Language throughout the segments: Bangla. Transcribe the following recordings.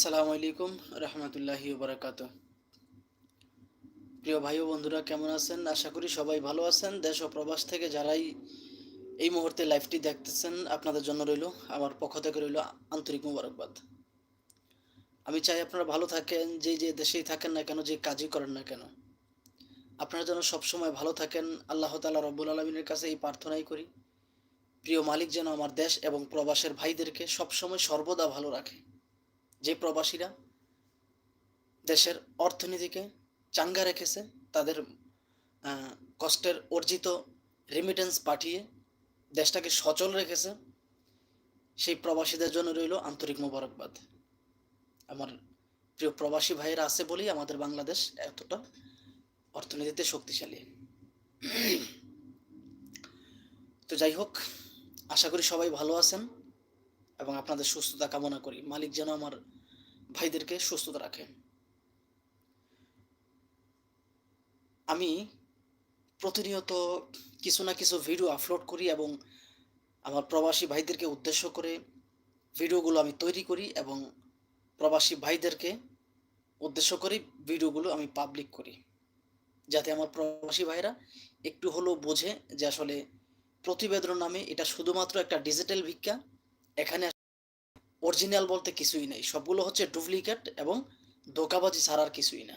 আসসালামু আলাইকুম রহমতুল্লাহি বারাকাতুহ। প্রিয় ভাই ও বন্ধুরা, কেমন আছেন? আশা করি সবাই ভালো আছেন। দেশ ও প্রবাস থেকে যারাই এই মুহূর্তে লাইভটি দেখতেছেন, আপনাদের জন্য রইল আমার পক্ষ থেকে রইল আন্তরিক মোবারকবাদ। আমি চাই আপনারা ভালো থাকেন, যে দেশেই থাকেন না কেন, যে কাজই করেন না কেন, আপনারা যেন সবসময় ভালো থাকেন। আল্লাহ তাআলা রব্বুল আলামিনের কাছে এই প্রার্থনাই করি, প্রিয় মালিক যেন আমার দেশ এবং প্রবাসের ভাইদেরকে সবসময় সর্বদা ভালো রাখে। যে প্রবাসীরা দেশের অর্থনীতিকে চাঙ্গা রেখেছে, তাদের কষ্টের অর্জিত রেমিটেন্স পাঠিয়ে দেশটাকে সচল রেখেছে, সেই প্রবাসীদের জন্য রইল আন্তরিক মোবারকবাদ। আমার প্রিয় প্রবাসী ভাইয়েরা আছে বলেই আমাদের বাংলাদেশ এতটা অর্থনীতিতে শক্তিশালী। তো যাই হোক, আশা করি সবাই ভালো আছেন এবং আপনাদের সুস্থতা কামনা করি। মালিক যেন আমার ভাইদেরকে সুস্থতা রাখে। আমি প্রতিনিয়ত কিছু না কিছু ভিডিও আপলোড করি এবং আমার প্রবাসী ভাইদেরকে উদ্দেশ্য করে ভিডিওগুলো আমি তৈরি করি এবং প্রবাসী ভাইদেরকে উদ্দেশ্য করে ভিডিওগুলো আমি পাবলিক করি, যাতে আমার প্রবাসী ভাইরা একটু হলেও বোঝে যে আসলে প্রতিবেদন নামে এটা শুধুমাত্র একটা ডিজিটাল ভিক্ষা। এখানে অরিজিনাল বলতে কিছুই নেই, সবগুলো হচ্ছে ডুপ্লিকেট এবং ধোঁকাবাজি ছাড়ার কিছুই না।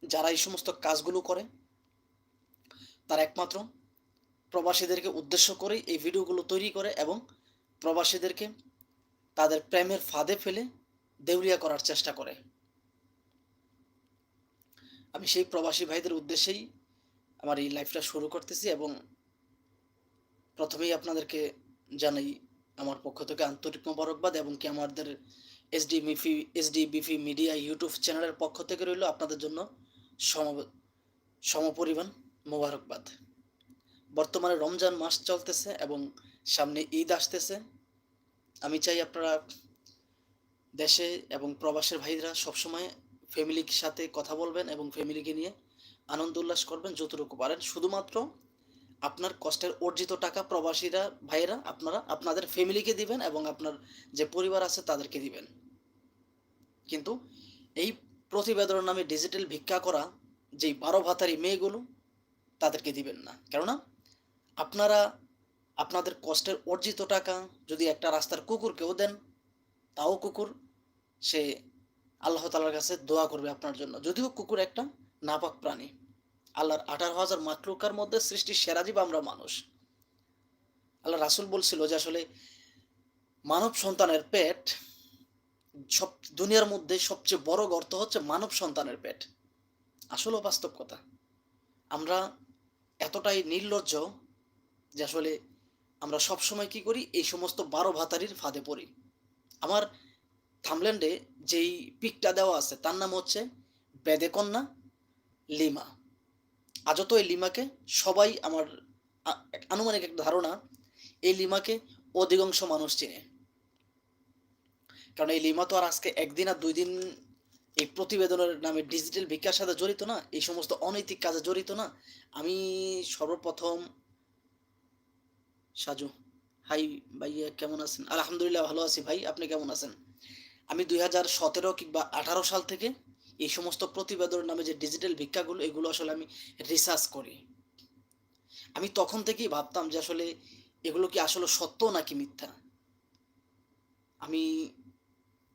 যারা এই সমস্ত কাজগুলো করে তারা একমাত্র প্রবাসীদেরকে উদ্দেশ্য করেই এই ভিডিওগুলো তৈরি করে এবং প্রবাসীদেরকে তাদের প্রেমের ফাঁদে ফেলে দেউলিয়া করার চেষ্টা করে। আমি সেই প্রবাসী ভাইদের উদ্দেশ্যেই আমার এই লাইফটা শুরু করতেছি এবং প্রথমেই আপনাদেরকে জানাই আমার পক্ষ থেকে আন্তরিক মোবারকবাদ এবং কি আমাদের এসডিবিপি মিডিয়া ইউটিউব চ্যানেলের পক্ষ থেকে রইল আপনাদের জন্য সম সমপরিমাণ মোবারকবাদ। বর্তমানে রমজান মাস চলতেছে এবং সামনে ঈদ আসতেছে। আমি চাই আপনারা দেশে এবং প্রবাসের ভাইরা সবসময় ফ্যামিলির সাথে কথা বলবেন এবং ফ্যামিলিকে নিয়ে আনন্দ উল্লাস করবেন যতটুকু পারেন। শুধুমাত্র আপনার কষ্টের অর্জিত টাকা প্রবাসীরা ভাইয়েরা আপনারা আপনাদের ফ্যামিলিকে দিবেন এবং আপনার যে পরিবার আছে তাদেরকে দিবেন। কিন্তু এই প্রতিবেদনের নামে ডিজিটাল ভিক্ষা করা যেই 12 ভাতারি মেয়েগুলো তাদেরকে দিবেন না। কেননা আপনারা আপনাদের কষ্টের অর্জিত টাকা যদি একটা রাস্তার কুকুরকেও দেন, তাও কুকুর সে আল্লাহ তাআলার কাছে দোয়া করবে আপনার জন্য। যদিও কুকুর একটা নাপাক প্রাণী, আল্লাহর 18,000 মাখলুকার মধ্যে সৃষ্টির সেরা জীব আমরা মানুষ। আল্লাহ রাসূল বলছিল যে আসলে মানব সন্তানের পেট সব দুনিয়ার মধ্যে সবচেয়ে বড় গর্ত হচ্ছে মানব সন্তানের পেট। আসলেও বাস্তব কথা। আমরা এতটাই নির্লজ্জ যে আসলে আমরা সবসময় কি করি, এই সমস্ত 12 ভাতারির ফাঁদে পড়ি। আমার থাম্বনেইলে যেই পিকটা দেওয়া আছে তার নাম হচ্ছে বেদেকন্যা লিমা। আজও তো এই লিমাকে সবাই আমার আনুমানিক একটা ধারণা, এই লিমাকে অধিকাংশ মানুষ চেনে। কারণ এই লিমা তো আর আজকে একদিন আর 2 দিন এই প্রতিবেদনের নামে ডিজিটাল ভিক্ষার সাথে জড়িত না, এই সমস্ত অনৈতিক কাজে জড়িত না। আমি সর্বপ্রথম সাজু, হাই ভাইয়া, কেমন আছেন? আলহামদুলিল্লাহ ভালো আছি ভাই, আপনি কেমন আছেন? আমি 2017 কিংবা 18 সাল থেকে এই সমস্ত প্রতিবেদনের নামে যে ডিজিটাল ভিক্ষাগুলো এগুলো আসলে আমি রিসার্চ করি। আমি তখন থেকেই ভাবতাম যে আসলে এগুলো কি আসলে সত্য নাকি মিথ্যা। আমি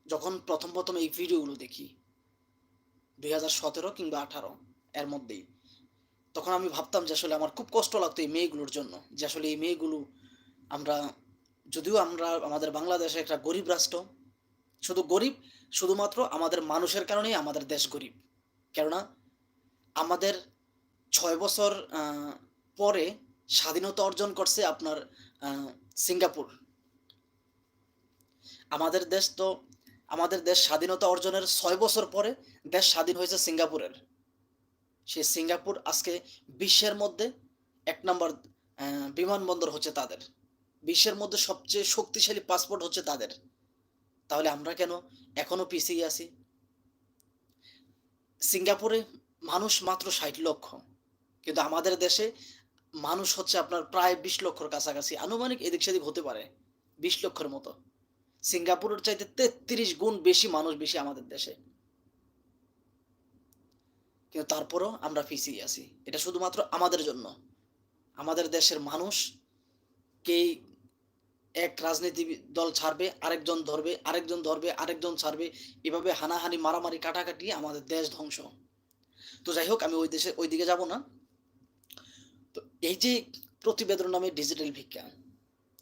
যখন প্রথম এই ভিডিওগুলো দেখি 2017 কিংবা 18 এর মধ্যেই, তখন আমি ভাবতাম যে আসলে আমার খুব কষ্ট লাগতো এই মেয়েগুলোর জন্য, যে আসলে এই মেয়েগুলো আমরা, যদিও আমরা আমাদের বাংলাদেশে একটা গরিব রাষ্ট্র, শুধু গরিব শুধুমাত্র আমাদের মানুষের কারণেই আমাদের দেশ গরিব। কেননা আমাদের 6 বছর পরে স্বাধীনতা অর্জন করছে আপনার সিঙ্গাপুর। আমাদের দেশ তো, আমাদের দেশ স্বাধীনতা অর্জনের 6 বছর পরে দেশ স্বাধীন হয়েছে সিঙ্গাপুরের। সেই সিঙ্গাপুর আজকে বিশ্বের মধ্যে 1 নম্বর বিমানবন্দর হচ্ছে তাদের। বিশ্বের মধ্যে সবচেয়ে শক্তিশালী পাসপোর্ট হচ্ছে তাদের। তাহলে আমরা কেন এখনো পিছিয়ে আছি? সিঙ্গাপুরে মানুষ মাত্র 60 লক্ষ, কিন্তু আমাদের দেশে মানুষ হচ্ছে আপনার প্রায় 20 লক্ষর কাছাকাছি, আনুমানিক এদিক সেদিক হতে পারে, 20 লক্ষের মতো। সিঙ্গাপুরের চাইতে ৩৩ গুণ বেশি মানুষ বেশি আমাদের দেশে। কিন্তু তারপরেও আমরা পিছিয়ে আছি। এটা শুধুমাত্র আমাদের জন্য। আমাদের দেশের মানুষকেই এক দল ছাড়বে, আরেকজন ধরবে, আরেকজন ধরবে, আরেকজন ছাড়বে। এভাবে হানাহানি, মারামারি, কাটাকাটি আমাদের দেশ ধ্বংস। তো যাই হোক আমি ওইদিকে যাব না। তো এই যে প্রতিবেদন নামে ডিজিটাল ভিক্ষা,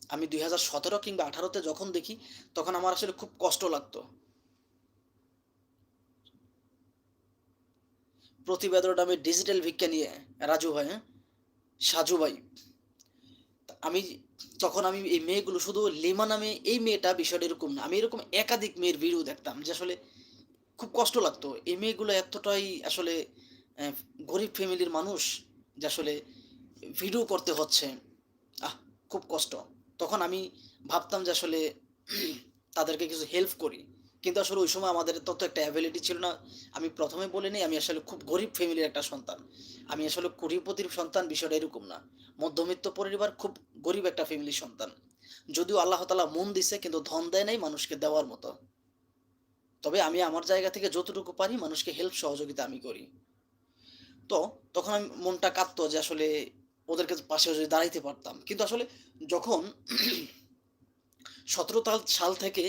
আমি ২০১৭ কিংবা ১৮ তে যখন দেখি তখন আমার আসলে খুব কষ্ট লাগতো। প্রতিবেদন নামে ডিজিটাল ভিক্ষা নিয়ে রাজু ভাই, হ্যাঁ? সাজু ভাই। আমি আমি এই মেয়েগুলো শুধু লিমা নামে এই মেয়েটা বিষয়টা এরকম না। আমি এরকম একাধিক মেয়ের ভিডিও দেখতাম যে আসলে খুব কষ্ট লাগতো। এই মেয়েগুলো এতটাই আসলে অ্যা গরিব ফ্যামিলির মানুষ যে আসলে ভিডিও করতে হচ্ছে। আহ! খুব কষ্ট। তখন আমি ভাবতাম যে আসলে তাদেরকে কিছু হেল্প করি। কিন্তু আসলে ওই সময় আমাদের তত একটা এবিলিটি ছিল না। আমি ১ম এ বলে নেই আমি আসলে খুব গরিব ফ্যামিলির একটা সন্তান। আমি আসলে কোটিপতির সন্তান বিষয়টা এরকম না। মধ্যবিত্ত পরিবার খুব গরিব একটা ফ্যামিলির সন্তান। যদিও আল্লাহ তাআলা মন দিছে কিন্তু ধন দেয় নাই মানুষকে দেওয়ার মতো। তবে আমি আমার জায়গা থেকে যতটুকু পারি মানুষকে হেল্প সহযোগিতা আমি করি। তো তখন আমি মনটা কাঁদতো যে আসলে ওদেরকে পাশে যদি দাঁড়াইতে পারতাম। কিন্তু আসলে যখন ১৭ সাল থেকে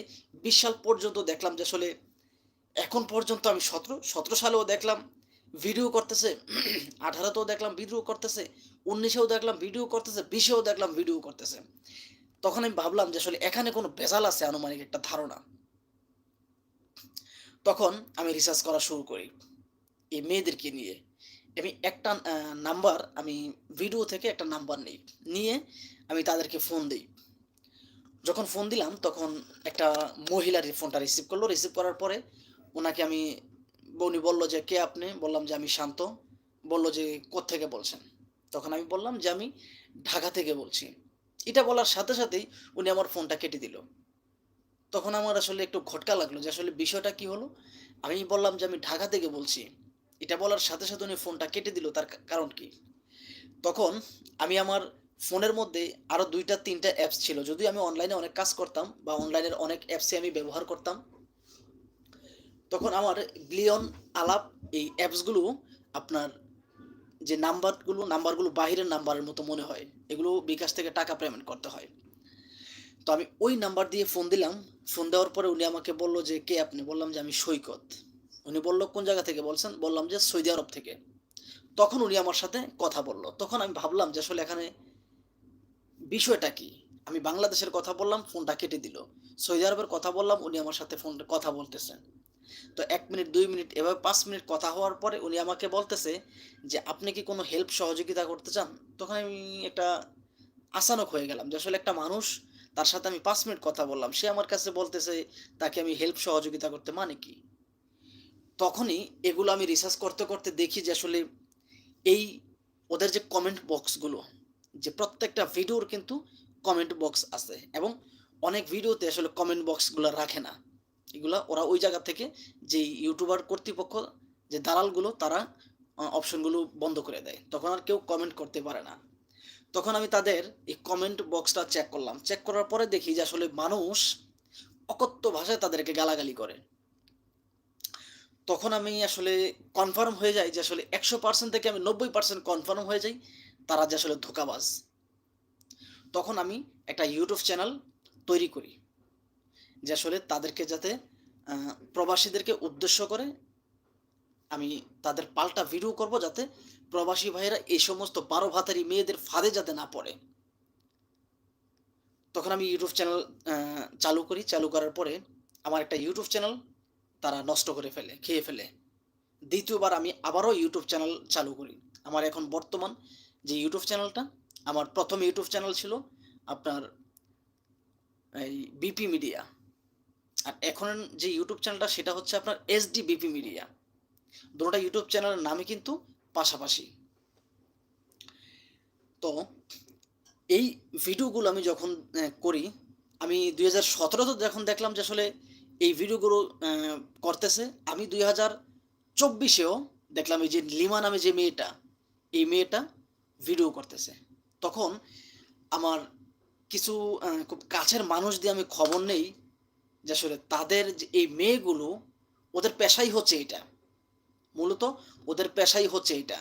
২০ সাল পর্যন্ত দেখলাম যে আসলে এখন পর্যন্ত আমি ১৭ সালেও দেখলাম ভিডিও করতেছে, ১৮ তেও দেখলাম ভিডিও করতেছে, ১৯ এও দেখলাম ভিডিও করতেছে, ২০ এও দেখলাম ভিডিও করতেছে। তখন আমি ভাবলাম যে আসলে এখানে কোনো ভেজাল আছে আনুমানিক একটা ধারণা। তখন আমি রিসার্চ করা শুরু করি এই মেয়েদেরকে নিয়ে। আমি একটা নাম্বার আমি ভিডিও থেকে একটা নাম্বার নেই। নিয়ে আমি তাদেরকে ফোন দেই। যখন ফোন দিলাম তখন একটা মহিলা ফোনটা রিসিভ করলো। রিসিভ করার পরে উনাকে উনি বলল যে, "কে আপনি?" বললাম যে, "আমি শান্ত।" বলল যে, "কোত্থেকে বলছেন?" তখন আমি বললাম যে, "আমি ঢাকা থেকে বলছি।" এটা বলার সাথে সাথেই উনি আমার ফোনটা কেটে দিল। তখন আমার আসলে একটু খটকা লাগলো যে আসলে বিষয়টা কি হলো? আমি বললাম যে, "আমি ঢাকা থেকে বলছি।" এটা বলার সাথে সাথে উনি ফোনটা কেটে দিল। তার কারণ কি? তখন আমি আমার ফোনের মধ্যে আরো ২ টা ৩ টা অ্যাপস ছিল। যদিও আমি অনলাইনে অনেক কাজ করতাম বা অনলাইনের অনেক অ্যাপসই আমি ব্যবহার করতাম। তখন আমার গ্লিয়ন, আলাপ এই অ্যাপসগুলো আপনার যে নাম্বারগুলো বাহিরের নাম্বারের মতো মনে হয়। এগুলো বিকাশ থেকে টাকা পেমেন্ট করতে হয়। তো আমি ওই নাম্বার দিয়ে ফোন দিলাম। ফোন দেওয়ার পরে উনি আমাকে বলল যে, "কে আপনি?" বললাম যে, "আমি সৈকত।" উনি বলল, "কোন জায়গা থেকে বলছেন?" বললাম যে, "সৌদি আরব থেকে।" তখন উনি আমার সাথে কথা বলল। তখন আমি ভাবলাম যে আসলে এখানে বিষয়টা কি? আমি বাংলাদেশের কথা বললাম, ফোনটা কেটে দিল। সৌদি আরবের কথা বললাম, উনি আমার সাথে কথা বলতেছেন। তো ১ মিনিট, ২ মিনিট এভাবে ৫ মিনিট কথা হওয়ার পরে উনি আমাকে বলতেছে যে, "আপনি কি কোনো হেল্প সহযোগিতা করতে চান?" তখন আমি একটা আচানক হয়ে গেলাম যে আসলে একটা মানুষ তার সাথে আমি ৫ মিনিট কথা বললাম। সে আমার কাছে বলতেছে তাকে আমি হেল্প সহযোগিতা করতে মানে কি? তখনই এগুলো আমি রিসার্চ করতে দেখি যে আসলে এই ওদের যে কমেন্ট বক্সগুলো, যে প্রত্যেকটা ভিডিওর কিন্তু কমেন্ট বক্স আছে এবং অনেক ভিডিওতে আসলে কমেন্ট বক্সগুলা রাখে না। এগুলা ওরা ওই জায়গা থেকে যেই ইউটিউবার কর্তৃপক্ষ যে দালালগুলো তারা অপশনগুলো বন্ধ করে দেয়। তখন আর কেউ কমেন্ট করতে পারে না। তখন আমি তাদের এই কমেন্ট বক্সটা চেক করলাম। চেক করার পরে দেখি যে আসলে মানুষ অকথ্য ভাষায় তাদেরকে গালাগালি করে। তখন আমি আসলে কনফার্ম হয়ে যাই যে আসলে ১০০% থেকে আমি ৯০% কনফার্ম হয়ে যাই তারা যে আসলে ধোঁকাবাজ। তখন আমি একটা ইউটিউব চ্যানেল তৈরি করি। যে আসলে তাদেরকে যাতে আ প্রবাসীদেরকে উদ্দেশ্য করে আমি তাদের পাল্টা ভিডিও করব যাতে প্রবাসী ভাইয়েরা এই সমস্ত ১২ ভাতারি মেয়েদের ফাঁদে যাতে না পড়ে। তখন আমি ইউটিউব চ্যানেল আ চালু করি। চালু করার পরে আমার একটা ইউটিউব চ্যানেল তারা নষ্ট করে ফেলে, খেয়ে ফেলে। ২য় বার আমি আবারও ইউটিউব চ্যানেল চালু করি। আমার এখন বর্তমান যে ইউটিউব চ্যানেলটা, আমার ১ম ইউটিউব চ্যানেল ছিল আপনার এই বিপি মিডিয়া। আর এখন যে ইউটিউব চ্যানেলটা সেটা হচ্ছে আপনার এসডি বিপি মিডিয়া। দোনোটা ইউটিউব চ্যানেলের নামই কিন্তু পাশাপাশি। তো এই ভিডিওগুলো আমি যখন করি, আমি ২০১৭ তে যখন দেখলাম যে আসলে এই ভিডিওগুলো করতেছে, আমি ২০২৪ এও দেখলাম এই যে লিমা নামে যে মেয়েটা, এই মেয়েটা ভিডিও করতেছে। তখন আমার কিছু খুব কাছের মানুষ দিয়ে আমি খবর নেই যে আসলে তাদের যে এই মেয়েগুলো ওদের পেশাই হচ্ছে এটা। মূলত ওদের পেশাই হচ্ছে এটা।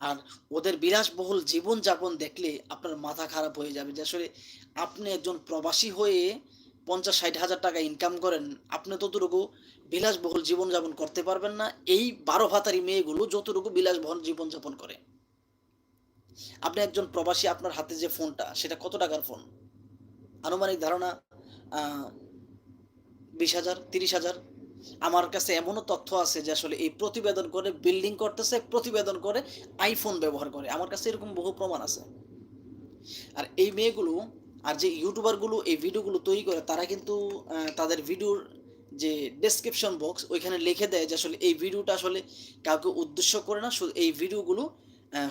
আর ওদের বিলাসবহুল জীবনযাপন দেখলে আপনার মাথা খারাপ হয়ে যাবে যে আসলে আপনি একজন প্রবাসী হয়ে ৫০-৬০ হাজার টাকা ইনকাম করেন। আপনি ততটুকু বিলাসবহুল জীবনযাপন করতে পারবেন না এই ১২ ভাতারি মেয়েগুলো যতটুকু বিলাসবহুল জীবনযাপন করে। আপনি একজন প্রবাসী আপনার হাতে যে ফোনটা সেটা কত টাকার ফোন? আনুমানিক ধারণা আ ২০,০০০, ৩০,০০০। আমার কাছে এমনও তথ্য আছে যে আসলে এই প্রতিবেদন করে বিল্ডিং করতেছে, প্রতিবেদন করে আইফোন ব্যবহার করে। আমার কাছে এরকম বহু প্রমাণ আছে। আর এই মেয়েগুলো আর যে ইউটিউবার গুলো এই ভিডিওগুলো তৈরি করে তারা কিন্তু তাদের ভিডিওর যে ডেসক্রিপশন বক্স ওইখানে লিখে দেয় যে আসলে এই ভিডিওটা আসলে কাউকে উদ্দেশ্য করে না। এই ভিডিওগুলো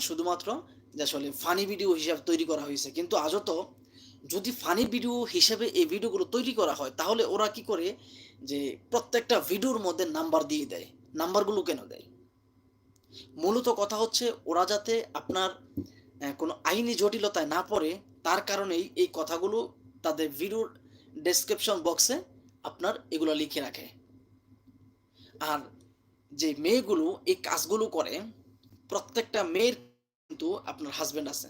শুধুমাত্র যে আসলে ফানি ভিডিও হিসাবে তৈরি করা হয়েছে। কিন্তু আজত যদি ফানি ভিডিও হিসেবে এই ভিডিওগুলো তৈরি করা হয় তাহলে ওরা কি করে যে প্রত্যেকটা ভিডিওর মধ্যে নাম্বার দিয়ে দেয়। নাম্বারগুলো কেন দেয়? মূলত কথা হচ্ছে ওরা যাতে আপনার কোনো আইনি জটিলতায় না পড়ে তার কারণেই এই কথাগুলো তাদের ভিডিওর ডেসক্রিপশন বক্সে আপনার এগুলো লিখে রাখে। আর যে মেয়েগুলো এই কাজগুলো করে প্রত্যেকটা মেয়ের কিন্তু আপনার হাসব্যান্ড আছে।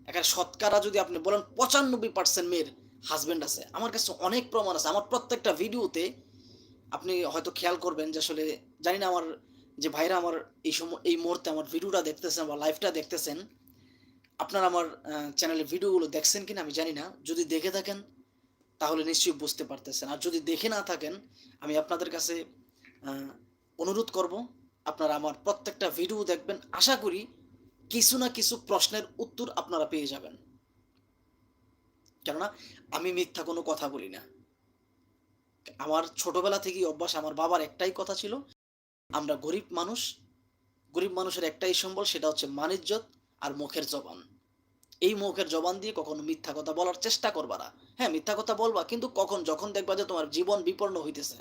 এখানে শতকরা যদি আপনি বলেন ৯৫% মেয়ের হাসব্যান্ড আছে। আমার কাছে অনেক প্রমাণ আছে। আমার প্রত্যেকটা ভিডিওতে আপনি হয়তো খেয়াল করবেন যে আসলে জানি না আমার যে ভাইরা আমার এই মুহূর্তে আমার ভিডিওটা দেখতেছেন বা লাইভটা দেখতেছেন, আপনারা আমার চ্যানেলের ভিডিওগুলো দেখছেন কিনা আমি জানি না। যদি দেখে থাকেন তাহলে নিশ্চয়ই বুঝতে পারতেছেন। আর যদি দেখে না থাকেন আমি আপনাদের কাছে আ অনুরোধ করব আপনারা আমার প্রত্যেকটা ভিডিও দেখবেন। আশা করি কিছু না কিছু প্রশ্নের উত্তর আপনারা পেয়ে যাবেন। কেননা আমি মিথ্যা কোনো কথা বলি না। আমার ছোটবেলা থেকেই অভ্যাস আমার বাবার একটাই কথা ছিল, আমরা গরিব মানুষ, গরিব মানুষের একটাই সম্বল সেটা হচ্ছে মান-ইজ্জত আর মুখের জবান। এই মুখের জবান দিয়ে কখনো মিথ্যা কথা বলার চেষ্টা করবা না। হ্যাঁ, মিথ্যা কথা বলবা কিন্তু কখন? যখন দেখবা যে তোমার জীবন বিপন্ন হইতেছে,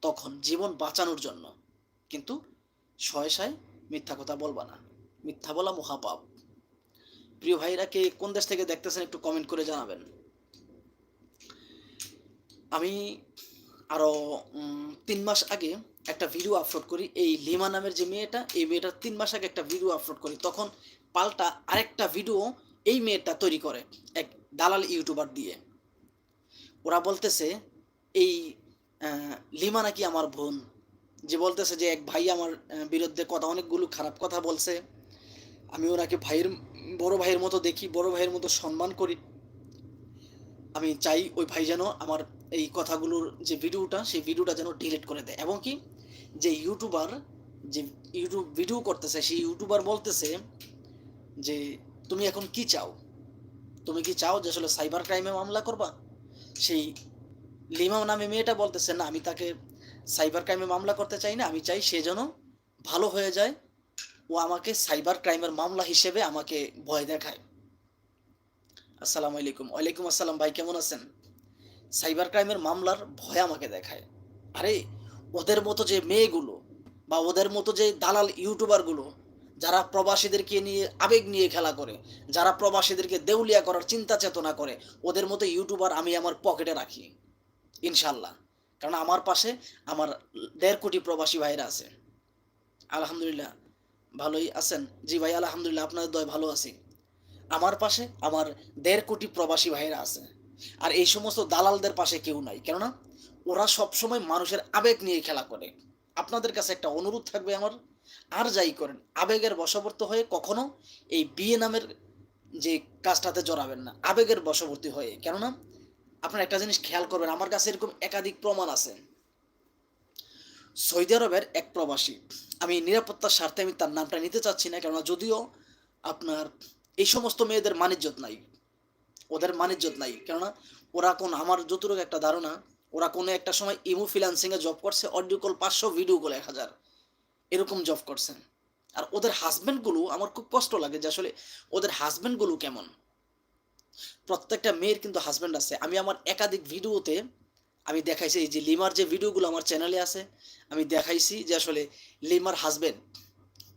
তখন জীবন বাঁচানোর জন্য। কিন্তু শয়ে শায়ে মিথ্যা কথা বলবা না। মিথ্যা বলা মহাপাপ। প্রিয় ভাইরা কে কোন দেশ থেকে দেখতেছেন একটু কমেন্ট করে জানাবেন। আমি আরো ৩ মাস আগে একটা ভিডিও আপলোড করি। এই লিমা নামের যে মেয়েটা, এই মেয়েটার ৩ মাস আগে একটা ভিডিও আপলোড করি। তখন পাল্টা আরেকটা ভিডিও এই মেয়েটা তৈরি করে, এক দালাল ইউটিউবার দিয়ে। ওরা বলতেছে এই আ লিমা নাকি আমার বোন। যে বলতেছে যে এক ভাই আমার বিরুদ্ধে অনেকগুলো খারাপ কথা বলছে। আমি ওনাকে বড় ভাইয়ের মতো দেখি, বড় ভাইয়ের মতো সম্মান করি। আমি চাই ওই ভাই যেন আমার এই কথাগুলোর যে ভিডিওটা, সেই ভিডিওটা যেন ডিলিট করে দেয়। এবং কি যে ইউটিউবার যে ইউটিউব ভিডিও করতেছে, সেই ইউটিউবার বলতেছে যে, "তুমি এখন কি চাও? তুমি কি চাও যে আসলে সাইবার ক্রাইমে মামলা করবা?" সেই লিমা নামে মেয়েটা বলতেছে, "না, আমি তাকে সাইবার ক্রাইমে মামলা করতে চাই না। আমি চাই সে যেন ভালো হয়ে যায়। ও আমাকে সাইবার ক্রাইমের মামলা হিসেবে আমাকে ভয় দেখায়।" আসসালামু আলাইকুম। ওয়ালাইকুম আসসালাম ভাই কেমন আছেন? সাইবার ক্রাইমের মামলার ভয় আমাকে দেখায়। আরে ওদের মতো যে মেয়েগুলো বা ওদের মতো যে দালাল ইউটিউবার গুলো যারা প্রবাসীদেরকে নিয়ে আবেগ নিয়ে খেলা করে, যারা প্রবাসীদেরকে দেউলিয়া করার চিন্তা চেতনা করে, ওদের মতো ইউটিউবার আমি আমার পকেটে রাখি। ইনশাআল্লাহ। কারণ আমার পাশে আমার ১.৫ কোটি প্রবাসী ভাইরা আছে। আলহামদুলিল্লাহ। ভালোই আছেন? জি ভাই আলহামদুলিল্লাহ আপনাদের দয়ায় ভালো আছি। আমার পাশে আমার ১.৫ কোটি প্রবাসী ভাইয়েরা আছে। আর এই সমস্ত দালালদের পাশে কেউ নাই। কেননা ওরা সবসময় মানুষের আবেগ নিয়ে খেলা করে। আপনাদের কাছে একটা অনুরোধ থাকবে আমার, আর যাই করেন আবেগের বশবর্তী হয়ে কখনো এই বিয়ে নামের যে কাজটাতে জড়াবেন না। আবেগের বশবর্তী হয়ে। কেননা আপনারা একটা জিনিস খেয়াল করবেন, আমার কাছে এরকম একাধিক প্রমাণ আছে। সৌদি আরবের এক প্রবাসী, আমি নিরাপত্তার স্বার্থে আমি তার নামটা নিতে চাচ্ছি না। কেননা যদিও আপনার এই সমস্ত মেয়েদের মান-ইজ্জত নাই। ওদের মান-ইজ্জত নাই। কেননা ওরা আমার যতটুকু একটা ধারণা, ওরা কোনো একটা সময় ইমো ফ্রিল্যান্সিং এ জব করছে। অডিও কল ৫০০, ভিডিও কল ১,০০০ এরকম জব করছেন। আর ওদের হাসব্যান্ড গুলো আমার খুব কষ্ট লাগে যে আসলে ওদের হাসব্যান্ড গুলো কেমন? প্রত্যেকটা মেয়ের কিন্তু হাসব্যান্ড আছে। আমি আমার একাধিক ভিডিওতে আমি দেখাইছি এই যে লিমার যে ভিডিওগুলো আমার চ্যানেলে আছে, আমি দেখাইছি যে আসলে লিমার হাসব্যান্ড,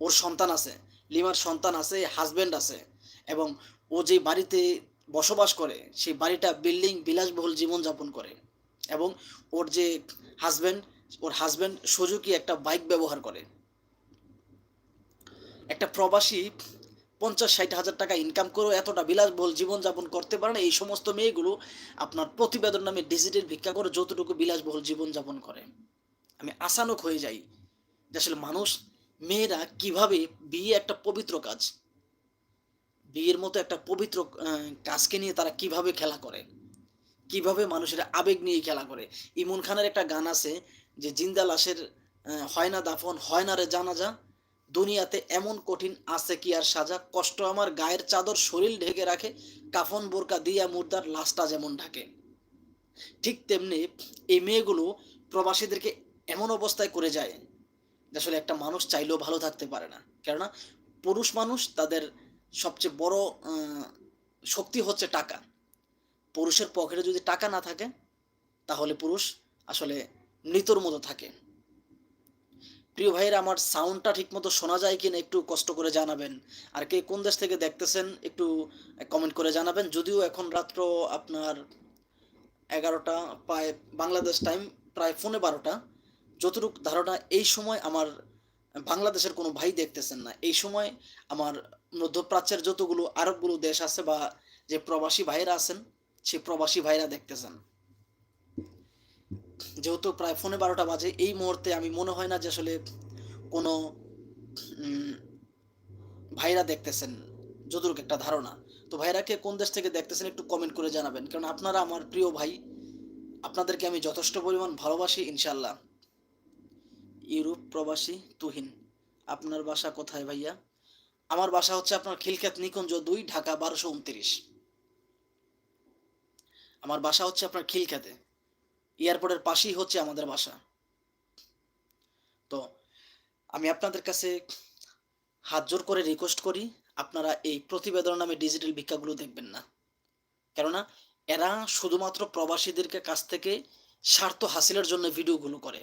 ওর সন্তান আছে। লিমার সন্তান আছে, হাসব্যান্ড আছে এবং ও যে বাড়িতে বসবাস করে, সেই বাড়িটা বিল্ডিং বিলাসবহুল জীবনযাপন করে। এবং ওর যে হাজব্যান্ড, ওর হাজব্যান্ড সুজুকি একটা বাইক ব্যবহার করে। একটা প্রবাসী 50-60 হাজার টাকা ইনকাম করেও এতটা বিলাসবহুল জীবনযাপন করতে পারে না। এই সমস্ত মেয়েগুলো আপনার প্রতিবেদন নামে ডিজিটের ভিক্ষা করে যতটুকু বিলাসবহুল জীবনযাপন করে। আমি আচানক হয়ে যাই যে আসলে মানুষ, মেয়েরা কিভাবে, বিয়ে একটা পবিত্র কাজ, বিয়ের মতো একটা পবিত্র কাজকে নিয়ে তারা কিভাবে খেলা করে, কিভাবে মানুষের আবেগ নিয়ে খেলা করে। ইমন খানের একটা গান আছে যে জিন্দা লাশের হয় না দাফন, হয় না রে জানাজা, দুনিয়াতে এমন কঠিন আছে কি আর সাজা, কষ্ট আমার গায়ের চাদর শরীর ঢেকে রাখে, কাফন বোরকা দিয়া মুর্দার লাশটা যেমন ঢাকে। ঠিক তেমনি এই মেয়েগুলো প্রবাসীদেরকে এমন অবস্থায় করে যায় যে আসলে একটা মানুষ চাইলেও ভালো থাকতে পারে না। কেননা পুরুষ মানুষ তাদের সবচেয়ে বড় আহ, শক্তি হচ্ছে টাকা। পুরুষের পকেটে যদি টাকা না থাকে তাহলে পুরুষ আসলে মৃতর মতো থাকে। প্রিয় ভাইয়েরা, আমার সাউন্ডটা ঠিকমতো শোনা যায় কিনা একটু কষ্ট করে জানাবেন। আর কে কোন দেশ থেকে দেখতেছেন একটু কমেন্ট করে জানাবেন। যদিও এখন রাত্র আপনার 11টা, প্রায় বাংলাদেশ টাইম প্রায় 12:15। যতটুকু ধারণা এই সময় আমার বাংলাদেশের কোনো ভাই দেখতেছেন না। এই সময় আমার মধ্যপ্রাচ্যের যতগুলো আরবগুলো দেশ আছে বা যে প্রবাসী ভাইরা আছেন, সেই প্রবাসী ভাইরা দেখতেছেন। যেহেতু প্রায় 12:15 বাজে, এই মুহূর্তে আমি মনে হয় না যে আসলে কোনো উম, ভাইরা দেখতেছেন, যতটুকু একটা ধারণা। তো ভাইরাকে কোন দেশ থেকে দেখতেছেন একটু কমেন্ট করে জানাবেন, কারণ আপনারা আমার প্রিয় ভাই, আপনাদেরকে আমি যথেষ্ট পরিমাণ ভালোবাসি ইনশাল্লাহ। ইউরোপ প্রবাসী তুহিন, আপনার বাসা কোথায় ভাইয়া? আমার বাসা হচ্ছে আপনার খিলক্ষেত নিকুঞ্জ 2, ঢাকা 1229। আমার বাসা হচ্ছে আপনার খিলক্ষেতে, এয়ারপোর্টের পাশেই হচ্ছে আমাদের বাসা। তো আমি আপনাদের কাছে হাত জোর করে রিকোয়েস্ট করি, আপনারা এই প্রতিবেদন নামে ডিজিটাল ভিক্ষাগুলো দেখবেন না। কেননা এরা শুধুমাত্র প্রবাসীদেরকে কাছ থেকে স্বার্থ হাসিলের জন্য ভিডিওগুলো করে।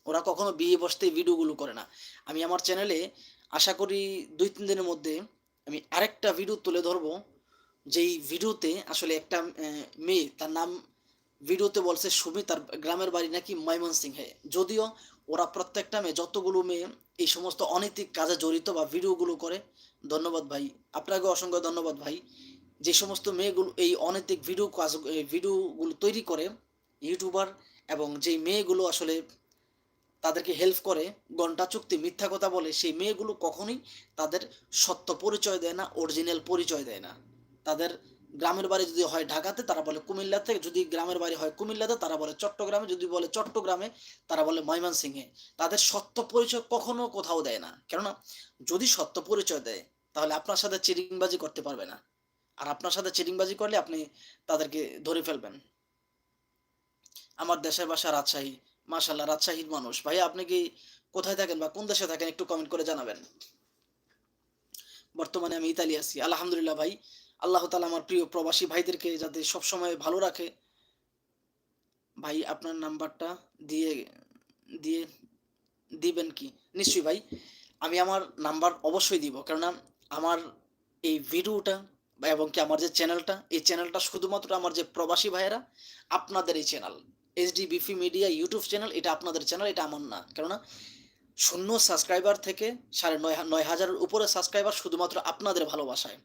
ওরা কখনো বিয়ে বসতে ভিডিওগুলো করে না। আমি আমার চ্যানেলে আশা করি 2-3 দিনের মধ্যে আমি আরেকটা ভিডিও তুলে ধরবো, যেই ভিডিওতে আসলে একটা মেয়ে, তার নাম ভিডিওতে বলছে সুমি, তার গ্রামের বাড়ি নাকি ময়মনসিংহে। যদিও ওরা প্রত্যেকটা মেয়ে, যতগুলো মেয়ে এই সমস্ত অনৈতিক কাজে জড়িত বা ভিডিওগুলো করে, ধন্যবাদ ভাই, আপনাকে অসংখ্য ধন্যবাদ ভাই। যে সমস্ত মেয়েগুলো এই অনৈতিক ভিডিওগুলো তৈরি করে, ইউটিউবার, এবং যেই মেয়েগুলো আসলে তাদেরকে হেল্প করে, ঘন্টা চুক্তি মিথ্যা কথা বলে, সেই মেয়েগুলো কখনোই তাদের সত্য পরিচয় দেয় না, অরিজিনাল পরিচয় দেয় না। তাদের গ্রামের বাড়ি যদি হয় ঢাকাতে, তারা বলে কুমিল্লাতে, যদি গ্রামের বাড়ি হয় কুমিল্লাতে তারা বলে চট্টগ্রামে, যদি বলে চট্টগ্রামে তারা বলে ময়মনসিংহে। তাদের সত্য পরিচয় কখনো কোথাও দেয় না। কেননা যদি সত্য পরিচয় দেয় তাহলে আপনার সাথে চিটিংবাজি করতে পারবে না। আর আপনার সাথে চিটিংবাজি করলে আপনি তাদেরকে ধরে ফেলবেন। আমার দেশের বাসা রাজশাহী। মাশাল্লাহ, রাজশাহীর মানুষ। ভাইয়া আপনি কি কোথায় থাকেন বা কোন দেশে থাকেন একটু কমেন্ট করে জানাবেন। বর্তমানে আমি ইতালি আছি, আলহামদুলিল্লাহ ভাই। আল্লাহ তাআলা আমার প্রিয় প্রবাসী ভাইদেরকে যাতে সবসময় ভালো রাখে। ভাই আপনার নাম্বারটা দিয়ে দিয়ে দিবেন কি? নিশ্চয়ই ভাই, আমি আমার নাম্বার অবশ্যই দিব। কেননা আমার এই ভিডিওটা বা এবং কি আমার যে চ্যানেলটা, এই চ্যানেলটা শুধুমাত্র আমার যে প্রবাসী ভাইয়েরা, আপনাদের এই চ্যানেল এইচডি বিফি মিডিয়া ইউটিউব চ্যানেল, এটা আপনাদের চ্যানেল, এটা আমার না। কেননা 0 সাবস্ক্রাইবার থেকে 9,500-এর উপরে সাবস্ক্রাইবার শুধুমাত্র আপনাদের ভালোবাসায়।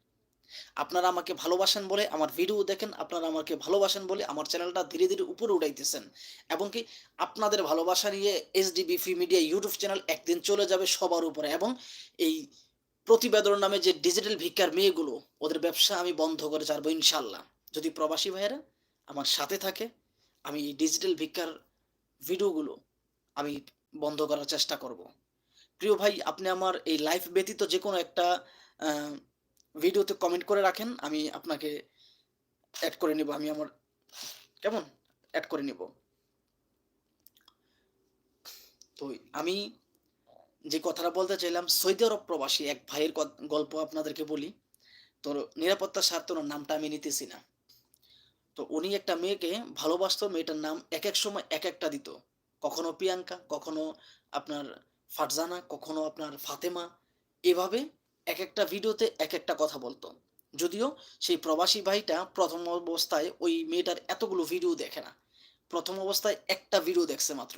আপনারা আমাকে ভালোবাসেন বলে আমার ভিডিও দেখেন, আপনারা আমাকে ভালোবাসেন বলে আমার চ্যানেলটা ধীরে ধীরে উপরে উঠাইতেছেন। এবং কি আপনাদের ভালোবাসা নিয়ে এইচডি বিফি মিডিয়া ইউটিউব চ্যানেল একদিন চলে যাবে সবার উপরে। এবং এই প্রতিবেদন নামে যে ডিজিটাল ভিক্ষার মেয়েগুলো, ওদের ব্যবসা আমি বন্ধ করে ছাড়বো ইনশাল্লাহ। যদি প্রবাসী ভাইয়েরা আমার সাথে থাকে, আমি এই ডিজিটাল ভিক্ষার ভিডিওগুলো আমি বন্ধ করার চেষ্টা করব। প্রিয় ভাই, আপনি আমার এই লাইফ ব্যতীত যে কোনো একটা আহ, ভিডিওতে কমেন্ট করে রাখেন, আমি আপনাকে অ্যাড করে নিব। আমি আমার, কেমন, অ্যাড করে নিব। তো আমি যে কথাটা বলতে চাইলাম, সৌদি আরব প্রবাসী এক ভাইয়ের গল্প আপনাদেরকে বলি। তো নিরাপত্তার স্বার্থে ওনার নামটা আমি নিতেছি না। তো উনি একটা মেয়েকে ভালোবাসতো, মেয়েটার নাম এক এক সময় এক একটা দিত। কখনো প্রিয়াঙ্কা, কখনো আপনার ফারজানা, কখনো আপনার ফাতেমা, এভাবে এক একটা ভিডিওতে এক একটা কথা বলতো। যদিও সেই প্রবাসী ভাইটা প্রথম অবস্থায় ওই মেয়েটার এতগুলো ভিডিও দেখে না, প্রথম অবস্থায় একটা ভিডিও দেখছে মাত্র।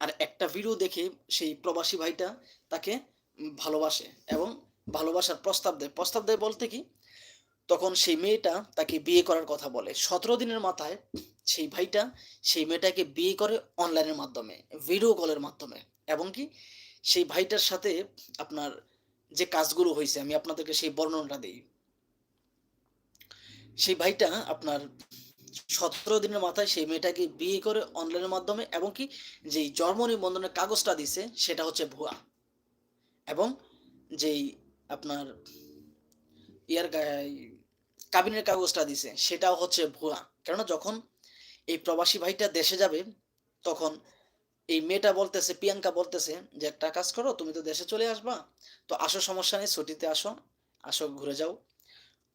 আর একটা ভিডিও দেখে সেই প্রবাসী ভাইটা তাকে ভালোবাসে এবং ভালোবাসার প্রস্তাব দেয়। প্রস্তাব দেয় বলতে কি, তখন সেই মেয়েটা তাকে বিয়ে করার কথা বলে। ১৭ দিনের মাথায় সেই ভাইটা সেই মেয়েটাকে বিয়ে করে অনলাইনের মাধ্যমে, ভিডিও কলের মাধ্যমে, এবং কি সেই ভাইটার সাথে আপনার যে কাজগুলো হইছে আমি আপনাদেরকে সেই বর্ণনাটা দেই। সেই ভাইটা আপনার ১৭ দিনের মাথায় সেই মেয়েটাকে বিয়ে করে অনলাইনের মাধ্যমে, এবং কি যেই জন্ম নিবন্ধনের কাগজটা দিছে সেটা হচ্ছে ভুয়া। এবং যেই আপনার ইয়ার কাবিনের কাগজটা দিছে সেটাও হচ্ছে ভুয়া। কেননা যখন এই প্রবাসী ভাইটা দেশে যাবে, তখন এই মেয়েটা বলতেছে, প্রিয়াঙ্কা বলতেছে যে, "একটা কাজ করো, তুমি তো দেশে চলে আসবা। তো আসো, সমস্যা নেই, ছুটিতে আসো। আসো, ঘুরে যাও।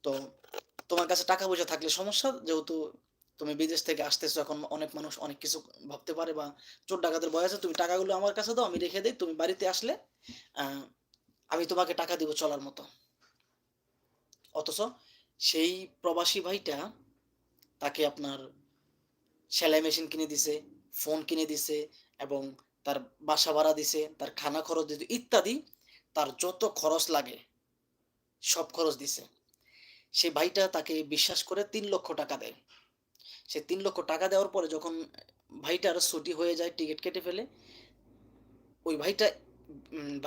তো তোমার কাছে টাকা পয়সা থাকলে সমস্যা, যেহেতু তুমি বিদেশ থেকে আসতেছো, এখন অনেক মানুষ অনেক কিছু ভাবতে পারে বা চোর ডাকাতের ভয় আছে। তুমি টাকাগুলো আমার কাছে দাও, আমি রেখে দেই। তুমি বাড়িতে আসলে আ আমি তোমাকে টাকা দিব চলার মতো।" অথচ সেই প্রবাসী ভাইটা তাকে আপনার সেলাই মেশিন কিনে দিছে, ফোন কিনে দিছে, এবং তার বাসা ভাড়া দিছে, তার খানা খরচ দিছে ইত্যাদি। তার যত খরচ লাগে সব খরচ দিছে। সেই ভাইটা তাকে বিশ্বাস করে ৳৩,০০,০০০ দেয়। সে ৳৩,০০,০০০ দেওয়ার পরে যখন ভাইটার ছুটি হয়ে যায়, টিকেট কেটে ফেলে, ওই ভাইটা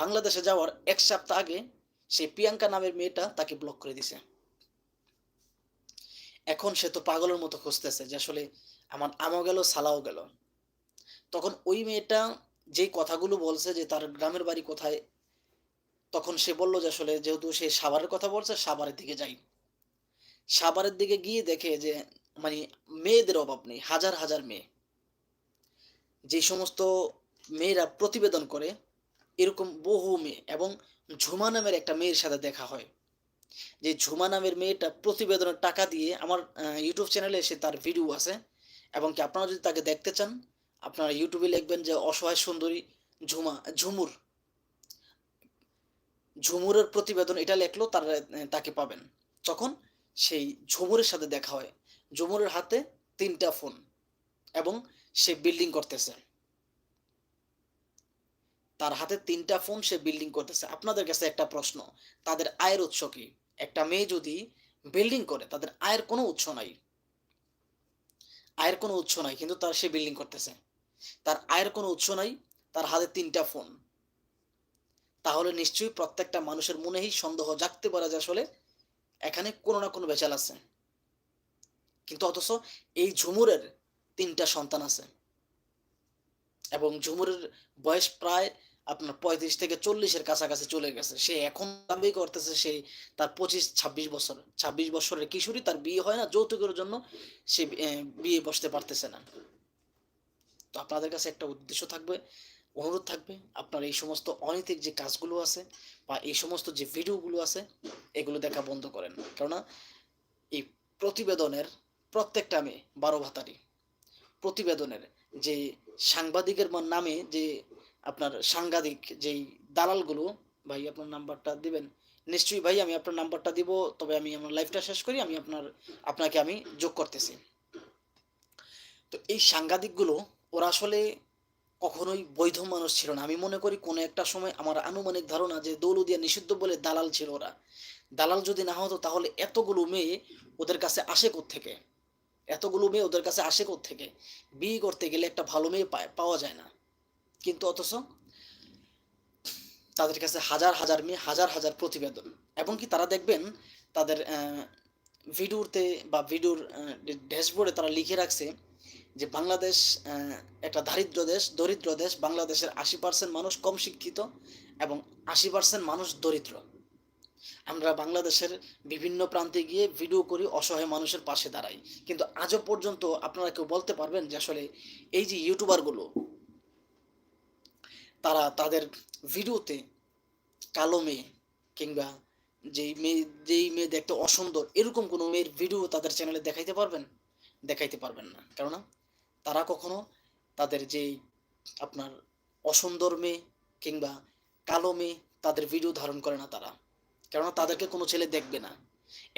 বাংলাদেশে যাওয়ার ১ সপ্তাহ আগে সেই প্রিয়াঙ্কা নামের মেয়েটা তাকে ব্লক করে দিছে। এখন সে তো পাগলের মতো খুঁজতেছে যে আসলে আমার আমও গেল, ছালাও গেল। তখন ওই মেয়েটা যেই কথাগুলো বলছে যে তার গ্রামের বাড়ি কোথায়, তখন সে বলল যে আসলে যেহেতু সে সাভারের কথা বলছে, সাভারের দিকে যাই। সাভারের দিকে গিয়ে দেখে যে মানে মেয়েদের অভাব নেই। হাজার, হাজার মেয়ে। যে সমস্ত মেয়েরা প্রতিবেদন করে, এরকম বহু মেয়ে, এবং ঝুমা নামের একটা মেয়ের সাথে দেখা হয়। যে ঝুমা নামের মেয়েটা প্রতিবেদনের টাকা দিয়ে আমার YouTube চ্যানেলে এসে তার ভিডিও আছে, এবং কি আপনারা যদি তাকে দেখতে চান, আপনারা YouTube এ লিখবেন যে অসহায় সুন্দরী ঝুমা, ঝুমুর, ঝুমুরের প্রতিবেদন এটা লেখলো তাকে পাবেন। তখন সেই ঝুমুরের সাথে দেখা হয়। ঝুমুরের হাতে ৩ টা ফোন, এবং সে বিল্ডিং করতেছে। তার হাতে ৩ টা ফোন, সে বিল্ডিং করতেছে। আপনাদের কাছে একটা প্রশ্ন, তাদের আয়ের উৎস কি? একটা মেয়ে যদি বিল্ডিং করে, তাদের আয়ের কোনো উৎস নাই। আয়ের কোনো উৎস নাই, কিন্তু সে বিল্ডিং করতেছে। তার আয়ের কোনো উৎস নাই, তার হাতে ৩ টা ফোন। তাহলে নিশ্চয়ই প্রত্যেকটা মানুষের মনেই সন্দেহ জাগতে পারে যে আসলে এখানে কোনো না কোনো ভেজাল আছে। কিন্তু অথচ এই ঝুমুরের ৩ টা সন্তান আছে, এবং ঝুমুরের বয়স প্রায় আপনার ৩৫ থেকে ৪০ এর কাছাকাছি চলে গেছে। সে এখন দাবি করতেছে তার ২৫-২৬ বছর। ২৬ বছরের কিশোরী, তার বিয়ে হয় না, যৌতুকের জন্য সে বিয়ে বসতে পারতেছে না। তো আপনাদের কাছে একটা উদ্দেশ্য থাকবে, অনুরোধ থাকবে, আপনার এই সমস্ত অনৈতিক যে কাজগুলো আছে বা এই সমস্ত যে ভিডিওগুলো আছে, এগুলো দেখা বন্ধ করেন। কেননা এই প্রতিবেদনের প্রত্যেকটা মেয়ে ১২ ভাতারি। প্রতিবেদনের যে সাংবাদিকের নামে যে আপনার সাংবাদিক যেই দালালগুলো, ভাই আপনার নাম্বারটা দিবেন? নিশ্চয়ই ভাই, আমি আপনার নাম্বারটা দিব। তবে আমি আমার লাইভটা শেষ করি। আমি আপনাকে আমি যোগ করতেছি। তো এই সাংবাদিকগুলো, ওরা আসলে কখনোই বৈধ মানুষ ছিল না। আমি মনে করি কোনো একটা সময়, আমার আনুমানিক ধারণা, যে দৌলতদিয়া নিষিদ্ধ বলে দালাল ছিল ওরা। দালাল যদি না হতো তাহলে এতগুলো মেয়ে ওদের কাছে আসে কোত্থেকে? এতগুলো মেয়ে ওদের কাছে আসে কোত্থেকে? বিয়ে করতে গেলে একটা ভালো মেয়ে পাওয়া যায় না। কিন্তু অথচ তাদের কাছে হাজার, হাজার মেয়ে, হাজার, হাজার প্রতিবেদন। এবং কি তারা দেখবেন তাদের ভিডিওতে বা ভিডিওর ড্যাশবোর্ডে তারা লিখে রাখছে যে বাংলাদেশ একটা দরিদ্র দেশ। বাংলাদেশের ৮০% মানুষ কম শিক্ষিত, এবং ৮০% মানুষ দরিদ্র। আমরা বাংলাদেশের বিভিন্ন প্রান্তে গিয়ে ভিডিও করি, অসহায় মানুষের পাশে দাঁড়াই। কিন্তু আজও পর্যন্ত আপনারা কেউ বলতে পারবেন যে আসলে এই যে ইউটিউবারগুলো, তারা তাদের ভিডিওতে কালো মেয়ে, কিংবা যেই মেয়ে দেখতে অসুন্দর, এরকম কোনো মেয়ের ভিডিও তাদের চ্যানেলে দেখাইতে পারবেন? দেখাইতে পারবেন না। কেননা তারা কখনো তাদের যেই আপনার অসুন্দর মেয়ে কিংবা কালো মেয়ে, তাদের ভিডিও ধারণ করে না তারা। কেননা তাদেরকে কোনো ছেলে দেখবে না।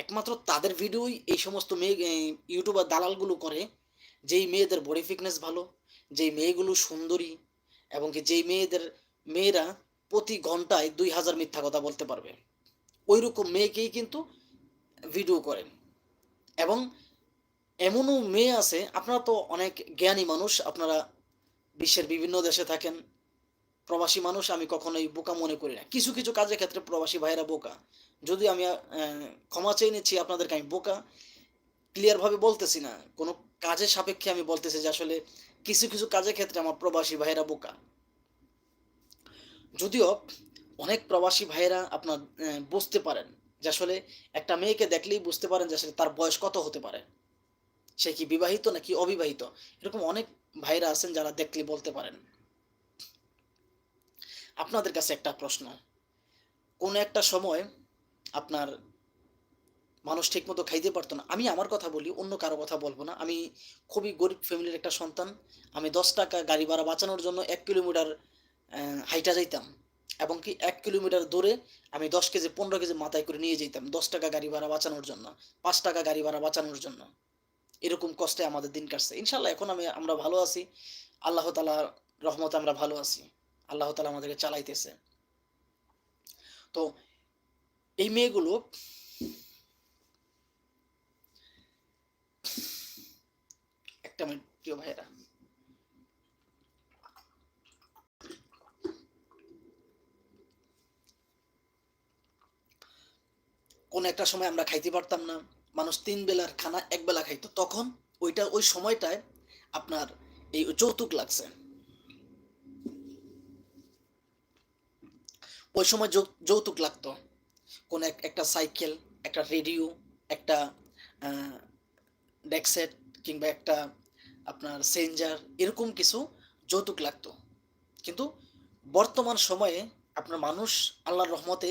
একমাত্র তাদের ভিডিওই এই সমস্ত মেয়ে ইউটিউবার দালালগুলো করে, যেই মেয়েদের বডি ফিটনেস ভালো, যেই মেয়েগুলো সুন্দরী এবং কি যেই মেয়েরা প্রতি ঘন্টায় ২,০০০ মিথ্যা কথা বলতে পারবে। ঐরকম মেয়েকেই কিন্তু ভিডিও করেন। এবং এমনও মেয়ে আছে, আপনারা তো অনেক জ্ঞানী মানুষ, আপনারা বিশ্বের বিভিন্ন দেশে থাকেন। প্রবাসী মানুষ আমি কখনোই বোকা মনে করি না। কিছু, কিছু কাজের ক্ষেত্রে প্রবাসী ভাইয়েরা বোকা। যদিও আমি ক্ষমা চেয়ে নিচ্ছি আপনাদেরকে, আমি বোকা ক্লিয়ার ভাবে বলতেছি না। কোনো কাজের সাপেক্ষে আমি বলতেছি যে আসলে কিছু, কিছু কাজের ক্ষেত্রে আমার প্রবাসী ভাইয়েরা বোকা। যদিও অনেক প্রবাসী ভাইয়েরা আপনার বুঝতে পারেন যে আসলে একটা মেয়েকে দেখলেই বুঝতে পারেন যে আসলে তার বয়স কত হতে পারে। সে কি বিবাহিত নাকি অবিবাহিত। এরকম অনেক ভাইরা আছেন যারা দেখলে বলতে পারেন। আপনাদের কাছে একটা প্রশ্ন, কোন একটা সময় আপনার মানুষ ঠিকমতো খাইতে পারতো না। আমি আমার কথা বলি, অন্য কারো কথা বলবো না। আমি খুবই গরিব ফ্যামিলির একটা সন্তান। আমি ১০ টাকা গাড়ি ভাড়া বাঁচানোর জন্য ১ কিলোমিটার হাইটা যাইতাম। এবং কি ১ কিলোমিটার দূরে আমি ১০ কেজি ১৫ কেজি মাথায় করে নিয়ে যাইতাম ১০ টাকা গাড়ি ভাড়া বাঁচানোর জন্য, ৫ টাকা গাড়ি ভাড়া বাঁচানোর জন্য। এরকম কষ্টে আমাদের দিন কাটছে। ইনশাআল্লাহ এখন আমরা ভালো আছি। আল্লাহ তাআলার রহমতে আমরা ভালো আছি। আল্লাহ তাআলা আমাদেরকে চালাইতেছে। তো এই মেয়েগুলো, একটা মিনিট প্রিয় ভাইয়েরা। কোন একটা সময় আমরা খাইতে পারতাম না। মানুষ ৩ বেলার খানা ১ বেলা খাইতো। তখন ওই সময়টায় আপনার এই যৌতুক লাগছে। ওই সময় যৌতুক লাগতো। কোন একটা সাইকেল, একটা রেডিও, একটা আ ডেক সেট কিংবা একটা আপনার সেঞ্জার, এরকম কিছু যৌতুক লাগতো। কিন্তু বর্তমান সময়ে আপনার মানুষ আল্লাহর রহমতে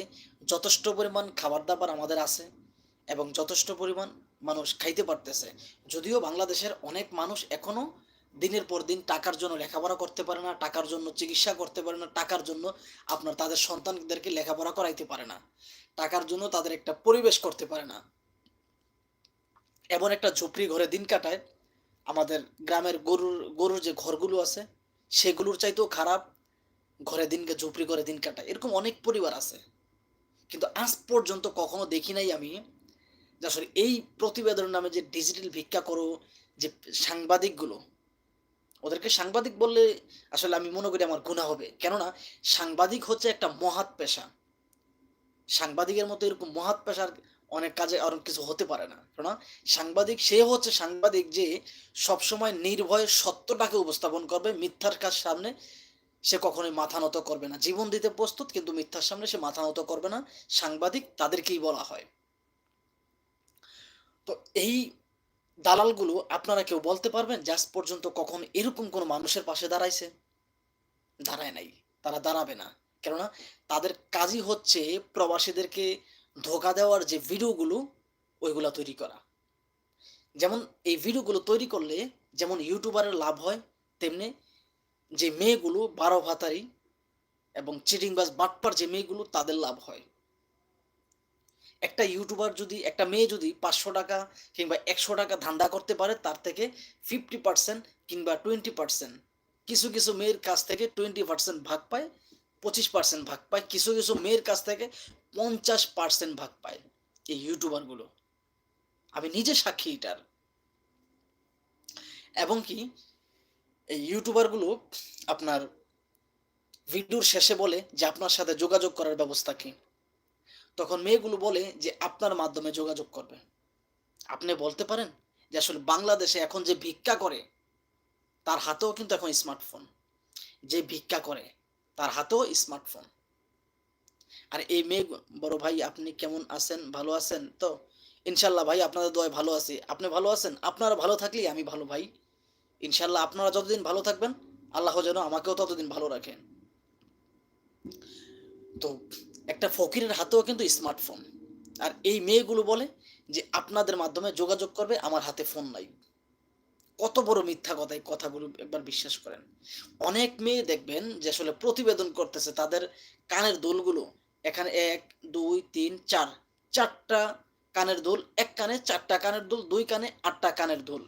যথেষ্ট পরিমাণ খাবার-দাবার আমাদের আছে এবং যথেষ্ট পরিমাণ মানুষ খাইতে পারতেছে। যদিও বাংলাদেশের অনেক মানুষ এখনো দিনের পর দিন টাকার জন্য লেখাপড়া করতে পারে না, টাকার জন্য চিকিৎসা করতে পারে না, টাকার জন্য আপনার তাদের সন্তানদেরকে লেখাপড়া করাইতে পারে না। টাকার জন্য তাদের একটা পরিবেশ করতে পারে না। এমন একটা ঝুপড়ি ঘরে দিন কাটায়, আমাদের গ্রামের গরুর যে ঘরগুলো আছে, সেগুলোর চাইতেও খারাপ ঘরে ঝুপড়ি ঘরে দিন কাটায়। এরকম অনেক পরিবার আছে। কিন্তু আজ পর্যন্ত কখনো দেখি নাই আমি যে আসলে এই প্রতিবেদনের নামে যে ডিজিটাল ভিক্ষা করো যে সাংবাদিকগুলো, ওদেরকে সাংবাদিক বললে আসলে আমি মনে করি আমার গুনাহ হবে। কেননা সাংবাদিক হচ্ছে একটা মহাত পেশা। সাংবাদিকের মতো এরকম মহাত পেশার অনেক কাজে আর কিছু হতে পারে না। কেননা সাংবাদিক সে হচ্ছে সাংবাদিক যে সবসময় নির্ভয়ে সত্যটাকে উপস্থাপন করবে, মিথ্যার কাজ সামনে সে কখনোই মাথা নত করবে না। জীবন দিতে প্রস্তুত কিন্তু মিথ্যার সামনে সে মাথা নত করবে না। সাংবাদিক তাদেরকেই বলা হয়। তো এই দালালগুলো আপনারা কেউ বলতে পারবেন যে আজ পর্যন্ত কখন এরকম কোনো মানুষের পাশে দাঁড়াইছে? দাঁড়ায় নাই। তারা দাঁড়াবে না। কেননা তাদের কাজই হচ্ছে প্রবাসীদেরকে ধোঁকা দেওয়ার যে ভিডিওগুলো, ওইগুলা তৈরি করা। যেমন এই ভিডিওগুলো তৈরি করলে যেমন ইউটিউবারের লাভ হয়, তেমনি যে মেয়েগুলো ১২ ভাতারি এবং চিটিংবাজ বাটপার যে মেয়েগুলো তাদের লাভ হয়। একটা ইউটিউবার যদি একটা মেয়ে যদি ৳৫০০ কিংবা ৳১০০ ধান্দা করতে পারে তার থেকে 50% কিংবা 20% কিছু, কিছু মেয়ের কাছ থেকে 20% ভাগ পায়, 25% ভাগ পায়। কিছু, কিছু মেয়ের কাছ থেকে 50% ভাগ পায় এই ইউটিউবারগুলো। আমি নিজে সাক্ষী এটার। এবং কি এই ইউটিউবারগুলো আপনার ভিডিওর শেষে বলে যে আপনার সাথে যোগাযোগ করার ব্যবস্থা কি? তখন মেয়েগুলো বলে যে আপনার মাধ্যমে যোগাযোগ করবে। আপনি বলতে পারেন যে আসলে বাংলাদেশে এখন যে ভিক্ষা করে তার হাতেও কিন্তু এখন স্মার্টফোন। যে ভিক্ষা করে তার হাতেও স্মার্টফোন। আর এই মেয়ে, বড় ভাই আপনি কেমন আছেন? ভালো আছেন তো? ইনশাআল্লাহ ভাই আপনাদের দোয়ায় ভালো আছি। আপনি ভালো আছেন? আপনারা ভালো থাকলেই আমি ভালো ভাই। ইনশাআল্লাহ আপনারা যতদিন ভালো থাকবেন, আল্লাহ যেন আমাকেও ততদিন ভালো রাখেন। তো একটা ফকিরের হাতেও কিন্তু স্মার্টফোন। আর এই মেয়েগুলো বলে যে আপনাদের মাধ্যমে যোগাযোগ করবে, আমার হাতে ফোন নাই। কত বড় মিথ্যা কথা, এই কথাগুলো একবার বিশ্বাস করেন। অনেক মেয়ে দেখবেন যে আসলে প্রতিবেদন করতেছে তাদের কানের দুলগুলো এখানে ১, ২, ৩, ৪, ৪ টা কানের দুল, ১ কানে ৪ টা কানের দুল, ২ কানে ৮ টা কানের দুল।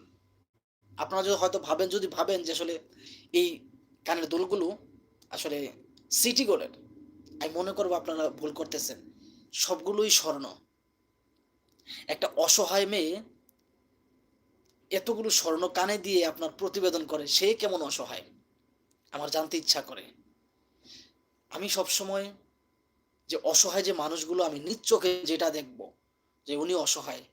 আপনারা যদি ভাবেন যে আসলে এই কানের দুলগুলো আসলে সিটি গোল্ডের, আমি মনে করব আপনারা ভুল করতেছেন। সবগুলোই স্বর্ণ। একটা অসহায় মেয়ে এতগুলো স্বর্ণ কানে দিয়ে আপনার প্রতিবেদন করে, সে কেমন অসহায়? আমার জানতে ইচ্ছা করে। আমি সবসময় যে অসহায় যে মানুষগুলো আমি নিজ চোখে যেটা দেখব যে উনি অসহায়,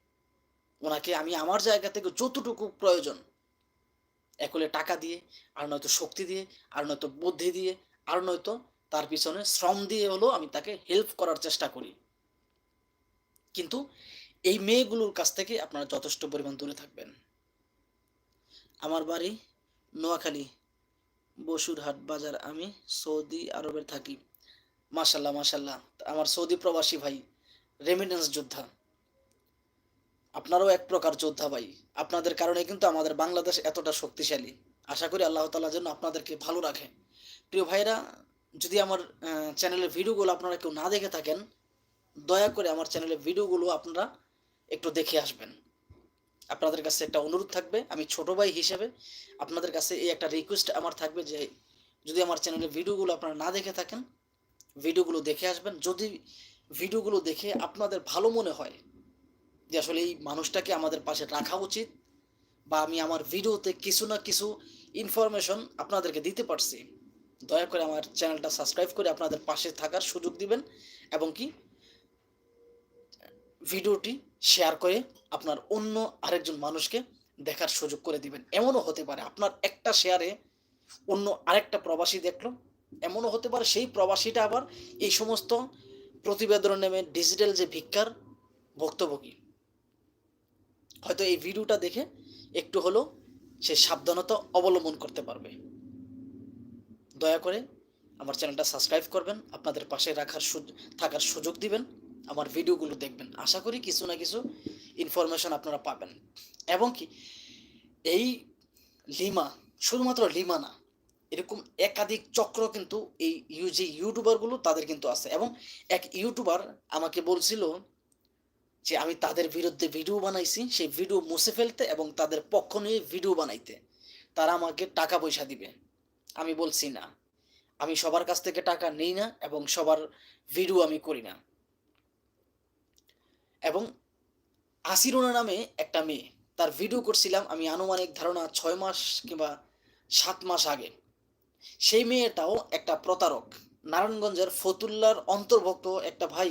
উনাকে আমি আমার জায়গা থেকে যতটুকু প্রয়োজন, এক হলে টাকা দিয়ে, আর নয়তো শক্তি দিয়ে, আর নয়তো বুদ্ধি দিয়ে, আর নয়তো তার পিছনে শ্রম দিয়ে হলেও আমি তাকে হেল্প করার চেষ্টা করি। কিন্তু এই মেয়েগুলোর কাছ থেকে আপনারা যথেষ্ট পরিমাণ দূরে থাকবেন। আমার বাড়ি নোয়াখালী, বসুরহাট বাজার। আমি সৌদি আরবে থাকি। মাশাআল্লাহ, মাশাআল্লাহ। আমার সৌদি প্রবাসী ভাই, রেমিটেন্স যোদ্ধা। আপনারাও এক প্রকার যোদ্ধা ভাই। আপনাদের কারণে কিন্তু আমাদের বাংলাদেশ এতটা শক্তিশালী। আশা করি আল্লাহ তাআলা যেন আপনাদেরকে ভালো রাখে। প্রিয় ভাইরা, যদি আমার চ্যানেলের ভিডিওগুলো আপনারা কেউ না দেখে থাকেন, দয়া করে আমার চ্যানেলের ভিডিওগুলো আপনারা একটু দেখে আসবেন। আপনাদের কাছে একটা অনুরোধ থাকবে, আমি ছোট ভাই হিসেবে আপনাদের কাছে এই একটা রিকোয়েস্ট আমার থাকবে যে যদি আমার চ্যানেলের ভিডিওগুলো আপনারা না দেখে থাকেন, ভিডিওগুলো দেখে আসবেন। যদি ভিডিওগুলো দেখে আপনাদের ভালো মনে হয় যে আসলে এই মানুষটাকে আমাদের পাশে রাখা উচিত, বা আমি আমার ভিডিওতে কিছু না কিছু ইনফরমেশন আপনাদেরকে দিতে পারছি, দয়া করে আমার চ্যানেলটা সাবস্ক্রাইব করে আপনাদের পাশে থাকার সুযোগ দিবেন, এবং কি ভিডিওটি শেয়ার করে আপনার অন্য আরেকজন মানুষকে দেখার সুযোগ করে দিবেন। এমনও হতে পারে আপনার একটা শেয়ারে অন্য আরেকটা প্রবাসী দেখলো, এমনও হতে পারে সেই প্রবাসীটা আবার এই সমস্ত প্রতিবেদন নেমে ডিজিটাল যে ভিক্ষার ভুক্তভোগী, হয়তো এই ভিডিওটা দেখে একটু হলেও সে সাবধানতা অবলম্বন করতে পারবে। দয়া করে আমার চ্যানেলটা সাবস্ক্রাইব করবেন, আপনাদের পাশে থাকার সুযোগ দিবেন, আমার ভিডিওগুলো দেখবেন। আশা করি কিছু না কিছু ইনফরমেশন আপনারা পাবেন। এবং কি এই লিমা, শুধুমাত্র লিমা না, এরকম একাধিক চক্র কিন্তু এই যে ইউটিউবারগুলো তাদের কিন্তু আছে। এবং এক ইউটিউবার আমাকে বলছিল যে আমি তাদের বিরুদ্ধে ভিডিও বানাইছি, সেই ভিডিও মুছে ফেলতে এবং তাদের পক্ষ নিয়ে ভিডিও বানাইতে। তারা আমাকে টাকা পয়সা দিবে। আমি বলছি না, আমি সবার কাছ থেকে টাকা নেই না এবং সবার ভিডিও আমি করি না। এবং আসিরুনা নামে একটা মেয়ে, তার ভিডিও করছিলাম আমি আনুমানিক ধারণা 6 মাস কিংবা 7 মাস আগে। সেই মেয়েটাও একটা প্রতারক। নারায়ণগঞ্জের ফতুল্লার অন্তর্ভুক্ত একটা ভাই,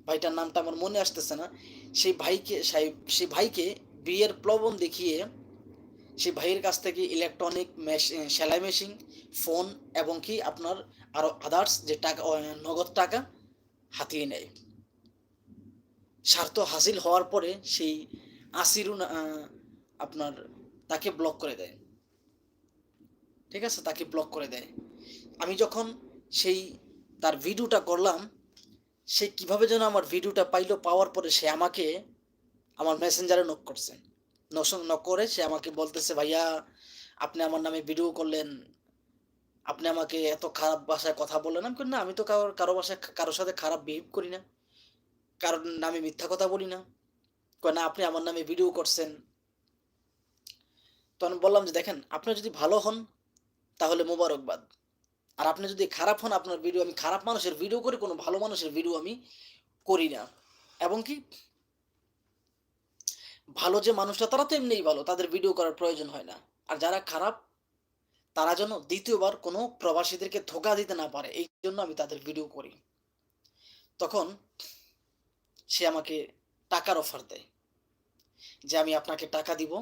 ভাইটার নামটা আমার মনে আসতেছে না। সেই ভাইকে বিয়ের প্রলোভন দেখিয়ে সেই ভাইয়ের কাছ থেকে ইলেকট্রনিক সেলাই মেশিন, ফোন, এবং কি আপনার আরও আদার্স যে টাকা, নগদ টাকা হাতিয়ে নেয়। স্বার্থ হাসিল হওয়ার পরে সেই আসিরুন আপনার তাকে ব্লক করে দেয়। ঠিক আছে, তাকে ব্লক করে দেয়। আমি যখন সেই তার ভিডিওটা করলাম, সে কিভাবে যেন আমার ভিডিওটা পাইলো, পাওয়ার পরে সে আমাকে আমার মেসেঞ্জারে নক করছে। নক করে সে আমাকে বলতেছে, ভাইয়া আপনি আমার নামে ভিডিও করলেন, আপনি আমাকে এত খারাপ ভাষায় কথা বললেন। আমি কই, না, আমি তো কারো ভাষায় কারোর সাথে খারাপ বিহেভ করি না, কারোর নামে মিথ্যা কথা বলি না। কয় না, আপনি আমার নামে ভিডিও করছেন। তো আমি বললাম যে দেখেন, আপনি যদি ভালো হন তাহলে মোবারকবাদ, আর আপনি যদি খারাপ হন, আপনার ভিডিও, আমি খারাপ মানুষের ভিডিও করি, কোনো ভালো মানুষের ভিডিও আমি করি না। এবং কি ভালো যে মানুষরা তারা তো এমনিই ভালো, তাদের ভিডিও করার প্রয়োজন হয় না। আর যারা খারাপ তারা যেন দ্বিতীয়বার কোনো প্রবাসীদেরকে ধোঁকা দিতে না পারে, এই জন্য আমি তাদের ভিডিও করি। তখন সে আমাকে টাকার অফার দেয় যে আমি আপনাকে টাকা দিব,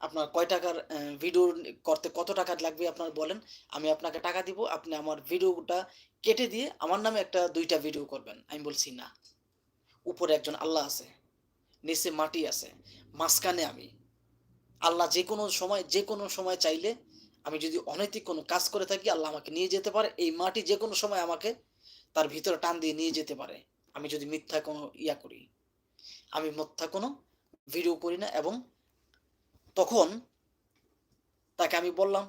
আপনার কয় টাকার ভিডিও করতে কত টাকা লাগবে আপনার বলেন, আমি আপনাকে টাকা দিব, আপনি আমার ভিডিওটা কেটে দিয়ে আমার নামে একটা 2টা ভিডিও করবেন। আমি বলছি না, উপরে একজন আল্লাহ আছে, নিচে মাটি আছে, মাঝখানে আমি। আল্লাহ যে কোনো সময় চাইলে, আমি যদি অনৈতিক কোনো কাজ করে থাকি, আল্লাহ আমাকে নিয়ে যেতে পারে। এই মাটি যে কোনো সময় আমাকে তার ভিতরে টান দিয়ে নিয়ে যেতে পারে, আমি যদি মিথ্যা কোনো করি। আমি মিথ্যা কোনো ভিডিও করি না। এবং তখন তাকে আমি বললাম,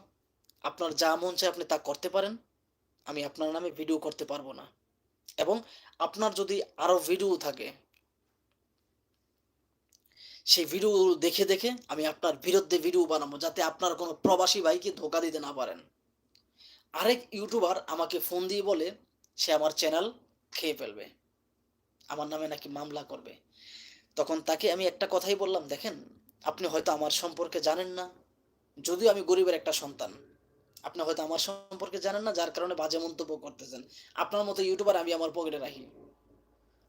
আপনার যা মন চায় আপনি তা করতে পারেন, আমি আপনার নামে ভিডিও করতে পারবো না। এবং আপনার যদি আরও ভিডিও থাকে সেই ভিডিওগুলো দেখে দেখে আমি আপনার বিরুদ্ধে ভিডিও বানাবো, যাতে আপনার কোনো প্রবাসী ভাইকে ধোঁকা দিতে না পারেন। আরেক ইউটিউবার আমাকে ফোন দিয়ে বলে সে আমার চ্যানেল খেয়ে ফেলবে, আমার নামে নাকি মামলা করবে। তখন তাকে আমি একটা কথাই বললাম, দেখেন, আপনি হয়তো আমার সম্পর্কে জানেন না, যদিও আমি গরিবের একটা সন্তান। আপনি হয়তো আমার সম্পর্কে জানেন না, যার কারণে বাজে মন্তব্য করতেছেন। আপনার মতো ইউটিউবার আমি আমার পকেটে রাখি।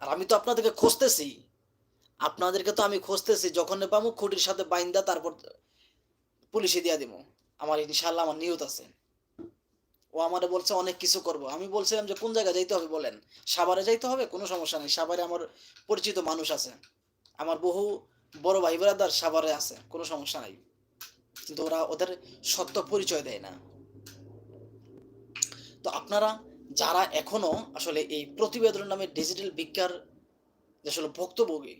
আর আমি তো আপনাদেরকে খুঁজতেছি। আপনাদেরকে তো আমি খুঁজতেছি। যখনে পামু খুঁটির সাথে বাইন্দা তারপর পুলিশে দিয়া দিমু। আমার ইনশাআল্লাহ আমার নিয়ত আছে। ও আমারে বলছে অনেক কিছু করব। আমি বলছিলাম যে, "কোন জায়গায় যাইতে হবে বলেন?" "সাভারে যাইতে হবে?" "কোনো সমস্যা নাই। সাভারে আমার পরিচিত মানুষ আছে। আমার বহু বড় ভাই ব্রাদার সাভারে আছে। কোনো সমস্যা নাই।" কিন্তু ওরা ওদের সত্য পরিচয় দেয় না। তো আপনারা যারা এখনো আসলে এই প্রতিবেদন নামে ডিজিটাল ভিক্ষার যে আসলে ভুক্তভোগী,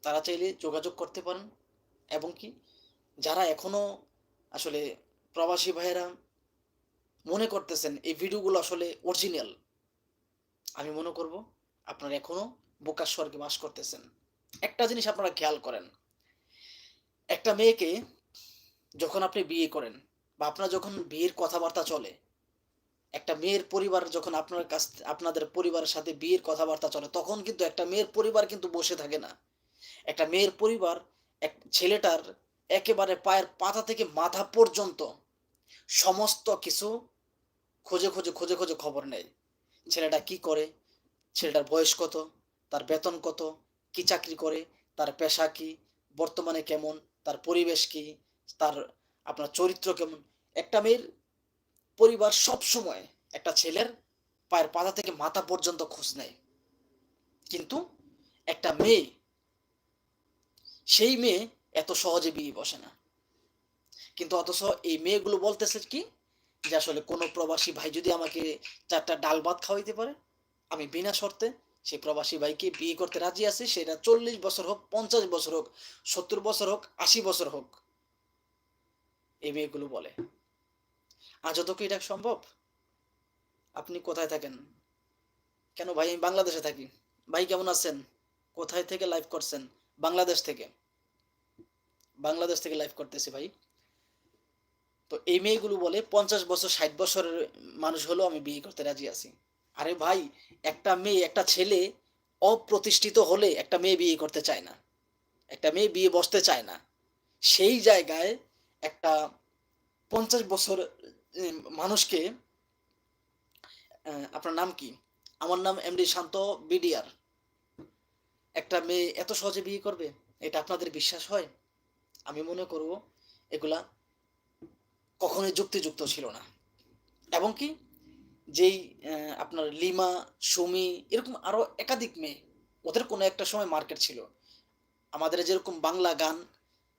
তারা চাইলে যোগাযোগ করতে পারেন। এবং কি যারা এখনো আসলে প্রবাসী ভাইয়েরা মনে করতেছেন এই ভিডিওগুলো আসলে অরিজিনাল, আমি মনে করব আপনারা এখনো বোকার স্বর্গে বাস করতেছেন। একটা জিনিস আপনারা খেয়াল করেন, একটা মেয়েকে যখন আপনি বিয়ে করেন বা আপনার যখন বিয়ের কথাবার্তা চলে, একটা মেয়ের পরিবার যখন আপনাদের পরিবারের সাথে বিয়ের কথাবার্তা চলে, তখন কিন্তু একটা মেয়ের পরিবার কিন্তু বসে থাকে না। একটা মেয়ের পরিবার এক ছেলেটার একেবারে পায়ের পাতা থেকে মাথা পর্যন্ত সমস্ত কিছু খুঁজে খুঁজে খবর নেয়। ছেলেটা কি করে? ছেলেটার বয়স কত? তার বেতন কত? কি চাকরি করে? তার পেশা কি? বর্তমানে কেমন? তার পরিবেশ কি? তার আপনার চরিত্র কেমন? একটা মেয়ের পরিবার সবসময় একটা ছেলের পায়ের পাতা থেকে মাথা পর্যন্ত খোঁজ নেয়। কিন্তু একটা মেয়ে, সেই মেয়ে এত সহজে বিয়ে বসে না। কিন্তু অথচ এই মেয়েগুলো বলতেছে কি? যে আসলে কোনো প্রবাসী ভাই যদি আমাকে ৪ টা ডাল ভাত খাওয়াইতে পারে, আমি বিনা শর্তে সেই প্রবাসী ভাইকে বিয়ে করতে রাজি আছি। সেটা ৪০ বছর হোক, ৫০ বছর হোক, ৭০ বছর হোক, ৮০ বছর হোক। এই মেয়েগুলো বলে। আজও কি এটা সম্ভব? আপনি কোথায় থাকেন? কেন ভাই? আমি বাংলাদেশে থাকি। ভাই কেমন আছেন? কোথায় থেকে লাইভ করছেন? বাংলাদেশ থেকে। বাংলাদেশ থেকে লাইভ করতেছি ভাই। তো এই মেয়েগুলো বলে ৫০ বছর ৬০ বছরের মানুষ হলেও আমি বিয়ে করতে রাজি আছি। আরে ভাই, একটা মেয়ে, একটা ছেলে অপ্রতিষ্ঠিত হলে একটা মেয়ে বিয়ে করতে চায় না। একটা মেয়ে বিয়ে বসতে চায় না। সেই জায়গায় একটা ৫০ বছর মানুষকে আপনার নাম কি? আমার নাম এমডি শান্ত বিডিআর। একটা মেয়ে এত সহজে বিয়ে করবে? এটা আপনাদের বিশ্বাস হয়? আমি মনে করব এগুলা কখনোই যুক্তিযুক্ত ছিল না। এবং কি যেই আপনার লিমা, সুমি, এরকম আরো একাধিক মেয়ে, ওদের কোনো একটা সময় মার্কেট ছিল। আমাদের যেরকম বাংলা গান,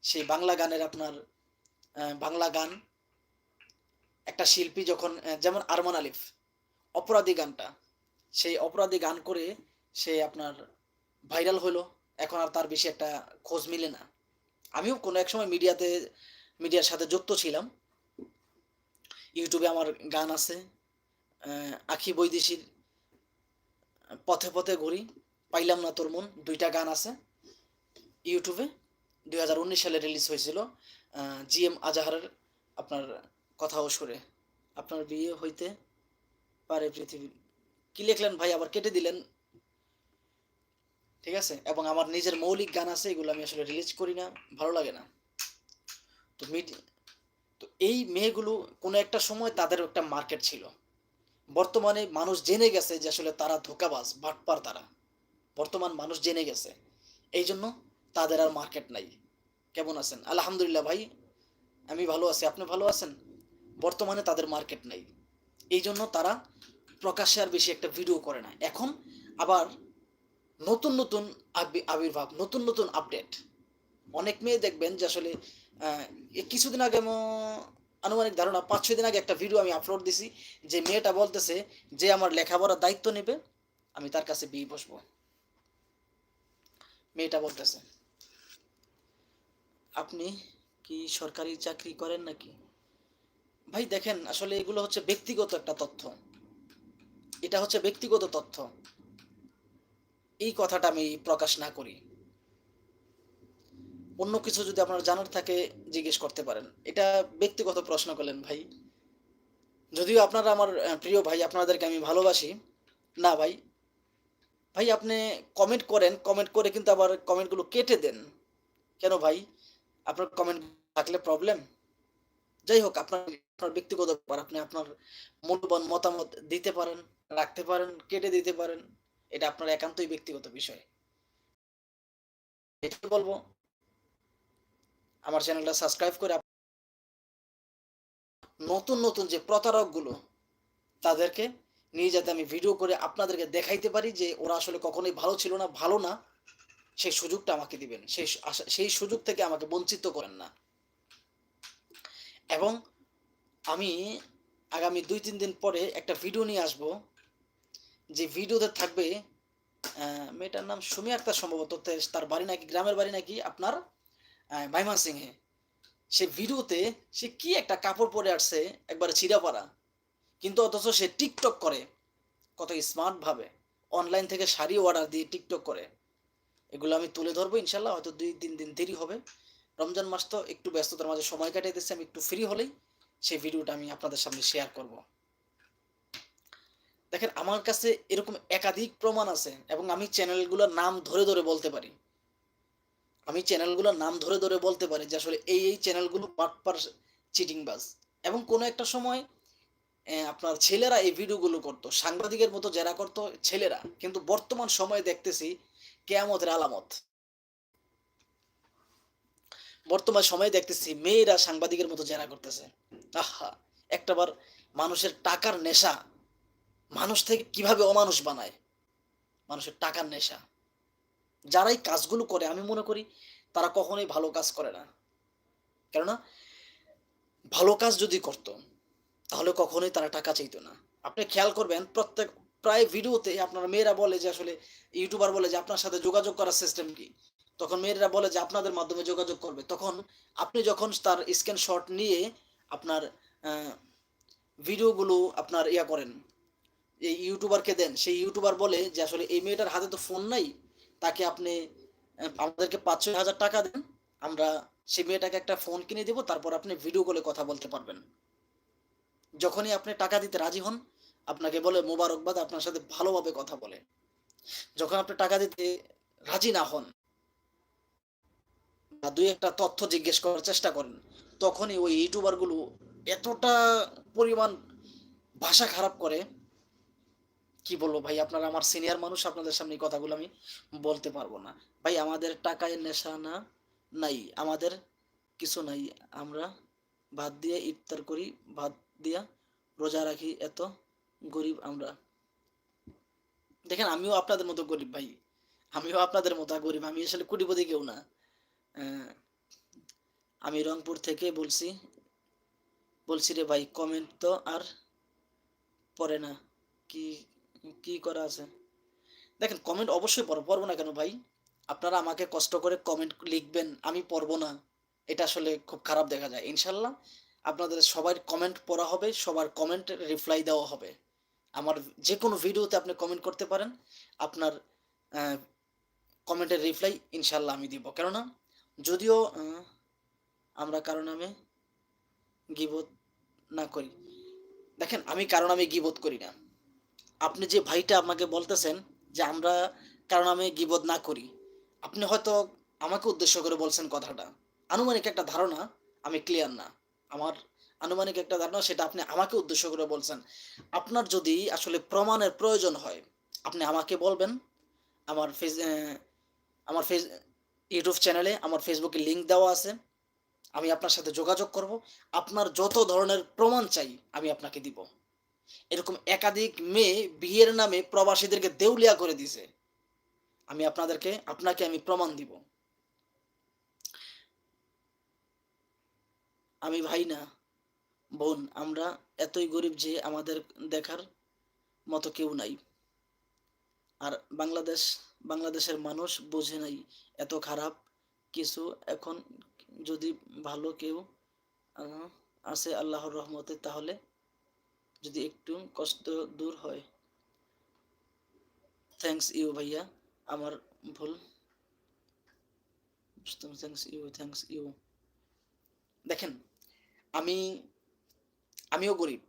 সেই বাংলা গানের আপনার বাংলা গান একটা শিল্পী যখন যেমন আরমান আলিফ, অপরাধী গানটা, সেই অপরাধী গান করে সে আপনার ভাইরাল হলো। এখন আর তার বেশি একটা খোঁজ মিলে না। আমিও কোনো এক সময় মিডিয়ার সাথে যুক্ত ছিলাম। ইউটিউবে আমার গান আছে। আঁখি বৈদেশীর পথে পথে ঘুরি, পাইলাম না তোর মন, ২ টা গান আছে ইউটিউবে। ২০১৯ সালে রিলিজ হয়েছিল। জিএম আজাহারের আপনার কথা ও সুরে। আপনার বিয়ে হইতে পারে পৃথিবী, কি লিখলেন ভাই? আবার কেটে দিলেন। ঠিক আছে? এবং আমার নিজের মৌলিক গান আছে, এগুলো আমি আসলে রিলিজ করি না, ভালো লাগে না। তো তো এই মেয়েগুলো কোনো একটা সময় তাদের একটা মার্কেট ছিল। বর্তমানে মানুষ জেনে গেছে যে আসলে তারা ধোঁকাবাজ, বাটপার তারা। বর্তমান মানুষ জেনে গেছে। এই জন্য তাদের আর মার্কেট নাই। কেমন আছেন? আলহামদুলিল্লাহ ভাই, আমি ভালো আছি। আপনি ভালো আছেন? বর্তমানে তাদের মার্কেট নাই। এই জন্য তারা প্রকাশ্যে আর বেশি একটা ভিডিও করে না। এখন আবার নতুন নতুন আবির্ভাব, নতুন নতুন আপডেট। অনেক মেয়ে দেখবেন যে আসলে কিছুদিন আগে আনুমানিক ধারণা ৫-৬ দিন আগে একটা ভিডিও আমি আপলোড দিছি, যে মেয়েটা বলতেছে যে আমার লেখাপড়ার দায়িত্ব নেবে, আমি তার কাছে বিয়ে বসবো। মেয়েটা বলতেছে। আপনি কি সরকারি চাকরি করেন নাকি? ভাই দেখেন, আসলে এগুলো হচ্ছে ব্যক্তিগত একটা তথ্য। এটা হচ্ছে ব্যক্তিগত তথ্য। এই কথাটা আমি প্রকাশ না করি। অন্য কিছু যদি আপনার জানার থাকে জিজ্ঞেস করতে পারেন। এটা ব্যক্তিগত প্রশ্ন করলেন ভাই। যদিও আপনারা আমার প্রিয় ভাই, আপনাদেরকে আমি ভালোবাসি। না ভাই, ভাই আপনি কমেন্ট করেন, কমেন্ট করে কিন্তু আবার কমেন্টগুলো কেটে দেন। কেন ভাই? আপনার কমেন্ট থাকলে প্রবলেম? যাই হোক, আপনার আপনার ব্যক্তিগত ব্যাপার। আপনি আপনার মূল্যবান মতামত দিতে পারেন, রাখতে পারেন, কেটে দিতে পারেন। এটা আপনার একান্তই ব্যক্তিগত বিষয়। এটাই বলব, আমার চ্যানেলটা সাবস্ক্রাইব করে নতুন, নতুন যে প্রতারকগুলো তাদেরকে নিয়ে যাতে আমি ভিডিও করে আপনাদেরকে দেখাইতে পারি যে ওরা আসলে কখনোই ভালো ছিল না, ভালো না। সেই সুযোগটা আমাকে দিবেন। সেই সুযোগ থেকে আমাকে বঞ্চিত করেন না। এবং আমি আগামী ২-৩ দিন পরে একটা ভিডিও নিয়ে আসবো। যে ভিডিওতে থাকবে মেয়েটার নাম সুমি আক্তার সম্ভবত। তার বাড়ি নাকি, গ্রামের বাড়ি নাকি আপনার ময়মনসিংহে। সে ভিডিওতে সে কি একটা কাপড় পরে আসছে একবারে ছিঁড়া-পরা। কিন্তু অথচ সে টিকটক করে। কত স্মার্ট ভাবে অনলাইন থেকে শাড়ি অর্ডার দিয়ে টিকটক করে। এগুলো আমি তুলে ধরবো ইনশাল্লাহ। হয়তো ২-৩ দিন দেরি হবে। রমজান মাস তো একটু ব্যস্ততার মাঝে সময় কাটাইতেছি। আমি একটু ফ্রি হলেই সেই ভিডিওটা আমি আপনাদের সামনে শেয়ার করব। দেখেন আমার কাছে এরকম একাধিক প্রমাণ আছে এবং আমি চ্যানেলগুলোর নাম ধরে, ধরে বলতে পারি। আমি চ্যানেলগুলোর নাম ধরে, ধরে বলতে পারি যে আসলে এই চ্যানেলগুলো বাটপার, চিটিংবাজ। এবং কোনো একটা সময় আপনার ছেলেরা এই ভিডিওগুলো করতো। সাংবাদিকের মতো যারা করতো ছেলেরা। কিন্তু বর্তমান সময়ে দেখতেছি কেয়ামতের আলামত। বর্তমান সময়ে দেখতেছি মেয়েরা সাংবাদিকের মতো জেরা করতেছে। আহা! একটাবার মানুষের টাকার নেশা মানুষ থেকে কিভাবে অমানুষ বানায়। মানুষের টাকার নেশা। যারা এই কাজগুলো করে আমি মনে করি তারা কখনোই ভালো কাজ করে না। কেননা ভালো কাজ যদি করত তাহলে কখনোই তারা টাকা চাইতো না। আপনি খেয়াল করবেন প্রায় ভিডিওতে আপনার মেয়েরা বলে যে আসলে ইউটিউবার বলে যে আপনার সাথে যোগাযোগ করার সিস্টেম কি? তখন মেয়েরা বলে যে আপনাদের মাধ্যমে যোগাযোগ করবে। তখন আপনি যখন তার স্ক্রিনশট নিয়ে আপনার আ ভিডিওগুলো আপনার করেন, এই ইউটিউবারকে দেন। সেই ইউটিউবার বলে যে আসলে এই মেয়েটার হাতে তো ফোন নাই। তাকে আপনি আমাদেরকে ৫-৬ হাজার টাকা দেন। আমরা সেই মেয়েটাকে একটা ফোন কিনে দিব। তারপর আপনি ভিডিও কলে কথা বলতে পারবেন। যখনই আপনি টাকা দিতে রাজি হন, আপনাকে বলে মোবারকবাদ, আপনার সাথে ভালোভাবে কথা বলে। যখন আপনি টাকা দিতে রাজি না হন বা ২-১ টা তথ্য জিজ্ঞেস করার চেষ্টা করেন, তখনই ওই ইউটিউবার গুলো এতটা পরিমাণ ভাষা খারাপ করে, কি বলবো ভাই, আপনারা আমার সিনিয়র মানুষ, আপনাদের সামনে এই কথাগুলো আমি বলতে পারবো না। ভাই আমাদের টাকায় নেশা না, নাই। আমাদের কিছু নাই। আমরা ভাত দিয়ে ইফতার করি, ভাত দিয়া রোজা রাখি, এত গরিব আমরা। দেখেন আমিও আপনাদের মতো গরিব ভাই। আমিও আপনাদের মতো গরিব। আমি আসলে কোটিপতি কেউ না। অ্যা আমি রংপুর থেকে বলছি রে ভাই, কমেন্ট তো আর পড়ে না। কি, কি করা আছে? দেখেন কমেন্ট অবশ্যই পড়বো না কেন ভাই? আপনারা আমাকে কষ্ট করে কমেন্ট লিখবেন, আমি পড়বো না। এটা আসলে খুব খারাপ দেখা যায়। ইনশাআল্লাহ আপনাদের সবার কমেন্ট পড়া হবে, সবার কমেন্টের রিপ্লাই দেওয়া হবে। আমার যেকোনো ভিডিওতে আপনি কমেন্ট করতে পারেন। আপনার অ্যা কমেন্টের রিপ্লাই ইনশাআল্লাহ আমি দিব। কেননা যদিও আমরা কারো নামে গীবত না করি। দেখেন আমি কারো নামে গীবত করি না। আপনি যে ভাইটা আমাকে বলতেছেন যে আমরা কারো নামে গীবত না করি। আপনি হয়তো আমাকে উদ্দেশ্য করে বলছেন কথাটা। আনুমানিক একটা ধারণা, আমি ক্লিয়ার না। আমার আনুমানিক একটা ধারণা, সেটা আপনি আমাকে উদ্দেশ্য করে বলছেন। আপনার যদি আসলে প্রমাণের প্রয়োজন হয়, আপনি আমাকে বলবেন। আমার ফেস অ্যা আমার ফেস ইউটিউব চ্যানেলে আমার ফেসবুকে লিংক দেওয়া আছে। আমি আপনার সাথে যোগাযোগ করব। আপনার যত ধরনের প্রমাণ চাই আমি আপনাকে দিব। এরকম একাধিক মেয়ে বিয়ের নামে প্রবাসীদেরকে দেউলিয়া করে দিছে। আপনাকে আমি প্রমাণ দিব। আমি ভাই না, বোন। আমরা এতই গরিব যে আমাদের দেখার মতো কেউ নাই। আর বাংলাদেশের মানুষ বোঝে নাই এত খারাপ কিছু। এখন যদি ভালো কেউ আ আছে আল্লাহর রহমতে, তাহলে যদি একটু কষ্ট দূর হয়। থ্যাংকস ইউ ভাইয়া। আমার ভুল থ্যাংকস ইউ। দেখেন, আমি আমিও গরিব।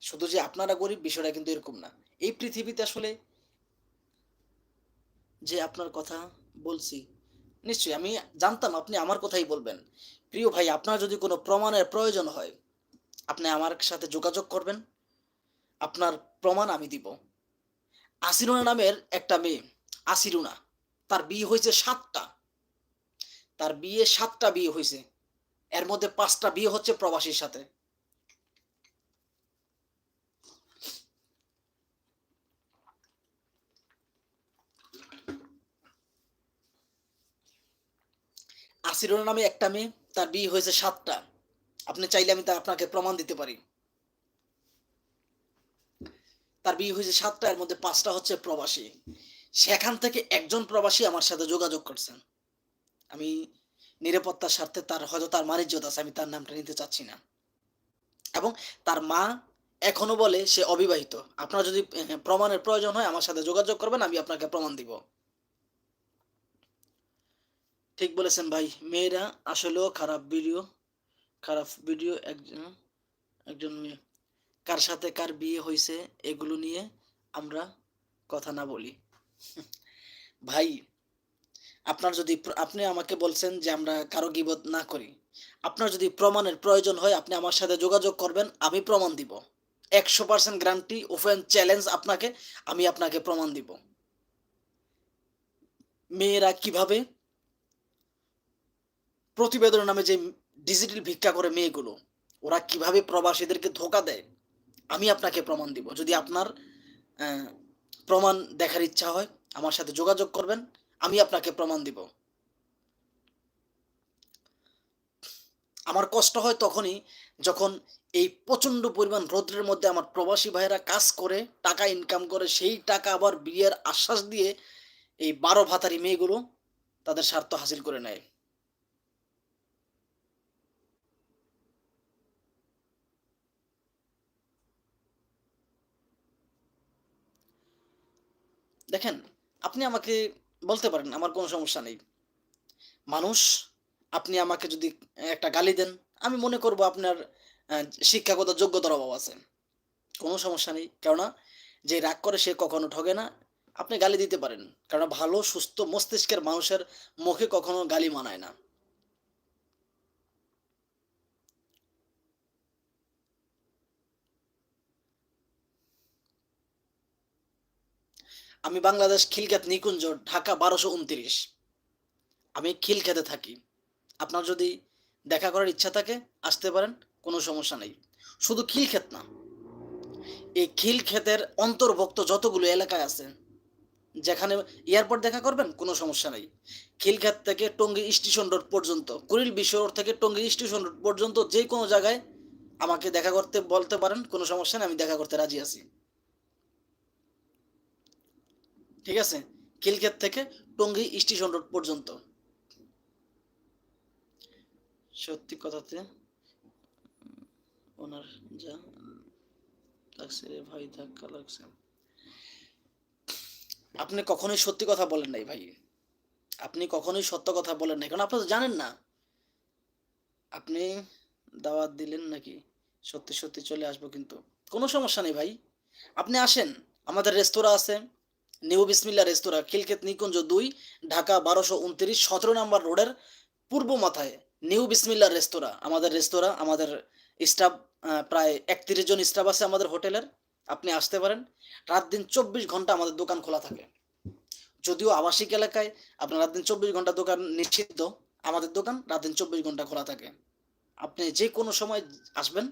শুধু যে আপনারা গরিব বিষয়টা কিন্তু এরকম না। এই পৃথিবীতে আসলে যে আপনার কথা বলছি, নিশ্চয়ই আমি জানতাম আপনি আমার কথাই বলবেন। প্রিয় ভাই, আপনার যদি কোনো প্রমাণের প্রয়োজন হয়, আপনি আমার সাথে যোগাযোগ করবেন। আপনার প্রমাণ আমি দিব। আসিরুনা নামের একটা মেয়ে, আসিরুনা, তার বিয়ে হয়েছে ৭ টা। তার বিয়ে ৭ টা বিয়ে হইছে। এর মধ্যে ৫ টা বিয়ে হচ্ছে প্রবাসীর সাথে। আসিরুনা নামে একটা মেয়ে, তার বিয়ে হয়েছে ৭ টা। আপনি চাইলে আমি আপনাকে প্রমাণ দিতে পারি। তার বিয়ে হয়েছে ৭ টা, এর মধ্যে ৫ টা হচ্ছে প্রবাসী। সেখান থেকে একজন প্রবাসী আমার সাথে যোগাযোগ করছেন। আমি নিরাপত্তার স্বার্থে, তার হয়তো তার মার ইজ্জত আছে, আমি তার নামটা নিতে চাচ্ছি না। এবং তার মা এখনো বলে সে অবিবাহিত। আপনার যদি প্রমাণের প্রয়োজন হয় আমার সাথে যোগাযোগ করবেন, আমি আপনাকে প্রমাণ দিব। ঠিক বলেছেন ভাই। মেয়েরা আসলেও খারাপ ভিডিও একজন একজন মেয়ে কার সাথে কার বিয়ে হইছে এগুলো নিয়ে আমরা কথা না বলি। ভাই, আপনার যদি আপনি আমাকে বলছেন যে আমরা কারো গীবত না করি। আপনার যদি প্রমাণের প্রয়োজন হয় আপনি আমার সাথে যোগাযোগ করবেন, আমি প্রমাণ দিব। ১০০% গ্যারান্টি, ওপেন চ্যালেঞ্জ আপনাকে, আমি আপনাকে প্রমাণ দিব। মেয়েরা কিভাবে প্রতিবেদন নামে যে ডিজিটাল ভিক্ষা করে মেয়েগুলো, ওরা কিভাবে প্রবাসীদেরকে ধোঁকা দেয়, আমি আপনাকে প্রমাণ দিব। যদি আপনার আহ, প্রমাণ দেখার ইচ্ছা হয় আমার সাথে যোগাযোগ করবেন, আমি আপনাকে প্রমাণ দিব। আমার কষ্ট হয় তখনই যখন এই প্রচণ্ড পরিমাণ রৌদ্রের মধ্যে আমার প্রবাসী ভাইয়েরা কাজ করে টাকা ইনকাম করে, সেই টাকা আবার বিয়ের আশ্বাস দিয়ে এই ১২ ভাতারি মেয়েগুলো তাদের স্বার্থ হাসিল করে নেয়। দেখেন, আপনি আমাকে বলতে পারেন, আমার কোনো সমস্যা নেই। মানুষ, আপনি আমাকে যদি একটা গালি দেন, আমি মনে করব আপনার শিক্ষাগত যোগ্যতার অভাব আছে। কোনো সমস্যা নেই। কেননা যে রাগ করে সে কখনো ঠগে না। আপনি গালি দিতে পারেন। কেননা ভালো সুস্থ মস্তিষ্কের মানুষের মুখে কখনো গালি মানায় না। আমি বাংলাদেশ খিলক্ষেত নিকুঞ্জ, ঢাকা ১২২৯। আমি খিলক্ষেতে থাকি। আপনার যদি দেখা করার ইচ্ছা থাকে আসতে পারেন, কোনো সমস্যা নেই। শুধু খিলক্ষেত না, এই খিলক্ষেতের অন্তর্ভুক্ত যতগুলো এলাকায় আছে, যেখানে এয়ারপোর্ট দেখা করবেন কোনো সমস্যা নাই। খিলক্ষেত থেকে টঙ্গী স্টেশন রোড পর্যন্ত, কুড়িল বিশ্ব রোড থেকে টঙ্গী স্টেশন রোড পর্যন্ত যে কোনো জায়গায় আমাকে দেখা করতে বলতে পারেন, কোনো সমস্যা নেই, আমি দেখা করতে রাজি আছি। ঠিক আছে? খিলক্ষেত থেকে টঙ্গী স্টেশন রোড পর্যন্ত। সত্যি কথাতে ওনার যা লাগছে রে ভাই, ধাক্কা লাগছে। আপনি কখনোই সত্যি কথা বলেন নাই ভাই। আপনি কখনোই সত্য কথা বলেন নাই, কারণ আপনি তো জানেন না। আপনি দাওয়াত দিলেন নাকি? সত্যি সত্যি চলে আসবো কিন্তু। কোনো সমস্যা নেই ভাই। আপনি আসেন। আমাদের রেস্তোরাঁ আছে। নিউ বিসমিল্লা রেস্তোরাঁ, খিলক্ষেত নিকুঞ্জ ২, ঢাকা ১২২৯, ১৭ নাম্বার রোডের পূর্ব মাথায় নিউ বিসমিল্লা রেস্তোরাঁ। আমাদের রেস্তোরাঁ, আমাদের স্টাফ প্রায় ৩১ জন স্টাফ আছে আমাদের হোটেলের। আপনি আসতে পারেন। রাত দিন ২৪ ঘন্টা আমাদের দোকান খোলা থাকে। যদিও আবাসিক এলাকায় আপনার রাত দিন ২৪ ঘন্টা দোকান নিষিদ্ধ, আমাদের দোকান রাত দিন ২৪ ঘন্টা খোলা থাকে। আপনি যে কোনো সময় আসবেন,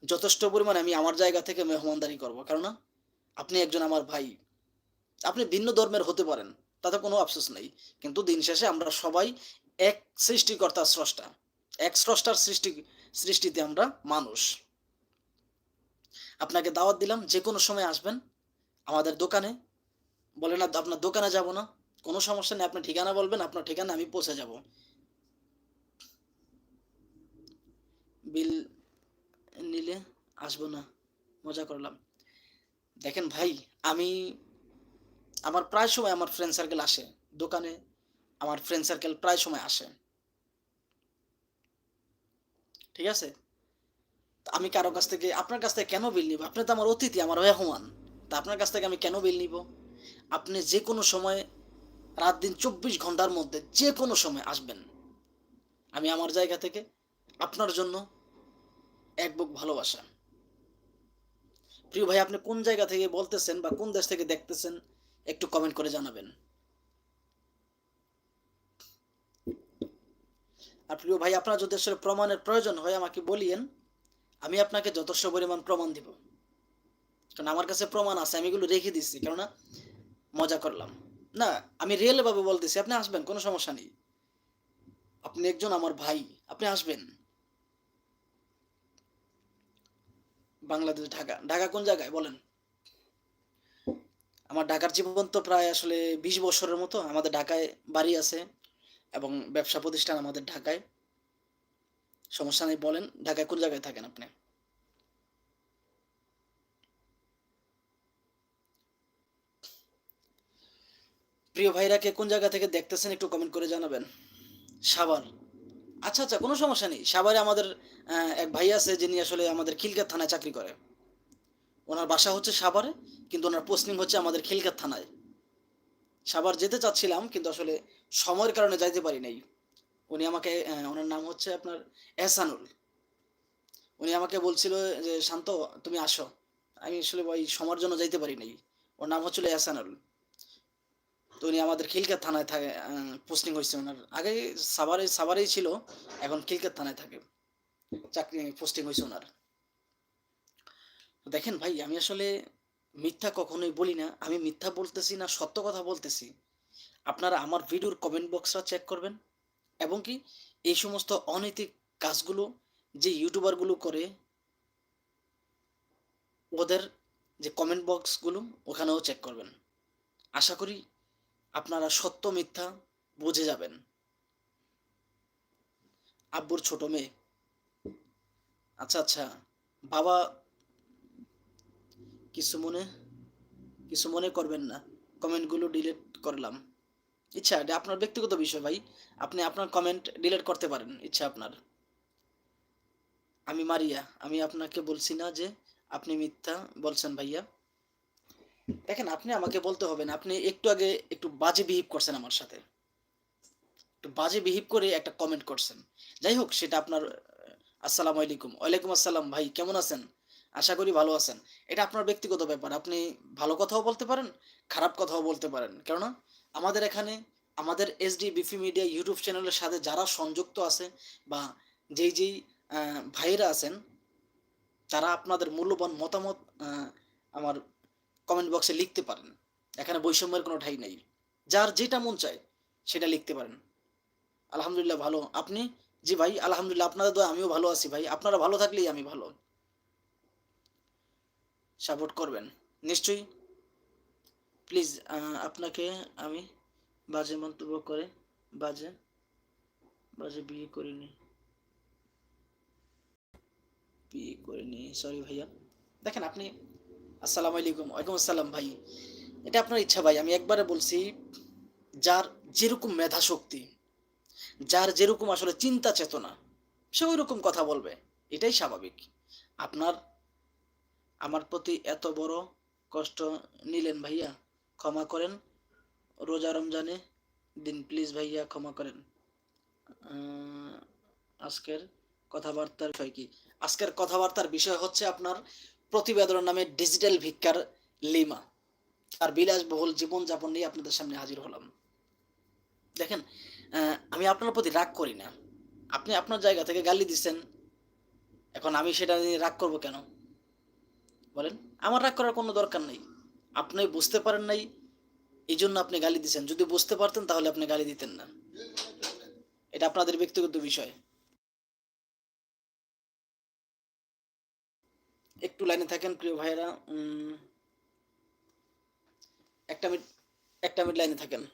যথেষ্ট পরিমাণে আমি আমার জায়গা থেকে মেহমানদারি করব। কেননা আপনি একজন আমার ভাই। আপনি ভিন্ন ধর্মের হতে পারেন, তাতে কোনো আফসোস নেই। কিন্তু দিন শেষে আমরা সবাই এক সৃষ্টিকর্তার স্রষ্টা। এক স্রষ্টার সৃষ্টিতে আমরা মানুষ। আপনাকে দাওয়াত দিলাম, যে কোনো সময় আসবেন আমাদের দোকানে। বলে না আপনার দোকানে যাব না, কোনো সমস্যা নেই। আপনি ঠিকানা বলবেন, আপনার ঠিকানা আমি পৌঁছে যাব। বিল নিলে আসবো না, মজা করলাম। দেখেন ভাই, আমি আমার প্রায় সময় আমার ফ্রেন্ড সার্কেল আসে দোকানে। আমার ফ্রেন্ড সার্কেল প্রায় সময় আসে। ঠিক আছে? আমি কারো কাছ থেকে আপনার কাছ থেকে কেন বিল নিব? আপনি তো আমার অতিথি, আমার মেহমান। তা আপনার কাছ থেকে আমি কেন বিল নিব? আপনি যেকোনো সময় রাত-দিন ২৪ ঘন্টার মধ্যে যেকোনো সময় আসবেন। আমি আমার জায়গা থেকে আপনার জন্য এক বুক ভালোবাসা। প্রিয় ভাই, আপনি কোন জায়গা থেকে বলতেছেন বা কোন দেশ থেকে দেখতেছেন একটু কমেন্ট করে জানাবেন। আর প্রিয় ভাই, আপনার যদি আসলে প্রমাণের প্রয়োজন হয় আমাকে বলিয়েন। আমি আপনাকে যথেষ্ট পরিমাণ প্রমাণ দিব। কারণ আমার কাছে প্রমাণ আছে। আমি এগুলো রেখে দিচ্ছি। কেননা মজা করলাম। না, আমি রিয়েল ভাবে বলতেছি। আপনি আসবেন, কোনো সমস্যা নেই। আপনি একজন আমার ভাই। আপনি আসবেন। বাংলাদেশ, ঢাকা। ঢাকা কোন জায়গায় বলেন? আমার ঢাকার জীবন তো প্রায় আসলে ২০ বছরের মতো। আমাদের ঢাকায় বাড়ি আছে এবং ব্যবসা প্রতিষ্ঠান আমাদের ঢাকায়। সমস্যা নেই, বলেন ঢাকায় কোন জায়গায় থাকেন আপনি? প্রিয় ভাইরা, কে কোন জায়গা থেকে দেখতেছেন একটু কমেন্ট করে জানাবেন। সাভার। আচ্ছা, আচ্ছা, কোনো সমস্যা নেই। সাভারে আমাদের এক ভাই আছে যিনি আসলে আমাদের খিলগাঁও থানায় চাকরি করে। ওনার বাসা হচ্ছে সাভারে, কিন্তু ওনার পোস্টিং হচ্ছে আমাদের খিলগাঁও থানায়। সাভার যেতে চাচ্ছিলাম কিন্তু আসলে সময়ের কারণে যাইতে পারি নাই। উনি আমাকে ওনার নাম হচ্ছে আপনার এহসানুল। উনি আমাকে বলছিল যে, "শান্ত, তুমি আসো।" আমি আসলে ওই সময়ের জন্য যাইতে পারি নাই। ওর নাম হচ্ছিল এহসানুল। তো উনি আমাদের খিলগাঁও থানায় থাকে, পোস্টিং হইছে উনার। আগে সাভারেই ছিল, এখন খিলগাঁও থানায় থাকে। চাকরি পোস্টিং হইছে উনার। তো দেখেন ভাই, আমি আসলে মিথ্যা কখনোই বলি না। আমি মিথ্যা বলতেছি না, সত্য কথা বলতেছি। আপনারা আমার ভিডিওর কমেন্ট বক্সটা চেক করবেন এবং কি এই সমস্ত অনৈতিক কাজগুলো যে ইউটিউবার গুলো করে, ওদের যে কমেন্ট বক্সগুলো ওখানেও চেক করবেন। আশা করি আপনারা সত্য মিথ্যা বুঝে যাবেন। আব্বুর ছোট মেয়ে। আচ্ছা, আচ্ছা। বাবা, কিছু মনে কিছু মনে করবেন না। কমেন্টগুলো ডিলিট করলাম। ইচ্ছা, এটা আপনার ব্যক্তিগত বিষয় ভাই। আপনি আপনার কমেন্ট ডিলিট করতে পারেন, ইচ্ছা আপনার। আমি মারিয়া। আমি আপনাকে বলছি না যে আপনি মিথ্যা বলছেন ভাইয়া। দেখেন, আপনি আমাকে বলতে হবে না। আপনি একটু আগে একটু বাজে বিহেভ করছেন আমার সাথে। একটু বাজে বিহেভ করে একটা কমেন্ট করছেন। যাই হোক, সেটা আপনার আসসালামু আলাইকুম। ওয়ালাইকুম আসসালাম ভাই, কেমন আছেন? আশা করি ভালো আছেন। এটা আপনার ব্যক্তিগত ব্যাপার। আপনি ভালো কথাও বলতে পারেন, খারাপ কথাও বলতে পারেন। কেননা আমাদের এখানে আমাদের এসডি বিফি মিডিয়া ইউটিউব চ্যানেলের সাথে যারা সংযুক্ত আছে বা যেই ভাইয়েরা আছেন, তারা আপনাদের মূল্যবান মতামত আ আমার কমেন্ট বক্সে লিখতে পারেন। এখানে বৈষম্যের কোনো ঠাঁই নাই। যার যেটা মন চায় সেটা লিখতে পারেন। আলহামদুলিল্লাহ ভালো। আপনি? জি ভাই, আলহামদুলিল্লাহ আপনাদের দোয়ায় আমিও ভালো আছি ভাই। আপনারা ভালো থাকলেই আমি ভালো। সাপোর্ট করবেন। নিশ্চয়ই। প্লিজ, আপনাকে আমি বাজে মন্তব্য করে বাজে, বাজে বিয়ে করিনি। সরি ভাইয়া। দেখেন আপনি আসসালামু আলাইকুম। ওয়ালাইকুম আসসালাম ভাই। এটা আপনার ইচ্ছা ভাই। আমি একবারে বলছি, যার যেরকম মেধাশক্তি, যার যেরকম আসলে চিন্তা চেতনা, সে ঐরকম কথা বলবে। এটাই স্বাভাবিক। আপনার আমার প্রতি এত বড় কষ্ট নিলেন ভাইয়া, ক্ষমা করেন। রোজা রমজানে দিন, প্লিজ ভাইয়া ক্ষমা করেন। আহ, আজকের কথাবার্তার বিষয় কি? আজকের কথাবার্তার বিষয় হচ্ছে আপনার প্রতিবেদনের নামে ডিজিটাল ভিক্ষার লিমা আর বিলাসবহুল জীবনযাপন নিয়ে আপনাদের সামনে হাজির হলাম। দেখেন, আমি আপনার প্রতি রাগ করি না। আপনি আপনার জায়গা থেকে গালি দিচ্ছেন, এখন আমি সেটা নিয়ে রাগ করব কেন বলেন? আমার রাগ করার কোনো দরকার নেই। আপনি বুঝতে পারেন নাই, এই জন্য আপনি গালি দিচ্ছেন। যদি বুঝতে পারতেন তাহলে আপনি গালি দিতেন না। এটা আপনাদের ব্যক্তিগত বিষয়। একটু লাইনে থাকেন প্রিয় ভাইয়েরা। একটা মিনিট, একটা মিনিট লাইনে থাকেন।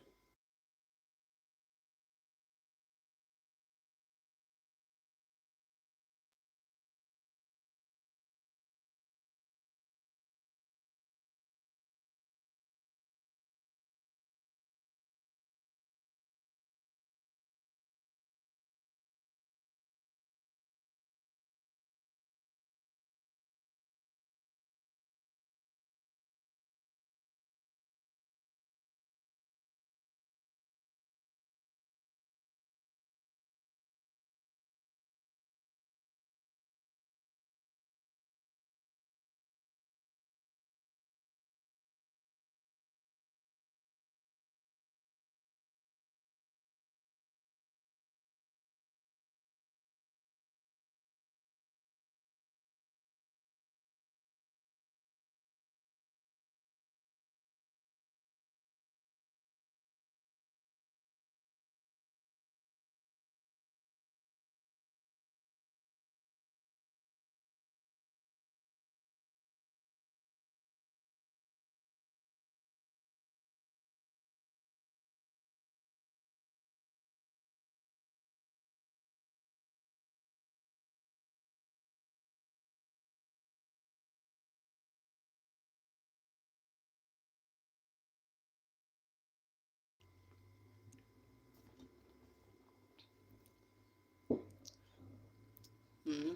হুম,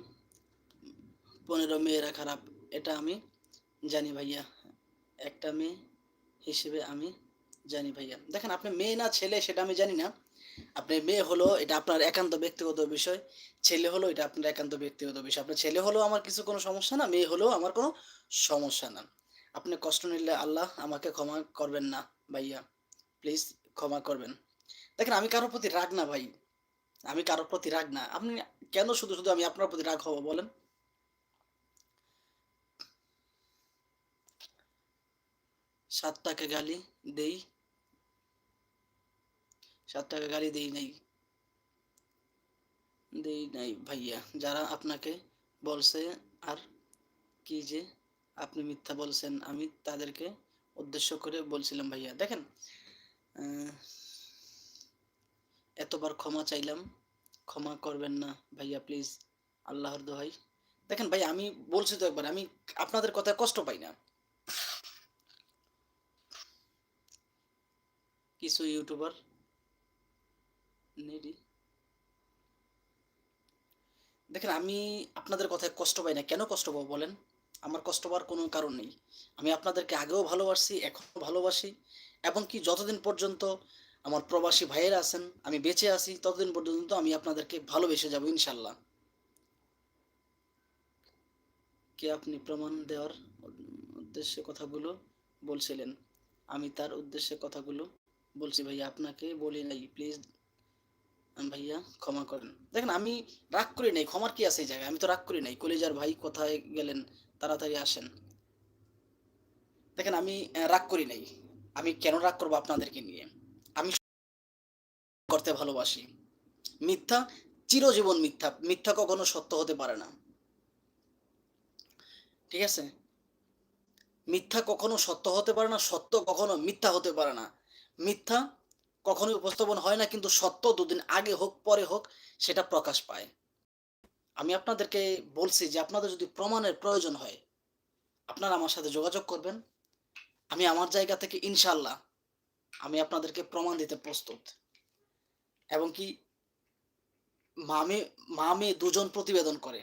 15 মেয়েরা খারাপ, এটা আমি জানি ভাইয়া। একটা মেয়ে হিসেবে আমি জানি ভাইয়া। দেখেন আপনি মেয়ে না ছেলে সেটা আমি জানি না। আপনি মেয়ে হলো এটা আপনার একান্ত ব্যক্তিগত বিষয়। ছেলে হলো এটা আপনার একান্ত ব্যক্তিগত বিষয়। আপনার ছেলে হলেও আমার কিছু কোনো সমস্যা না, মেয়ে হলেও আমার কোনো সমস্যা না। আপনি কষ্ট নিলে আল্লাহ আমাকে ক্ষমা করবেন না ভাইয়া। প্লিজ ক্ষমা করবেন। দেখেন আমি কারো প্রতি রাগ না ভাই। আমি কারো প্রতি রাগ না। আপনি কেন শুধু আমি আপনার প্রতি রাগ হব বলেন? ৭ টাকা গালি দেই, ৭ টাকা গালি দেই নাই ভাইয়া। যারা আপনাকে বলছে আর কি যে আপনি মিথ্যা বলছেন, আমি তাদেরকে উদ্দেশ্য করে বলছিলাম ভাইয়া। দেখেন আহ, এতবার ক্ষমা চাইলাম, ক্ষমা করবেন না ভাইয়া প্লিজ, আল্লাহর দোহাই। দেখেন ভাই আমি বলছি তো একবার, আমি আপনাদের কথায় কষ্ট পাই না। কিছু ইউটিউবার নেডি, দেখেন আমি আপনাদের কথায় কষ্ট পাই না। কেন কষ্ট পাবো বলেন? আমার কষ্ট পাওয়ার কোনো কারণ নেই। আমি আপনাদেরকে আগেও ভালোবাসি, এখনো ভালোবাসি, এবং কি যতদিন পর্যন্ত আমার প্রবাসী ভাইয়েরা আছেন, আমি বেঁচে আছি, ততদিন পর্যন্ত আমি আপনাদেরকে ভালোবেসে যাব ইনশাল্লাহ। কে আপনি প্রমাণ দেওয়ার উদ্দেশ্যে কথাগুলো বলছিলেন? আমি তার উদ্দেশ্যে কথাগুলো বলছি ভাইয়া, আপনাকে বলি নাই প্লিজ ভাইয়া ক্ষমা করেন। দেখেন আমি রাগ করি নাই, ক্ষমার কি আছে এই জায়গায়? আমি তো রাগ করি নাই। কলিজার ভাই কোথায় গেলেন? তাড়াতাড়ি আসেন। দেখেন আমি রাগ করি নাই। আমি কেন রাগ করবো আপনাদেরকে নিয়ে? আমি করতে ভালোবাসি। মিথ্যা চিরজীবন মিথ্যা, মিথ্যা কখনো সত্য হতে পারে না। ঠিক আছে? মিথ্যা কখনো সত্য হতে পারে না, সত্য কখনো মিথ্যা হতে পারে না। মিথ্যা কখনোই উপস্থাপন হয় না, কিন্তু সত্য দুদিন আগে হোক পরে হোক সেটা প্রকাশ পায়। আমি আপনাদেরকে বলছি যে আপনাদের যদি প্রমাণের প্রয়োজন হয় আপনারা আমার সাথে যোগাযোগ করবেন। আমি আমার জায়গা থেকে ইনশাল্লাহ আমি আপনাদেরকে প্রমাণ দিতে প্রস্তুত। এবং কি মামে মা মেয়ে দুজন প্রতিবেদন করে।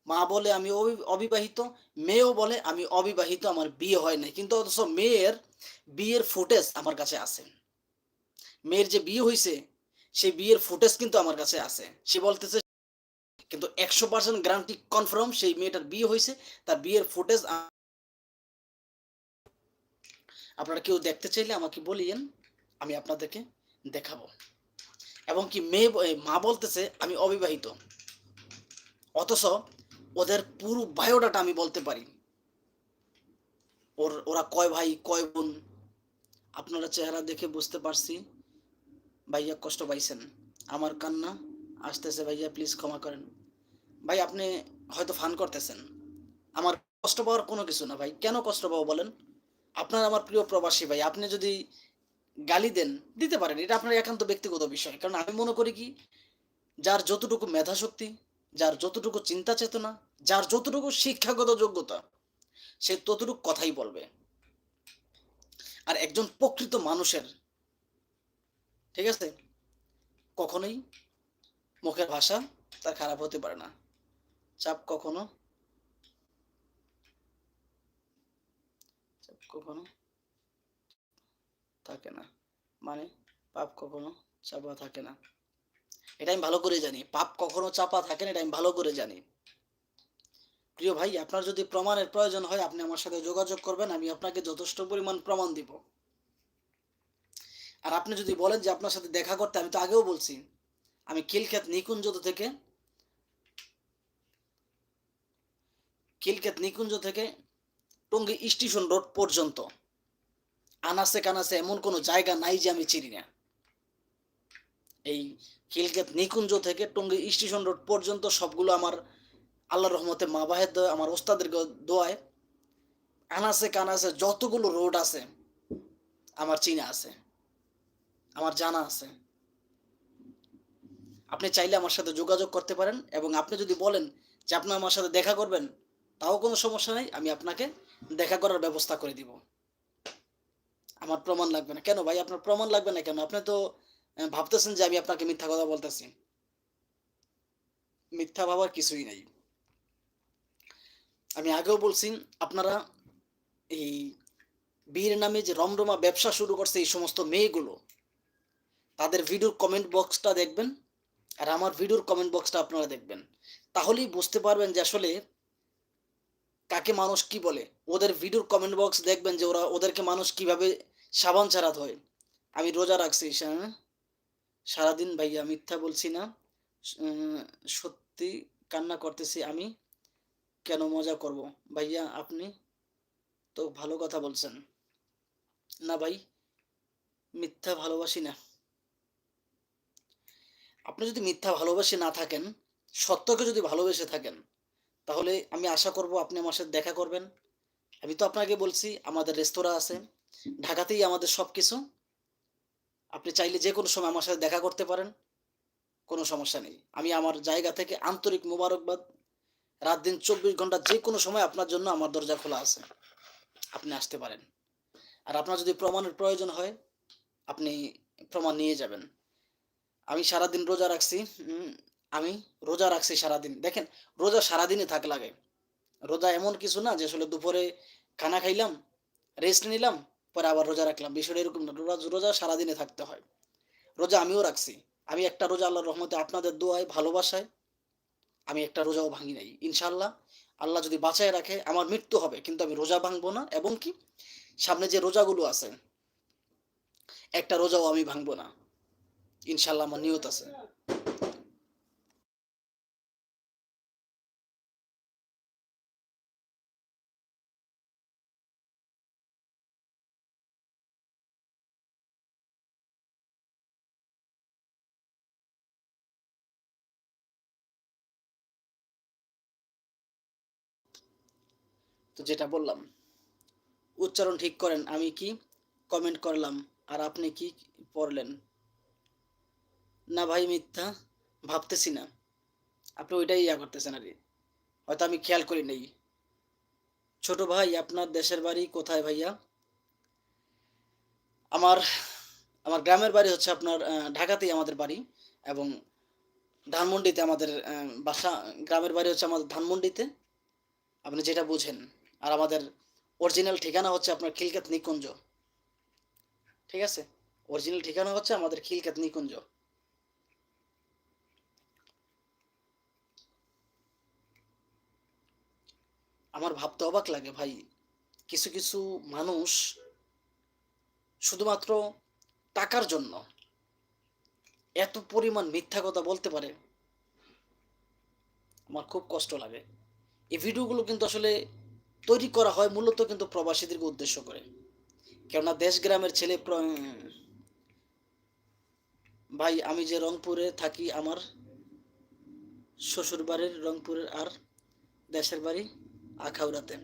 মা বলে আমি অবিবাহিত, মেয়েও বলে আমি অবিবাহিত, আমার বিয়ে হয় নাই, কিন্তু অথচ মেয়ের বিয়ের ফুটেজ আমার কাছে আছে। মেয়ের যে বিয়ে হয়েছে সেই বিয়ের ফুটেজ কিন্তু আমার কাছে আছে। সে বলতেছে কিন্তু 100% গ্যারান্টি কনফার্ম সেই মেয়েটার বিয়ে হয়েছে, তার বিয়ের ফুটেজ আপনারা কেউ দেখতে চাইলে আমাকে বলিয়েন, আমি আপনাদেরকে দেখাবো। এবং কি মা বলতেছে আমি অবিবাহিত, অথচ ওদের পুরো বায়োডাটা আমি বলতে পারি। ওরা কয় ভাই কয় বোন, আপনারা চেহারা দেখে বুঝতে পারছি ভাইয়া কষ্ট পাইছেন। আমার কান্না আসতেছে ভাইয়া প্লিজ ক্ষমা করেন। ভাই আপনি হয়তো ফান করতেছেন, আমার কষ্ট পাওয়ার কোনো কিছু না ভাই। কেন কষ্ট পাবো বলেন? আপনার আমার প্রিয় প্রবাসী ভাই, আপনি যদি গালি দেন দিতে পারেন, এটা আপনার একান্ত ব্যক্তিগত বিষয়। কারণ আমি মনে করি কি, যার যতটুকু মেধাশক্তি, যার যতটুকু চিন্তা চেতনা, যার যতটুকু শিক্ষাগত যোগ্যতা, সে ততটুকু কথাই বলবে। আর একজন প্রকৃত মানুষের, ঠিক আছে, কখনোই মুখের ভাষা তার খারাপ হতে পারে না। চাপ কখনো চাপ কখনো থাকে না, মানে পাপ কখনো চাপা থাকে না। এটা আমি ভালো করে জানি, পাপ কখনো চাপা থাকে না, এটা আমি ভালো করে জানি। প্রিয় ভাই আপনার যদি প্রমাণের প্রয়োজন হয় আপনি আমার সাথে যোগাযোগ করবেন, আমি আপনাকে যথেষ্ট পরিমাণ প্রমাণ দিব। আর আপনি যদি বলেন যে আপনার সাথে দেখা করতে, আমি তো আগেও বলছি আমি খিলক্ষেত নিকুঞ্জ থেকে টঙ্গী স্টেশন রোড পর্যন্ত আনাচে কানাচে এমন কোনো জায়গা নাই যে আমি চিনি না। এই খিলক্ষেত নিকুঞ্জ থেকে টঙ্গী স্টেশন রোড পর্যন্ত সবগুলো আমার আল্লাহর রহমতে মা বাহের দোয়া, আমার ওস্তাদের দোয়ায় আনাচে কানাচে যতগুলো রোড আছে আমার চিনা আছে, আমার জানা আছে। আপনি চাইলে আমার সাথে যোগাযোগ করতে পারেন, এবং আপনি যদি বলেন যে আপনি আমার সাথে দেখা করবেন, তাও কোনো সমস্যা নেই, আমি আপনাকে দেখা করার ব্যবস্থা করে দিব। আমার প্রমাণ লাগবে না কেন ভাই? আপনার প্রমাণ লাগবে না কেন? আপনি তো ভাবতেছেন যে আমি আপনাকে মিথ্যা কথা বলতেছি। মিথ্যা ভাবার কিছুই নাই। আমি আগেও বলছি, আপনারা এই বিয়ের নামে যে রমরমা ব্যবসা শুরু করছে এই সমস্ত মেয়েগুলো, তাদের ভিডিওর কমেন্ট বক্সটা দেখবেন আর আমার ভিডিওর কমেন্ট বক্সটা আপনারা দেখবেন। তাহলেই বুঝতে পারবেন যে আসলে কাকে মানুষ কি বলে। ওদের ভিডিওর কমেন্ট বক্স দেখবেন যে ওদেরকে মানুষ কিভাবে সাবান ছাড়া ধোয়। আমি রোজা রাখছি, সারাদিন ভাইয়া মিথ্যা বলছি না। উম, সত্যি কান্না করতেছি আমি, কেন মজা করব? ভাইয়া আপনি তো ভালো কথা বলছেন। না ভাই, মিথ্যা ভালোবাসি না। আপনি যদি মিথ্যা ভালোবাসে না থাকেন, সত্যকে যদি ভালোবেসে থাকেন, তাহলে আমি আশা করব আপনি আমার সাথে দেখা করবেন। আমি তো আপনাকে বলছি আমাদের রেস্তোরাঁ আছে, ঢাকাতেই আমাদের সব কিছু। আপনি চাইলে যে কোনো সময় আমার সাথে দেখা করতে পারেন, কোনো সমস্যা নেই। আমি আমার জায়গা থেকে আন্তরিক মোবারকবাদ। রাত দিন 24 ঘন্টা যে কোনো সময় আপনার জন্য আমার দরজা খোলা আছে, আপনি আসতে পারেন। আর আপনার যদি প্রমাণের প্রয়োজন হয়, আপনি প্রমাণ নিয়ে যাবেন। আমি সারাদিন রোজা রাখছি। উম, আমি রোজা রাখছি সারাদিন। দেখেন, রোজা সারাদিনই থাক লাগে। রোজা এমন কিছু না যে আসলে দুপুরে খানা খাইলাম, রেস্ট নিলাম, পরে আবার রোজা রাখলাম। বিষয়টা এরকম না। রোজা রোজা সারাদিনে থাকতে হয়। রোজা আমিও রাখছি। আমি একটা রোজা আল্লাহর রহমতে আপনাদের দোয়ায় ভালোবাসায় আমি একটা রোজাও ভাঙি নাই। ইনশাআল্লাহ আল্লাহ যদি বাঁচায় রাখে আমার মৃত্যু হবে, কিন্তু আমি রোজা ভাঙবো না। এবং কি, সামনে যে রোজাগুলো আছে একটা রোজাও আমি ভাঙবো না। ইনশাআল্লাহ আমার নিয়ত আছে। তো যেটা বললাম, উচ্চারণ ঠিক করেন। আমি কি কমেন্ট করলাম আর আপনি কি পড়লেন? না ভাই, মিথ্যা ভাবতেছি না। আপনি ওইটাই ইয়া করতেছেন আর কি। হয়তো আমি খেয়াল করি নাই। ছোট ভাই, আপনার দেশের বাড়ি কোথায় ভাইয়া? আমার আমার গ্রামের বাড়ি হচ্ছে আপনার ঢাকাতেই আমাদের বাড়ি। এবং ধানমন্ডিতে আমাদের বাসা। গ্রামের বাড়ি হচ্ছে আমাদের ধানমন্ডিতে, আপনি যেটা বুঝেন। আর আমাদের অরিজিনাল ঠিকানা হচ্ছে আপনার খিলক্ষেত নিকুঞ্জ। ঠিক আছে, অরিজিনাল ঠিকানা হচ্ছে আমাদের খিলক্ষেত নিকুঞ্জ। আমার ভাবতে অবাক লাগে ভাই, কিছু কিছু মানুষ শুধুমাত্র টাকার জন্য এত পরিমাণ মিথ্যা কথা বলতে পারে। আমার খুব কষ্ট লাগে। এই ভিডিওগুলো কিন্তু আসলে তৈরি করা হয় মূলত কিন্তু প্রবাসীদেরকে উদ্দেশ্য করে। কেননা দেশ গ্রামের ছেলে ভাই, আমি যে রংপুরে থাকি, আমার শ্বশুর বাড়ির রংপুরের আর দেশের বাড়ি আখাউড়াতে।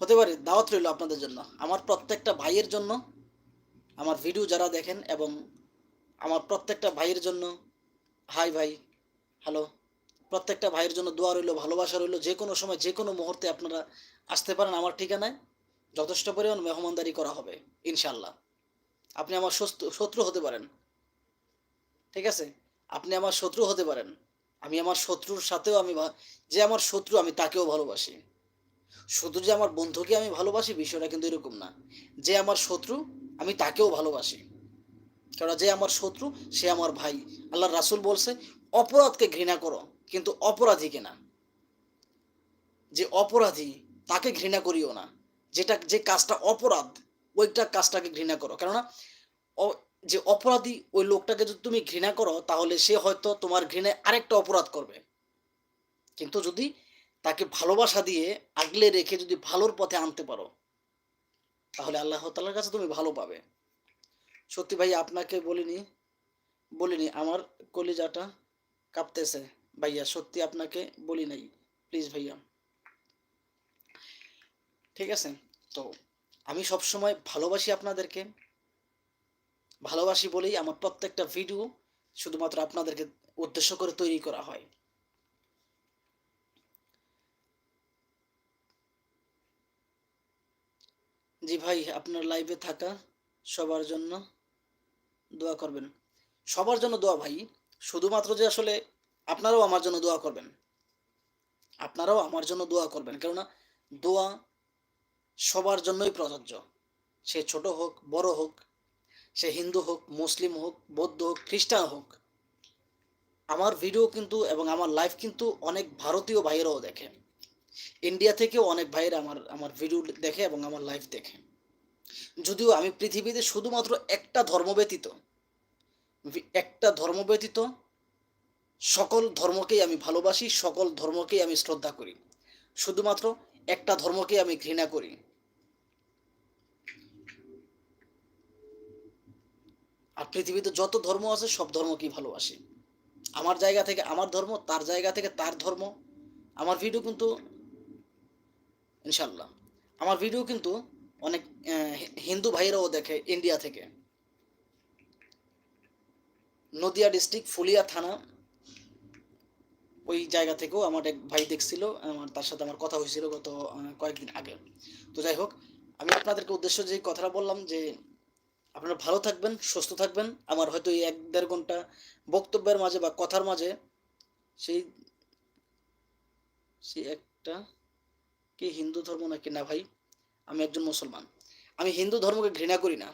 হতে পারে দাওয়াত রইল আপনাদের জন্য, আমার প্রত্যেকটা ভাইয়ের জন্য, আমার ভিডিও যারা দেখেন, এবং আমার প্রত্যেকটা ভাইয়ের জন্য। হাই ভাই, হ্যালো। প্রত্যেকটা ভাইয়ের জন্য দোয়া রইল, ভালোবাসা রইল। যে কোনো সময় যে কোনো মুহূর্তে আপনারা আসতে পারেন আমার ঠিকানায়। যথেষ্ট পরিমাণ মেহমানদারি করা হবে ইনশাল্লাহ। আপনি আমার শত্রু হতে পারেন, ঠিক আছে? আপনি আমার শত্রু হতে পারেন। আমি আমার শত্রুর সাথেও যে আমার শত্রু আমি তাকেও ভালোবাসি। শুধু যে আমার বন্ধুকে আমি ভালোবাসি বিষয়টা কিন্তু এরকম না। যে আমার শত্রু আমি তাকেও ভালোবাসি। কারণ যে আমার শত্রু সে আমার ভাই। আল্লাহর রাসূল বলছে, অপরাধকে ঘৃণা করো কিন্তু অপরাধীকে না। যে অপরাধী তাকে ঘৃণা করিও না। যে কাজটা অপরাধ, ওইটা কাজটাকে ঘৃণা করো। কেননা যে অপরাধী ওই লোকটাকে যদি তুমি ঘৃণা করো, তাহলে সে হয়তো তোমার ঘৃণায় আরেকটা অপরাধ করবে। কিন্তু যদি তাকে ভালোবাসা দিয়ে আগলে রেখে যদি ভালোর পথে আনতে পারো, তাহলে আল্লাহ তাআলার কাছে তুমি ভালো পাবে। সত্যি ভাই, আপনাকে বলিনি আমার কলিজাটা কাঁপতেছে। ভাইয়া সত্যি আপনাকে বলি নাই, প্লিজ ভাইয়া। ঠিক আছে? তো আমি সবসময় ভালোবাসি আপনাদেরকে। ভালোবাসি বলেই আমার প্রত্যেকটা ভিডিও শুধুমাত্র আপনাদেরকে উদ্দেশ্য করে তৈরি করা হয়। জি ভাই, আপনার লাইভে থাকা সবার জন্য দোয়া করবেন। সবার জন্য দোয়া ভাই। শুধুমাত্র যে আসলে আপনারাও আমার জন্য দোয়া করবেন। আপনারাও আমার জন্য দোয়া করবেন। কেননা দোয়া সবার জন্যই প্রযোজ্য। সে ছোট হোক, বড় হোক, সে হিন্দু হোক, মুসলিম হোক, বৌদ্ধ হোক, খ্রিস্টান হোক। আমার ভিডিও কিন্তু এবং আমার লাইভ কিন্তু অনেক ভারতীয় ভাইয়েরাও দেখে। ইন্ডিয়া থেকেও অনেক ভাইয়েরা আমার আমার ভিডিও দেখে এবং আমার লাইভ দেখে। যদিও আমি পৃথিবীতে শুধুমাত্র একটা ধর্ম ব্যতীত সকল ধর্মকেই আমি ভালোবাসি, সকল ধর্মকেই আমি শ্রদ্ধা করি। শুধুমাত্র একটা ধর্মকেই আমি ঘৃণা করি। আর পৃথিবীতে যত ধর্ম আছে সব ধর্মকেই ভালোবাসি। আমার জায়গা থেকে আমার ধর্ম, তার জায়গা থেকে তার ধর্ম। আমার ভিডিও কিন্তু ইনশাল্লাহ আমার ভিডিও কিন্তু অনেক হিন্দু ভাইয়েরাও দেখে ইন্ডিয়া থেকে। নদিয়া ডিস্ট্রিক্ট ফুলিয়া থানা ওই জায়গা থেকেও আমার এক ভাই দেখছিল, তার সাথে আমার কথা হয়েছিল গত কয়েকদিন আগে। তো যাই হোক, আমি আপনাদেরকে উদ্দেশ্য যে কথাটা বললাম যে আপনারা ভালো থাকবেন, সুস্থ থাকবেন। আমার হয়তো এই ১-১.৫ ঘন্টা বক্তব্যের মাঝে বা কথার মাঝে সেই সেই একটা কি হিন্দু ধর্ম নাকি না ভাই, আমি একজন মুসলমান। আমি হিন্দু ধর্মকে ঘৃণা করি না।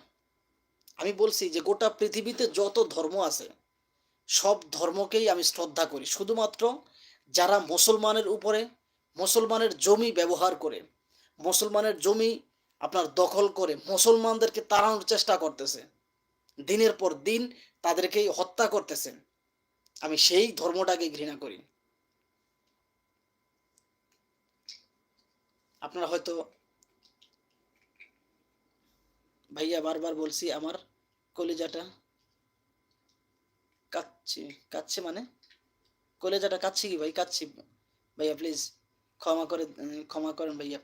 আমি বলছি যে গোটা পৃথিবীতে যত ধর্ম আছে সব ধর্মকেই আমি শ্রদ্ধা করি। শুধুমাত্র যারা মুসলমানের উপরে মুসলমানের জমি ব্যবহার করে, মুসলমানের জমি আপনার দখল করে মুসলমানদেরকে তাড়ানোর চেষ্টা করতেছে, দিনের পর দিন তাদেরকেই হত্যা করতেছে, আমি সেই ধর্মটাকে ঘৃণা করি। আপনারা হয়তো ভাইয়া বারবার বলছি আমার কলিজাটা কাচ্ছি। কাচ্ছে মানে কলেজাটা কাচ্ছি কি ভাই? কাচ্ছি ভাইয়া, প্লিজ ক্ষমা করেন ভাইয়া।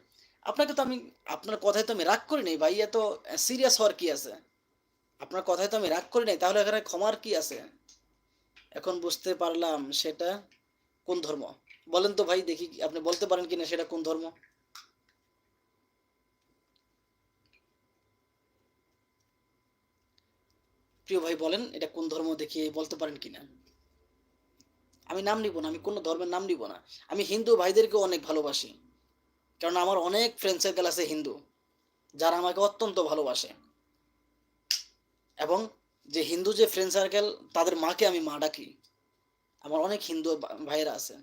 আপনাকে তো আমি আপনার কথায় তো আমি রাগ করি নাই ভাইয়া, তো সিরিয়াস হওয়ার কি আছে? আপনার কথায় তো আমি রাগ করি নাই, তাহলে এখানে ক্ষমার কি আছে? এখন বুঝতে পারলাম সেটা কোন ধর্ম। বলেন তো ভাই, দেখি আপনি বলতে পারেন কিনা সেটা কোন ধর্ম। প্রিয় ভাই বলেন এটা কোন ধর্ম, দেখিয়ে বলতে পারেন কিনা। আমি নাম নিব না, আমি কোনো ধর্মের নাম নিব না। আমি হিন্দু ভাইদেরকেও অনেক ভালোবাসি, কারণ আমার অনেক ফ্রেন্ড সার্কেল আছে হিন্দু, যারা আমাকে অত্যন্ত ভালোবাসে। এবং যে হিন্দু যে ফ্রেন্ড সার্কেল, তাদের মাকে আমি মা ডাকি। আমার অনেক হিন্দু ভাইয়েরা আছে।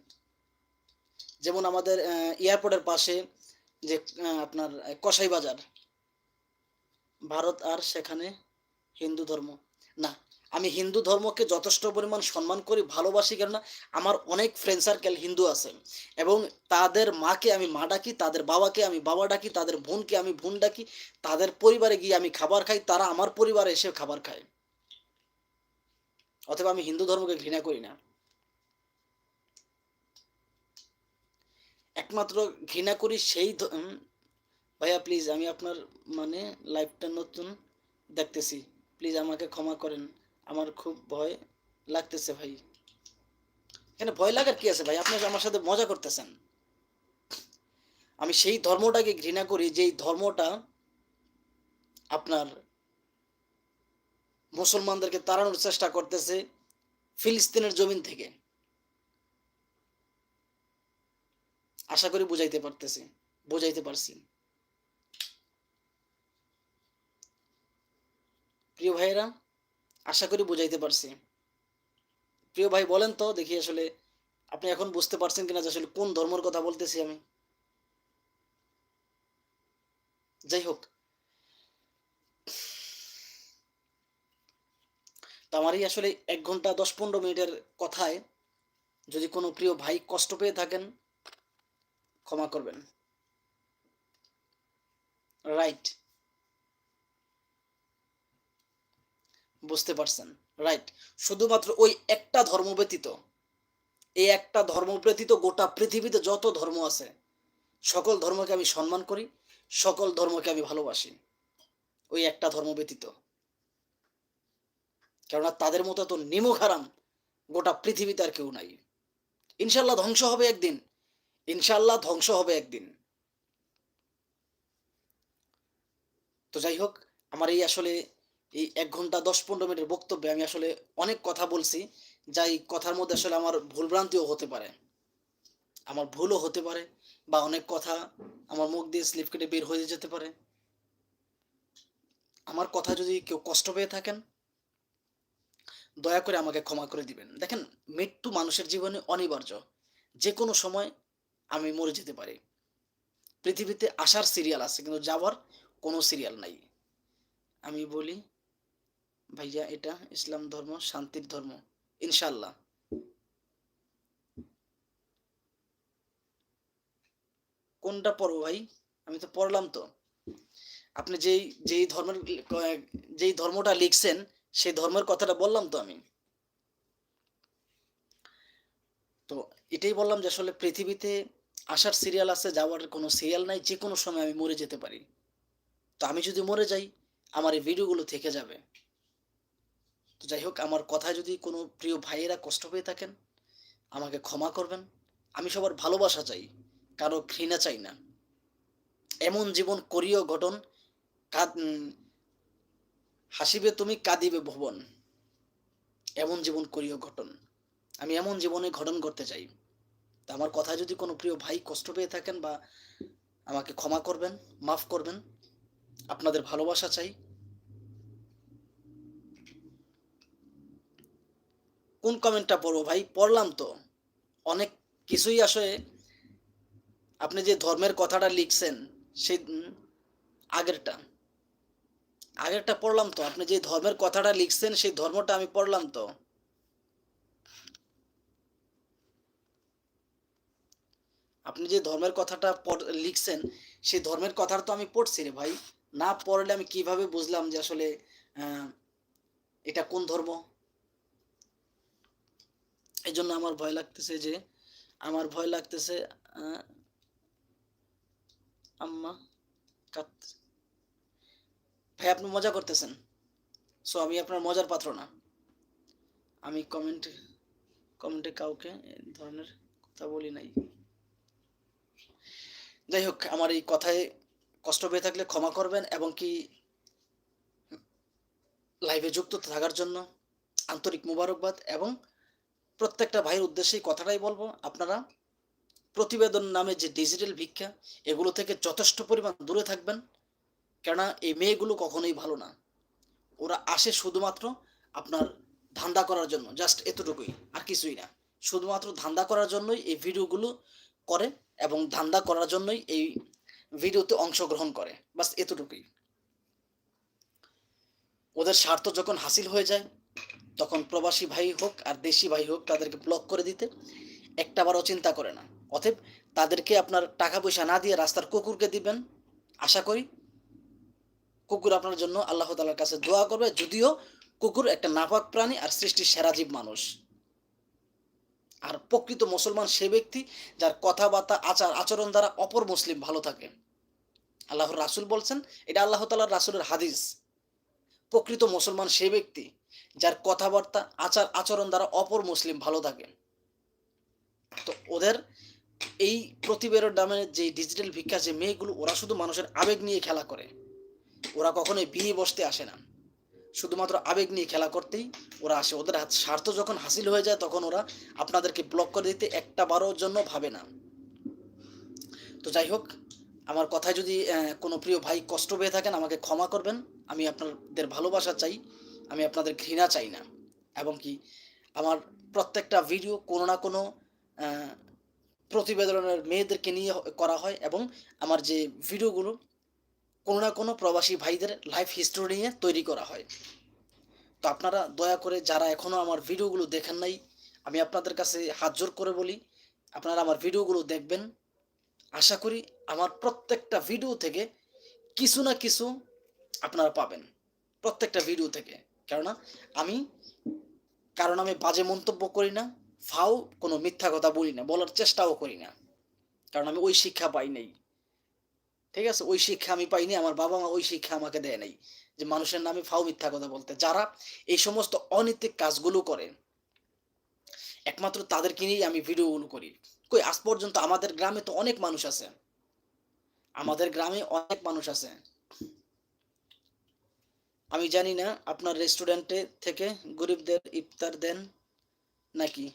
যেমন আমাদের এয়ারপোর্টের পাশে যে আপনার কসাই বাজার, ভারত আর সেখানে হিন্দু ধর্ম না। আমি হিন্দু ধর্মকে যথেষ্ট পরিমাণ সম্মান করি, ভালোবাসি, কেননা আমার অনেক ফ্রেন্ড সার্কেল হিন্দু আছে। এবং তাদের মাকে আমি মা ডাকি, তাদের বাবাকে আমি বাবা ডাকি, তাদের বোনকে আমি বোন ডাকি। তাদের পরিবারে গিয়ে আমি খাবার খাই, তারা আমার পরিবারে এসে খাবার খায়। অথবা আমি হিন্দু ধর্মকে ঘৃণা করি না। একমাত্র ঘৃণা করি ভাইয়া প্লিজ, আমি আপনার মানে লাইভটা নতুন দেখতেছি, প্লিজ আমাকে ক্ষমা করেন। আমার খুব ভয় লাগতেছে ভাই। এখানে ভয় লাগার কি আছে ভাই? আপনি আমার সাথে মজা করতেছেন। আমি সেই ধর্মটাকে ঘৃণা করি যেই ধর্মটা আপনার মুসলমানদেরকে তাড়ানোর চেষ্টা করতেছে ফিলিস্তিনের জমিন থেকে। আশা করি বুঝাইতে পারছি। প্রিয় ভাইয়েরা, আশা করি বুঝাইতে পারছি। প্রিয় ভাই বলেন তো দেখি আসলে আপনি এখন বুঝতে পারছেন কিনা যে আসলে কোন ধর্মের কথা বলতেছি আমি। যাই হোক, তো আমার এই আসলে ১ ঘন্টা ১০-১৫ মিনিটের কথায় যদি কোনো প্রিয় ভাই কষ্ট পেয়ে থাকেন, ক্ষমা করবেন। রাইট, বুঝতে পারছেন। রাইট, শুধুমাত্র ওই একটা ধর্ম ব্যতীত, এই একটা ধর্ম ব্যতীত গোটা পৃথিবীতে যত ধর্ম আছে সকল ধর্মকে আমি সম্মান করি, সকল ধর্মকে আমি ভালোবাসি, ওই একটা ধর্ম ব্যতীত। কেননা তাদের মতো তো নিমক হারাম গোটা পৃথিবীতে আর কেউ নাই। ইনশাল্লাহ ধ্বংস হবে একদিন, ইনশাল্লাহ ধ্বংস হবে একদিন। তো যাই হোক, আমার এই আসলে এই ১ ঘন্টা ১০-১৫ মিনিটের বক্তব্যে আমি আসলে অনেক কথা বলছি, যাই কথার মধ্যে আসলে আমার ভুলভ্রান্তিও হতে পারে, আমার ভুলও হতে পারে, বা অনেক কথা আমার মুখ দিয়ে স্লিপ কেটে বের হয়ে যেতে পারে। আমার কথা যদি কেউ কষ্ট পেয়ে থাকেন, দয়া করে আমাকে ক্ষমা করে দিবেন। দেখেন, মৃত্যু মানুষের জীবনে অনিবার্য। যে কোনো সময় আমি মরে যেতে পারি। পৃথিবীতে আসার সিরিয়াল আছে কিন্তু যাওয়ার কোনো সিরিয়াল নাই। আমি বলি, ভাইয়া এটা ইসলাম ধর্ম শান্তির ধর্ম। ইনশাআল্লাহ। কোনটা পড়বো ভাই? আমি তো পড়লাম তো। আপনি যেই ধর্মের যেই ধর্মটা লিখছেন সেই ধর্মের কথাটা বললাম তো আমি। তো এটাই বললাম যে আসলে পৃথিবীতে আসার সিরিয়াল আছে, যাওয়ার কোনো সিরিয়াল নাই। যে কোনো সময় আমি মরে যেতে পারি। তো আমি যদি মরে যাই, আমার এই ভিডিওগুলো থেকে যাবে। তো যাই হোক, আমার কথায় যদি কোনো প্রিয় ভাইয়েরা কষ্ট পেয়ে থাকেন, আমাকে ক্ষমা করবেন। আমি সবার ভালোবাসা চাই, কারো ঘৃণা চাই না। এমন জীবন করিও গঠন, কাঁদ হাসিবে তুমি কাঁদিবে ভুবন। এমন জীবন করিও গঠন। আমি এমন জীবনে গঠন করতে চাই। তা আমার কথায় যদি কোনো প্রিয় ভাই কষ্ট পেয়ে থাকেন, বা আমাকে ক্ষমা করবেন, মাফ করবেন। আপনাদের ভালোবাসা চাই। কোন কমেন্টটা পড়বো ভাই? পড়লাম তো। অনেক কিছুই আসলে আপনি যে ধর্মের কথাটা লিখছেন, সেই আগেরটা আগেরটা পড়লাম তো। আপনি যে ধর্মের কথাটা লিখছেন সেই ধর্মটা আমি পড়লাম তো। আপনি যে ধর্মের কথাটা লিখছেন সেই ধর্মের কথাটা তো আমি পড়ছি রে ভাই। না পড়লে আমি কিভাবে বুঝলাম যে আসলে আহ, এটা কোন ধর্ম? এই জন্য আমার ভয় লাগতেছে যে, আমার ভয় লাগতেছে আহ, আম্মা কাত ভাই, আপনি মজা করতেছেন। সো আমি আপনার মজার পাত্র না। আমি কমেন্টে কাউকে এই ধরনের কথা বলি নাই। যাই হোক, আমার এই কথায় কষ্ট পেয়ে থাকলে ক্ষমা করবেন, এবং কি লাইভে যুক্ত থাকার জন্য আন্তরিক মোবারকবাদ। এবং প্রত্যেকটা ভাইয়ের উদ্দেশ্যেই কথাটাই বলবো, আপনারা প্রতিবেদন নামে যে ডিজিটাল ভিক্ষা, এগুলো থেকে যথেষ্ট পরিমাণ দূরে থাকবেন। কেননা এই মেয়েগুলো কখনোই ভালো না। ওরা আসে শুধুমাত্র আপনার ধান্দা করার জন্য, জাস্ট এতটুকুই, আর কিছুই না। শুধুমাত্র ধান্দা করার জন্যই এই ভিডিওগুলো করে, এবং ধান্দা করার জন্যই এই ভিডিওতে অংশগ্রহণ করে, বাস এতটুকুই। ওদের স্বার্থ যখন হাসিল হয়ে যায়, তখন প্রবাসী ভাই হোক আর দেশি ভাই হোক, তাদেরকে ব্লক করে দিতে একটাবারও চিন্তা করে না। অতএব তাদেরকে আপনার টাকা পয়সা না দিয়ে রাস্তার কুকুরকে দিবেন। আশা করি কুকুর আপনার জন্য আল্লাহ তাআলার কাছে দোয়া করবে, যদিও কুকুর একটা নাপাক প্রাণী আর সৃষ্টির সেরা জীব মানুষ। আর প্রকৃত মুসলমান সে ব্যক্তি যার কথাবার্তা আচার আচরণ দ্বারা অপর মুসলিম ভালো থাকে। আল্লাহর রাসূল বলছেন, এটা আল্লাহ তাআলার রাসূলের হাদিস। প্রকৃত মুসলমান সে ব্যক্তি যার কথাবার্তা আচার আচরণ দ্বারা অপর মুসলিম ভালো থাকে। তো ওদের এই প্রতিবেদন নামে যে ডিজিটাল ভিক্ষা, যে মেয়েগুলো, ওরা শুধু মানুষের আবেগ নিয়ে খেলা করে। ওরা কখনোই বিয়ে বসতে আসে না। শুধুমাত্র আবেগ নিয়ে খেলা করতেই ওরা আসে। ওদের স্বার্থ যখন হাসিল হয়ে যায়, তখন ওরা আপনাদেরকে ব্লক করে দিতে একটা বারোর জন্য ভাবে না। তো যাই হোক, আমার কথায় যদি কোনো প্রিয় ভাই কষ্ট পেয়ে থাকেন, আমাকে ক্ষমা করবেন। আমি আপনাদের ভালোবাসা চাই, আমি আপনাদের ঘৃণা চাই না। এবং কি আমার প্রত্যেকটা ভিডিও কোনো না কোনো আহ, প্রতিবেদনের মেয়েদেরকে নিয়ে করা হয়, এবং আমার যে ভিডিওগুলো কোনো না কোনো প্রবাসী ভাইদের লাইফ হিস্টোরি নিয়ে তৈরি করা হয়। তো আপনারা দয়া করে, যারা এখনও আমার ভিডিওগুলো দেখেন নাই, আমি আপনাদের কাছে হাত জোর করে বলি, আপনারা আমার ভিডিওগুলো দেখবেন। আশা করি আমার প্রত্যেকটা ভিডিও থেকে কিছু না কিছু আপনারা পাবেন, প্রত্যেকটা ভিডিও থেকে। কেননা আমি আমি বাজে মন্তব্য করি না, ফাও কোনো মিথ্যা কথা বলি না, বলার চেষ্টাও করি না। কারণ আমি ওই শিক্ষা পাই নাই। ঠিক আছে, ওই শিক্ষা আমি পাইনি, আমার বাবা মা ওই শিক্ষা আমাকে দেয় নাই যে মানুষের নামে ফাও মিথ্যা কথা বলতে। যারা এই সমস্ত অনৈতিক কাজগুলো করে, একমাত্র তাদেরকে নিয়েই আমি ভিডিওগুলো করি। কই আজ পর্যন্ত আমাদের গ্রামে তো অনেক মানুষ আছে, আমাদের গ্রামে অনেক মানুষ আছে। আমি জানি না আপনার রেস্টুরেন্টে থেকে গরিবদের ইফতার দেন, নাকি?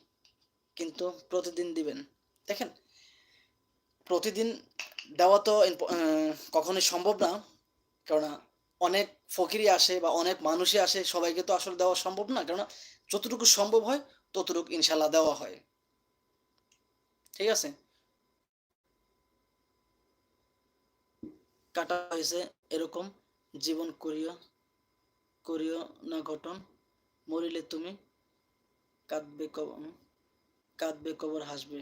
কিন্তু প্রতিদিন দিবেন। দেখেন, প্রতিদিন দেওয়া তো কখনোই সম্ভব না। কেননা অনেক ফকিরই আসে বা অনেক মানুষই আসে, সবাইকে তো আসলে দেওয়া সম্ভব না। কেননা যতটুকু সম্ভব হয় ততটুকু ইনশাআল্লাহ দেওয়া হয়। ঠিক আছে? কাটা হয়েছে এরকম জীবন করিও না ঘটন, মরিলে তুমি কাঁদবে কাঁদবে কবর হাসবে।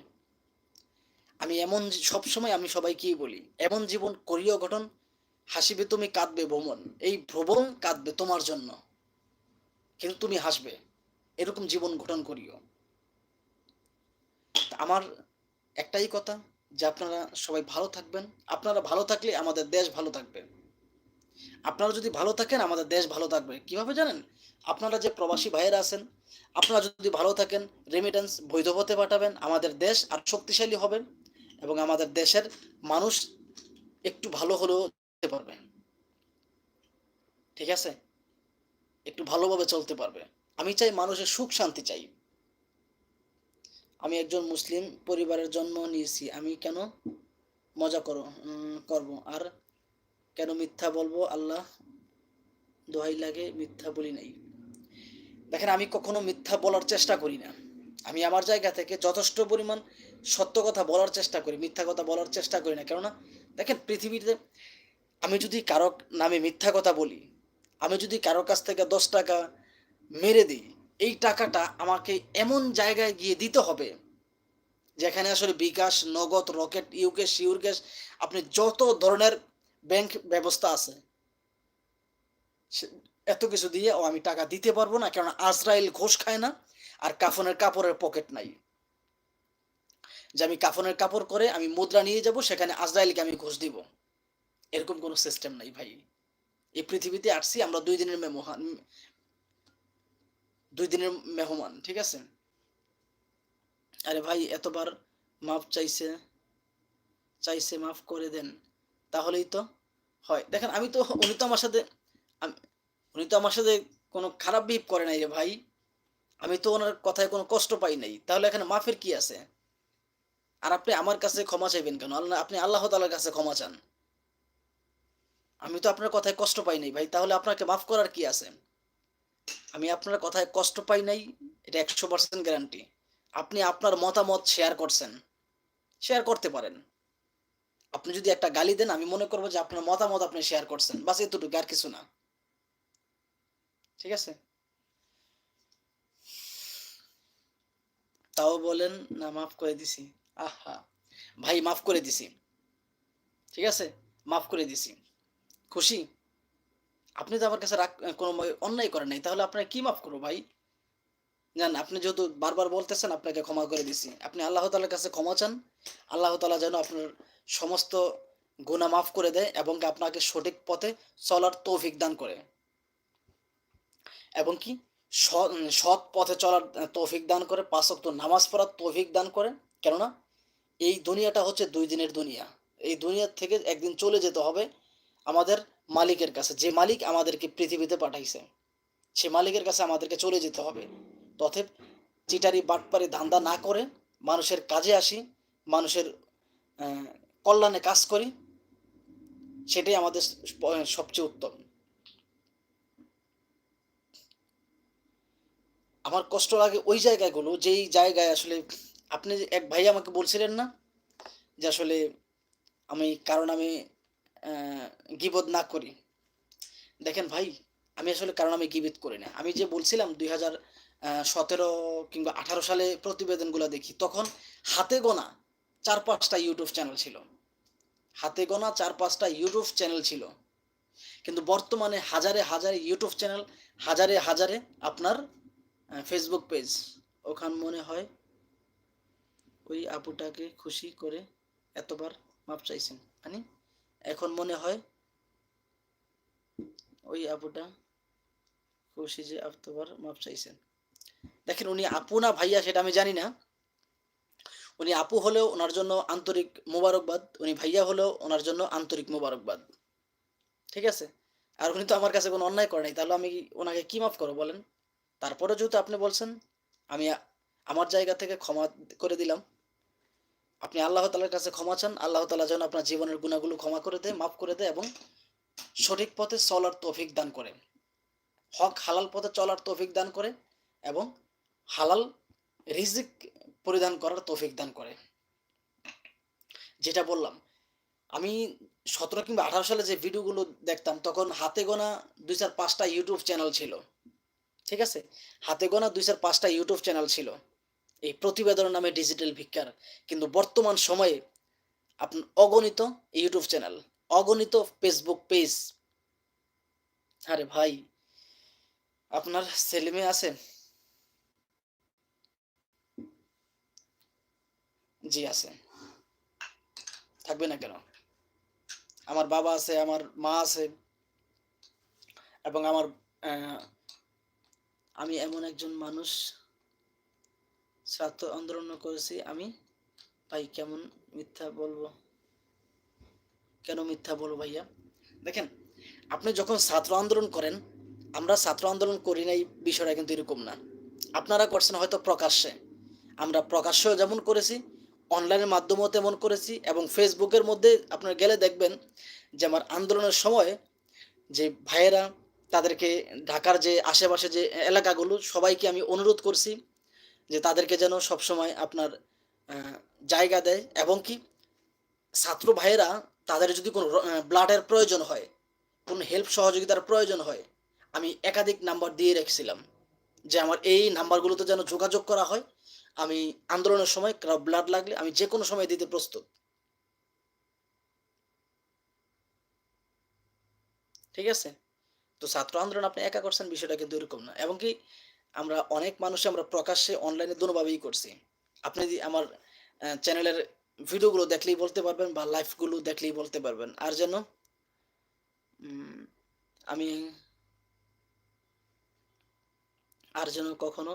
আমি এমন সবসময় আমি সবাইকেই বলি, এমন জীবন করিও গঠন, হাসিবে তুমি কাঁদবে ভ্রমণ। এই ভ্রমণ কাঁদবে তোমার জন্য, কিন্তু তুমি হাসবে। এরকম জীবন গঠন করিও। আমার একটাই কথা, যে আপনারা সবাই ভালো থাকবেন। আপনারা ভালো থাকলে আমাদের দেশ ভালো থাকবে। আপনারা যদি ভালো থাকেন আমাদের দেশ ভালো থাকবে। কিভাবে জানেন? আপনারা যে প্রবাসী ভাইয়েরা আছেন, আপনারা যদি ভালো থাকেন, রেমিটেন্স বৈধ পথে পাঠাবেন, আমাদের দেশ আর শক্তিশালী হবে এবং আমাদের দেশের মানুষ একটু ভালো হলেও চলতে পারবে। ঠিক আছে? একটু ভালোভাবে চলতে পারবে। আমি চাই মানুষের সুখ শান্তি চাই। আমি একজন মুসলিম পরিবারের জন্ম নিয়েছি, আমি কেন করব আর কেন মিথ্যা বলবো? আল্লাহ দোহাই লাগে, মিথ্যা বলি নাই। দেখেন, আমি কখনো মিথ্যা বলার চেষ্টা করি না। আমি আমার জায়গা থেকে যথেষ্ট পরিমাণ সত্য কথা বলার চেষ্টা করি, মিথ্যা কথা বলার চেষ্টা করি না। কেননা দেখেন, পৃথিবীতে আমি যদি কারো নামে মিথ্যা কথা বলি, আমি যদি কারো কাছ থেকে 10 টাকা মেরে দিই, এই টাকাটা আমাকে এমন জায়গায় গিয়ে দিতে হবে যেখানে আসলে বিকাশ, নগদ, রকেট, ইউকেশ, শিউরকেশ, আপনি যত ধরনের ব্যাংক ব্যবস্থা আছে, এত কিছু দিয়ে ও আমি টাকা দিতে পারবো না। কারণ আজরাইল ঘোষ খায় না, আর কাফনের কাপড়ের পকেট নাই যে আমি কাফনের কাপড় করে আমি মুদ্রা নিয়ে যাব, সেখানে আজরাইলকে আমি ঘোষ দিব। এরকম কোনো সিস্টেম নাই ভাই। এই পৃথিবীতে আসছি আমরা 2 দিনের মেহমান, 2 দিনের মেহমান। ঠিক আছে? আরে ভাই, এতবার মাপ চাইছে, মাফ করে দেন, তাহলেই তো হয়। দেখেন, আমি তো, উনি তো আমার সাথে উনি তো আমার সাথে কোনো খারাপ বিহেভ করে নাই রে ভাই। আমি তো ওনার কথায় কোনো কষ্ট পাই নাই, তাহলে এখানে মাফের কি আছে? আর আপনি আমার কাছে ক্ষমা চাইবেন কেন? আল্লাহ, আপনি আল্লাহ তাআলার কাছে ক্ষমা চান। আমি তো আপনার কথায় কষ্ট পাই নাই ভাই, তাহলে আপনাকে মাফ করার কি আছে? আমি আপনার কথায় কষ্ট পাই নাই, এটা 100% গ্যারান্টি। আপনি আপনার মতামত শেয়ার করছেন, শেয়ার করতে পারেন। আপনি যদি একটা গালি দেন, আমি মনে করবো যে আপনার মতামত আপনি শেয়ার করছেন, বাস এতটুকু, আর কিছু না। ঠিক আছে? তাও বলেন না মাফ করে দিছি। আহা! ভাই, মাফ করে দিছি। ঠিক আছে? মাফ করে দিছি। খুশি? আপনি তো আমার কাছে কোনো অন্যায় করেন নাই। তাহলে আপনাকে কি মাফ করব ভাই? জান, আপনি যেহেতু বারবার বলতেছেন, আপনাকে ক্ষমা করে দিছি। আপনি আল্লাহ তাআলার কাছে ক্ষমা চান। আল্লাহ তাআলা যেন আপনার সমস্ত গুনাহ মাফ করে দেয় এবং আপনাকে সঠিক পথে চলার তৌফিক দান করে। এবং কি সৎ পথে চলার তৌফিক দান করে, 5 ওয়াক্ত নামাজ পড়ার তৌফিক দান করে। কেননা এই দুনিয়াটা হচ্ছে 2 দিনের দুনিয়া। এই দুনিয়া থেকে একদিন চলে যেতে হবে আমাদের মালিকের কাছে। যে মালিক আমাদেরকে পৃথিবীতে পাঠাইছে, সে মালিকের কাছে আমাদেরকে চলে যেতে হবে। অতএব চিটারি বাটপারি ধান্দা না করে মানুষের কাজে আসি, মানুষের আহ, কল্যাণে কাজ করি, সেটাই আমাদের সবচেয়ে উত্তম। আমার কষ্ট লাগে ওই জায়গাগুলো, যেই জায়গায় আসলে আপনি এক ভাই আমাকে বলছিলেন না যে আসলে আমি কারণ আমি গীবত না করি। দেখেন ভাই, আমি আসলে কারণ আমি গীবত করি না। আমি যে বলছিলাম 2017 কিংবা 18 সালে প্রতিবেদনগুলো দেখি, তখন হাতে গোনা 4-5টা ইউটিউব চ্যানেল ছিল। হাতে গোনা 4-5টা ইউটিউব চ্যানেল ছিল। কিন্তু বর্তমানে হাজারে হাজারে ইউটিউব চ্যানেল, হাজারে হাজারে আপনার ফেসবুক পেজ। ওখান মনে হয় ওই আপুটাকে খুশি করে এতবার মাপ চাইছেন, মানে এখন মনে হয় ওই আপুটা খুশি যে এতবার মাপ চাইছেন। দেখেন, উনি আপু না ভাইয়া সেটা আমি জানি না। উনি আপু হলেও ওনার জন্য আন্তরিক মোবারকবাদ, উনি ভাইয়া হলেও ওনার জন্য আন্তরিক মোবারকবাদ। ঠিক আছে? আর উনি তো আমার কাছে কোনো অন্যায় করে নাই, তাহলে আমি ওনাকে কি মাফ করবো বলেন? তারপরে যেহেতু আপনি বলছেন, আমি আমার জায়গা থেকে ক্ষমা করে দিলাম। আপনি আল্লাহ তাআলার কাছে ক্ষমা চান। আল্লাহ তাআলা যেন আপনার জীবনের গুনাহগুলো ক্ষমা করে দেয়, মাফ করে দেয় এবং সঠিক পথে চলার তৌফিক দান করে। হক হালাল পথে চলার তৌফিক দান করে এবং হালাল রিজিক পরিধান করার তৌফিক দান করে। যেটা বললাম, আমি ১৭ কিংবা ১৮ সালে যে ভিডিওগুলো দেখতাম তখন হাতে গোনা ২-৪-৫টা ইউটিউব চ্যানেল ছিল। ঠিক আছে? হাতে গোনা ২-৪-৫টা ইউটিউব চ্যানেল ছিল। এই প্রতিবেদন নামে ডিজিটাল ভিক্ষার। কিন্তু বর্তমান সময়ে অগণিত ইউটিউব চ্যানেল, অগণিত ফেসবুক পেজ। আরে ভাই, আপনার ছেলেমেয়ে আছে? জি আছে। থাকবে না কেন? আমার বাবা আছে, আমার মা আছে এবং আমার আমি এমন একজন মানুষ ছাত্র আন্দোলনও করেছি আমি। ভাই কেমন মিথ্যা বলবো? কেন মিথ্যা বলবো ভাইয়া? দেখেন, আপনি যখন ছাত্র আন্দোলন করেন, আমরা ছাত্র আন্দোলন করি নাই বিষয়টা কিন্তু এরকম না। আপনারা করছেন হয়তো প্রকাশ্যে। আমরা প্রকাশ্যেও যেমন করেছি, অনলাইনের মাধ্যমেও তেমন করেছি এবং ফেসবুকের মধ্যে আপনারা গেলে দেখবেন যে আমার আন্দোলনের সময় যে ভাইয়েরা তাদেরকে ঢাকার যে আশেপাশে যে এলাকাগুলো সবাইকে আমি অনুরোধ করছি যে তাদেরকে যেন সবসময় আপনার জায়গা দেয় এবং কি ছাত্র ভাইয়েরা তাদের যদি কোনো ব্লাডের প্রয়োজন হয়, কোনো হেল্প সহযোগিতার প্রয়োজন হয়, আমি একাধিক নাম্বার দিয়ে রেখেছিলাম যে আমার এই নাম্বারগুলোতে যেন যোগাযোগ করা হয়। আমি আন্দোলনের সময় কারো ব্লাড লাগলে আমি যে কোনো সময় দিতে প্রস্তুত। ঠিক আছে? তো ছাত্র আন্দোলন আপনি একা করছেন বিষয়টা কিন্তু এরকম না। এবং কি আমরা অনেক মানুষই আমরা প্রকাশ্যে অনলাইনে দোনোভাবেই করছি। আপনি যদি আমার চ্যানেলের ভিডিওগুলো দেখলেই বলতে পারবেন বা লাইভগুলো দেখলেই বলতে পারবেন। আর যেন উম আমি আর যেন কখনো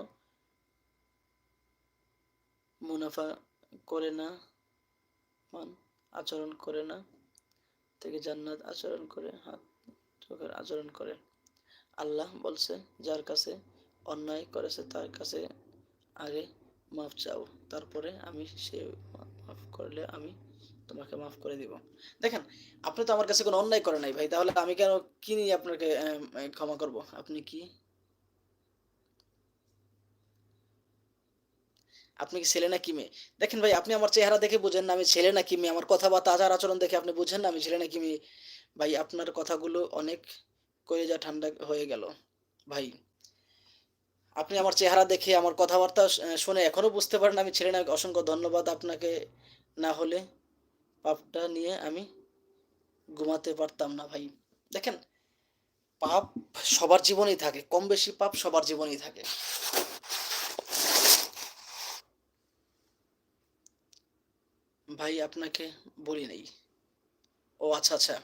মুনাফা করে না, মান আচরণ করে না থেকে জান্নাত আচরণ করে হাত চোখের আচরণ করে। আল্লাহ বলছে, যার কাছে অন্যায় করেছে তার কাছে আগে মাফ চাও, তারপরে আমি সে মাফ করলে আমি তোমাকে মাফ করে দিব। দেখেন, আপনি তো আমার কাছে কোনো অন্যায় করেন নাই ভাই, তাহলে আমি কেন কি নিয়ে আপনাকে ক্ষমা করব? আপনি কি আপনি কি ছেলে নাকি মেয়ে? দেখেন ভাই, আপনি আমার চেহারা দেখে বুঝেন না আমি ছেলে নাকি মেয়ে, আমার কথাবার্তা আচার আচরণ দেখে আপনি বুঝেন না আমি ছেলে নাকি মেয়ে। ভাই আপনার কথাগুলো অনেক কলিজা ঠান্ডা হয়ে গেল ভাই। আপনি আমার চেহারা দেখে আমার কথাবার্তা শুনে এখনো বুঝতে পারেন আমি ছেলে না, অসংখ্য ধন্যবাদ আপনাকে। না হলে পাপটা নিয়ে আমি ঘুমাতে পারতাম না ভাই। দেখেন, পাপ সবার জীবনেই থাকে, কম বেশি পাপ সবার জীবনেই থাকে। ভাই আপনাকে বলি নাই। ও আচ্ছা আচ্ছা।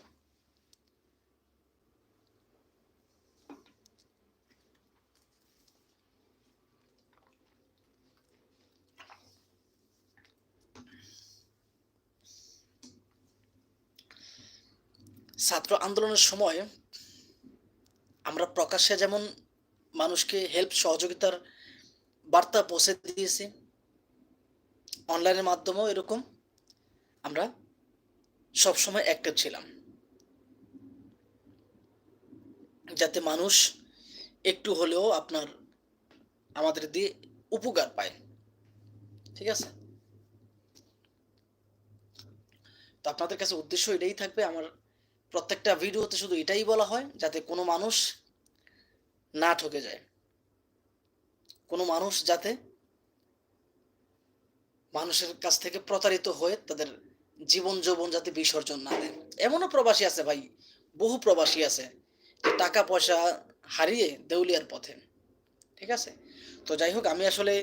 ছাত্র আন্দোলনের সময় আমরা প্রকাশ্যে যেমন মানুষকে হেল্প সহযোগিতার বার্তা পৌঁছে দিয়েছি, অনলাইনের মাধ্যমেও এরকম আমরা সবসময় অ্যাক্টিভ ছিলাম, যাতে মানুষ একটু হলেও আপনার আমাদের দিয়ে উপকার পায়। ঠিক আছে? তো আপনাদের কাছে উদ্দেশ্য এটাই থাকবে, আমার প্রত্যেকটা ভিডিওতে শুধু এটাই বলা হয় যাতে কোনো মানুষ না ঠকে যায়, কোনো মানুষ যাতে মানুষের কাছ থেকে প্রতারিত হয়ে তাদের জীবন যৌবন যাতে বিসর্জন না দেয়। এমনও প্রবাসী আছে ভাই, বহু প্রবাসী আছে যে টাকা পয়সা হারিয়ে দেউলিয়ার পথে। ঠিক আছে? তো যাই হোক, আমি আসলে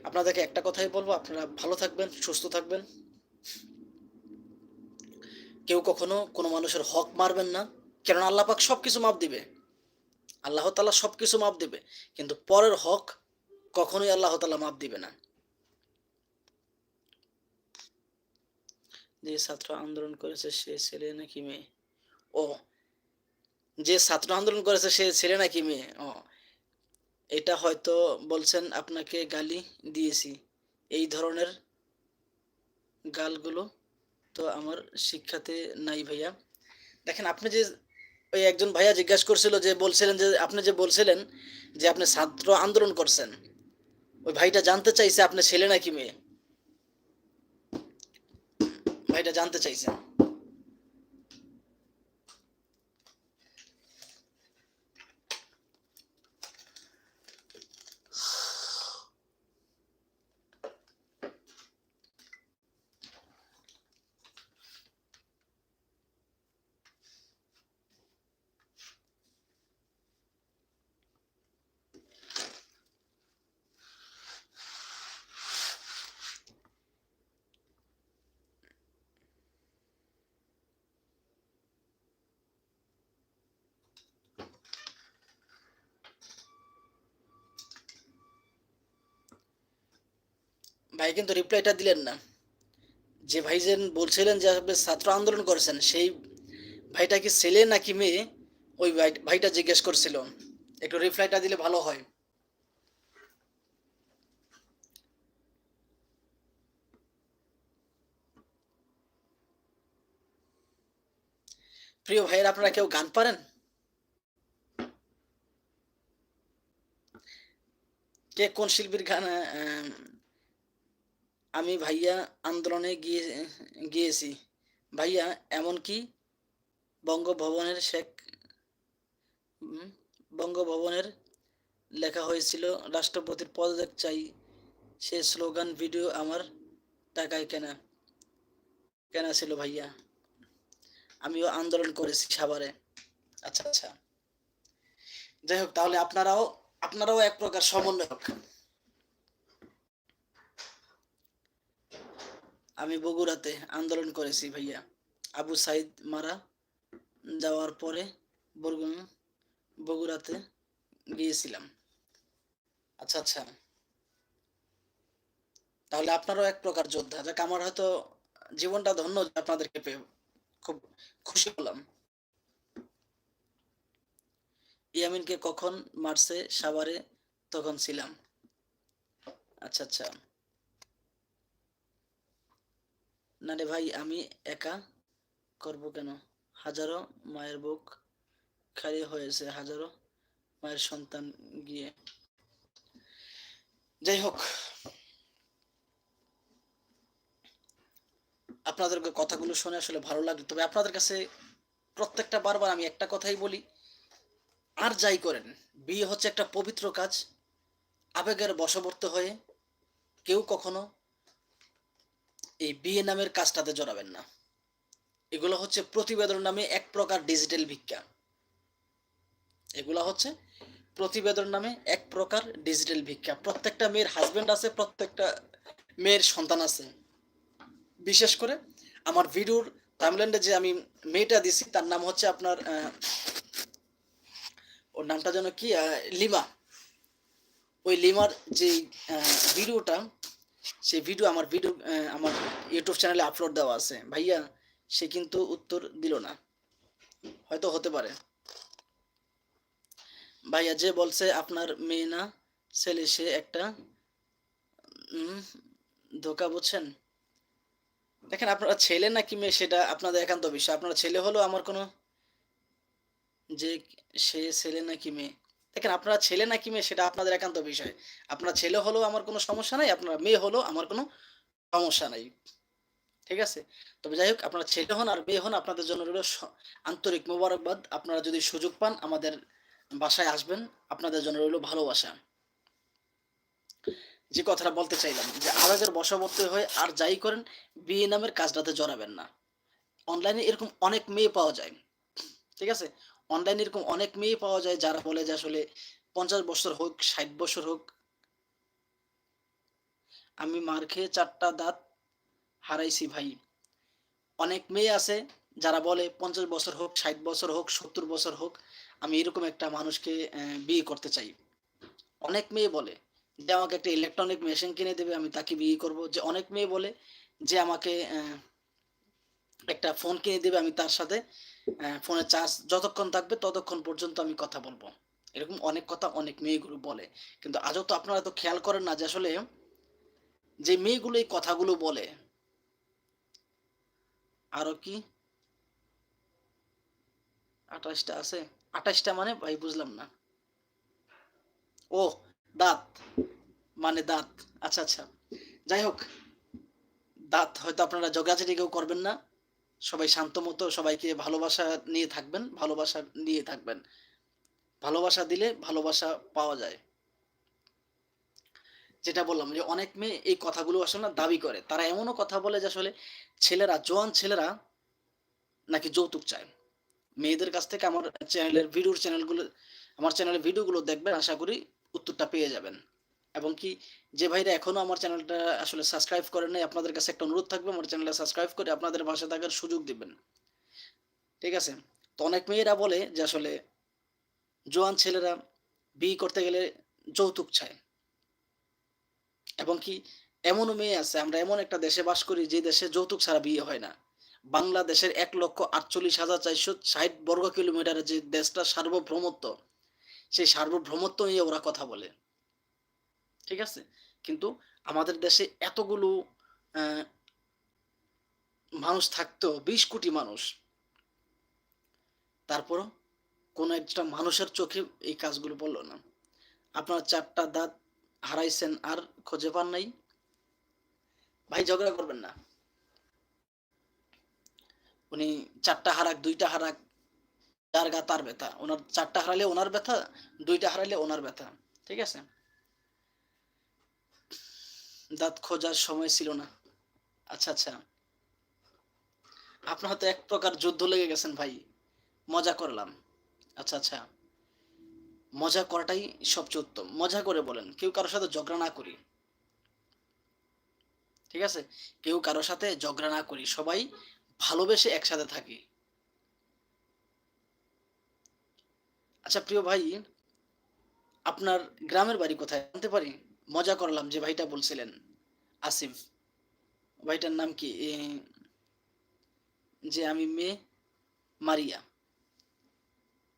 আপনাদেরকে একটা কথাই বলবো, আপনারা ভালো থাকবেন, সুস্থ থাকবেন। কেউ কখনো কোনো মানুষের হক মারবেন না, কেননা আল্লাহ পাক সব কিছু মাপ দিবে। আল্লাহ তাআলা সব কিছু মাপ দিবে, কিন্তু পরের হক কখনোই আল্লাহ তাআলা মাপ দিবে না। যে ছাত্র আন্দোলন করেছে সে ছেলে নাকি মেয়ে? ও, যে ছাত্র আন্দোলন করেছে সে ছেলে নাকি মেয়ে? ও, এটা হয়তো বলছেন আপনাকে গালি দিয়েছি, এই ধরনের গালগুলো তো আমার শিক্ষাতে নাই ভাইয়া। দেখেন আপনি যে ওই একজন ভাইয়া জিজ্ঞাসা করছিল যে বলছিলেন যে আপনি যে বলছিলেন যে আপনি ছাত্র আন্দোলন করছেন, ওই ভাইটা জানতে চাইছে আপনি ছেলে নাকি মেয়ে, ভাইটা জানতে চাইছেন। ভাই কিন্তু রিপ্লাইটা দিলেন না। যে ভাইজান বলছিলেন যে আপনি ছাত্র আন্দোলন করেছেন, সেই ভাইটা কি ছেলে নাকি মেয়ে, ওই ভাইটা জিজ্ঞেস করছিল। একটু রিপ্লাইটা দিলে ভালো হয়। প্রিয় ভাইয়ের, আপনারা কেউ গান পারেন? কে কোন শিল্পীর গান? আমি ভাইয়া আন্দোলনে গিয়েছি ভাইয়া, এমনকি বঙ্গভবনের উম, বঙ্গভবনের লেখা হয়েছিল রাষ্ট্রপতির পদত্যাগ চাই, সে স্লোগান ভিডিও আমার টাকায় কেনা কেনা ছিল ভাইয়া। আমিও আন্দোলন করেছি সাভারে। আচ্ছা আচ্ছা, যাই হোক, তাহলে আপনারাও এক প্রকার সমন্বয়ক। আমি বগুড়াতে আন্দোলন করেছি ভাইয়া, আবু সাইদ মারা যাওয়ার পরে বগুড়াতে গিয়েছিলাম। আচ্ছা আচ্ছা, তাহলে আপনারাও এক প্রকার যোদ্ধা। যাক, আমার হয়তো জীবনটা ধন্য যে আপনাদেরকে পেয়ে খুব খুশি হলাম। ইয়ামিনকে কখন মারছে সাভারে, তখন ছিলাম। আচ্ছা আচ্ছা, না রে ভাই, আমি একা করব কেন, হাজারো মায়ের বুক খালি হয়েছে, হাজারো মায়ের সন্তান গিয়ে। যাই হোক, আপনাদের কথাগুলো শুনে আসলে ভালো লাগলো। তবে আপনাদের কাছে প্রত্যেকটা বারবার আমি একটা কথাই বলি, আর যাই করেন, বিয়ে হচ্ছে একটা পবিত্র কাজ। আবেগের বশবর্তী হয়ে কেউ কখনো এই বিয়ে নামের কাজটাতে জড়াবেন না। এগুলো হচ্ছে প্রতিবেদন নামে এক প্রকার ডিজিটাল ভিক্ষা। এগুলো হচ্ছে প্রতিবেদন নামে এক প্রকার ডিজিটাল ভিক্ষা। প্রত্যেকটা মেয়ের হাজবেন্ড আছে, প্রত্যেকটা মেয়ের সন্তান আছে। বিশেষ করে আমার ভিডিওর টাইমলাইনে যে আমি মেয়েটা দিছি, তার নাম হচ্ছে আপনার ওর নামটা যেন কি, লিমা। ওই লিমার যে ভিডিওটা, সেই ভিডিও আমার ইউটিউব চ্যানেলে আপলোড দেওয়া আছে ভাইয়া। সে কিন্তু উত্তর দিল না, হয়তো হতে পারে। ভাইয়া যে বলছে আপনার মেয়ে না ছেলে, সে একটা ধোকা, বুঝছেন? দেখেন, আপনারা ছেলে নাকি মেয়ে সেটা আপনাদের একান্ত বিষয়। আপনারা ছেলে হলেও আমার কোনো, যে সে ছেলে নাকি মেয়ে, দেখেন আপনারা ছেলে নাকি মেয়ে সেটা আপনাদের একান্ত বিষয়। আপনারা ছেলে হলেও আমার কোনো সমস্যা নাই, আপনারা মেয়ে হলেও আমার কোনো সমস্যা নাই। ঠিক আছে? তবে যাই হোক, আপনারা ছেলে হন আর মেয়ে হন, আপনাদের জন্য রইল আন্তরিক মোবারকবাদ। আপনারা যদি সুযোগ পান আমাদের বাসায় আসবেন, আপনাদের জন্য রইল ভালোবাসা। যে কথাটা বলতে চাইলাম, যে আবেগের বশবর্তী হয়ে আর যাই করেন, বিয়ে নামের কাজটাতে জড়াবেন না। অনলাইনে এরকম অনেক মেয়ে পাওয়া যায়। ঠিক আছে? অনলাইনে এরকম অনেক মেয়ে পাওয়া যায় যারা বলে যে আসলে 50 বছর হোক, 60 বছর হোক, আমি মার খেয়ে 4টা দাঁত হারাইছি ভাই। অনেক মেয়ে আছে যারা বলে 50 বছর হোক, 60 বছর হোক, 70 বছর হোক, আমি এরকম একটা মানুষকে বিয়ে করতে চাই। অনেক মেয়ে বলে যে আমাকে একটা ইলেকট্রনিক মেশিন কিনে দেবে, আমি তাকে বিয়ে করব। যে অনেক মেয়ে বলে যে আমাকে একটা ফোন কিনে দেবে, আমি তার সাথে ফোনের চার্জ যতক্ষণ থাকবে ততক্ষণ পর্যন্ত আমি কথা বলবো। এরকম অনেক কথা অনেক মেয়েগুলো বলে। কিন্তু আজও তো আপনারা তো খেয়াল করেন না যে আসলে যে মেয়েগুলো এই কথাগুলো বলে, আরো কি ২৮ টা আছে? ২৮ টা মানে ভাই বুঝলাম না। ওহ! দাঁত, মানে দাঁত। আচ্ছা, আচ্ছা। যাই হোক, দাঁত হয়তো আপনারা ঝগড়াঝাটি কেউ করবেন না। সবাই শান্তমতো সবাইকে ভালোবাসা নিয়ে থাকবেন, ভালোবাসা নিয়ে থাকবেন। ভালোবাসা দিলে ভালোবাসা পাওয়া যায়। যেটা বললাম যে অনেক মেয়ে এই কথাগুলো আসলে না দাবি করে। তারা এমনও কথা বলে যে আসলে ছেলেরা, জোয়ান ছেলেরা নাকি যৌতুক চায়। মেয়েদের কাছ থেকে আমার চ্যানেলের ভিডিওগুলো দেখবেন, আশা করি উত্তরটা পেয়ে যাবেন। এবং কি যে ভাইরা এখনো আমার চ্যানেলটা আসলে সাবস্ক্রাইব করেন নাই, আপনাদের কাছে একটা অনুরোধ থাকবে আমার চ্যানেলটা সাবস্ক্রাইব করে আপনাদের পাশে থাকার সুযোগ দিবেন। ঠিক আছে? তো অনেক মেয়েরা বলে যে আসলে জোয়ান ছেলেরা বিয়ে করতে গেলে যৌতুক চায়। এবং কি এমনও মেয়ে আছে, আমরা এমন একটা দেশে বাস করি যে দেশে যৌতুক ছাড়া বিয়ে হয় না। বাংলাদেশের ১,৪৮,৪৬,৬০ বর্গ কিলোমিটারের যে দেশটা সার্বভৌমত্ব, সেই সার্বভৌমত্ব নিয়ে ওরা কথা বলে। ঠিক আছে? কিন্তু আমাদের দেশে এতগুলো আ মানুষ থাকতেও ২০ কোটি মানুষ। তারপরও কোন একটা মানুষের চোখে এই কাজগুলো বলল না। আপনার ৪ টা দাঁত হারাইছেন আর খুঁজে পান নাই? ভাই ঝগড়া করবেন না। উনি ৪ টা হারাক, ২ টা হারাক, যার গা তার ব্যথা। উনার ৪ টা হারাইলে উনার ব্যথা, ২ টা হারাইলে উনার ব্যথা। ঠিক আছে? দাঁত খোঁজার সময় ছিল না। আচ্ছা, আচ্ছা। আপনার হয়তো এক প্রকার যুদ্ধ লেগে গেছেন ভাই। মজা করলাম। আচ্ছা, আচ্ছা। মজা করাটাই সবচেয়ে উত্তম। মজা করে বলেন। কেউ কারো সাথে ঝগড়া না করি। ঠিক আছে? কেউ কারো সাথে ঝগড়া না করি। সবাই ভালোবেসে একসাথে থাকি। আচ্ছা প্রিয় ভাই, আপনার গ্রামের বাড়ি কোথায় জানতে পারি? মজা করলাম যে ভাইটা বলছিলেন, আসিফ। ভাইটার নাম কি? যে আমি মেয়ে মারিয়া।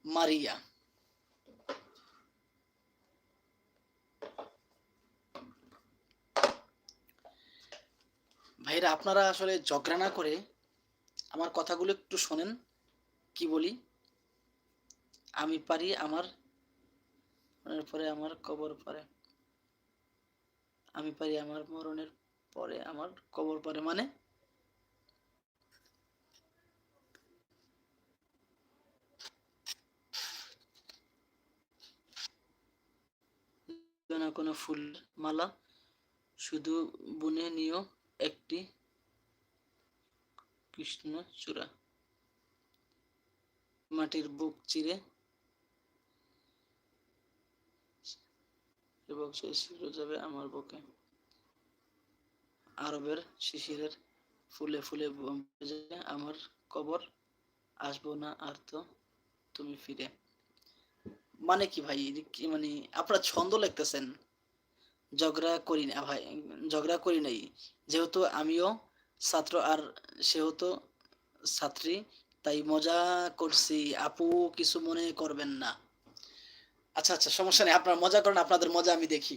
মারিয়া। ভাইরা আপনারা আসলে ঝগড়া না করে আমার কথাগুলো একটু শোনেন। কি বলি? আমি পারি আমার মরণের পরে আমার কবর পারে। আমি পারি আমার মরণের পরে আমার কবর পারে মানে? না কোনো ফুলের মালা, শুধু বুনে নিও একটি কৃষ্ণচূড়া। মাটির বুক চিরে এবং সে শিরো যাবে আমার বুকে। আরবের শিশিরের ফুলে ফুলে যাবে আমার কবর, আসবো না আর তো তুমি ফিরে। মানে কি ভাই? এটা কি মানে আপনারা ছন্দ লিখতেছেন? ঝগড়া করি না ভাই, ঝগড়া করি নাই। যেহেতু আমিও ছাত্র আর সেও তো ছাত্রী, তাই মজা করছি। আপু কিছু মনে করবেন না। আচ্ছা, আচ্ছা সমস্যা নেই। আপনারা মজা করেন, আপনাদের মজা আমি দেখি।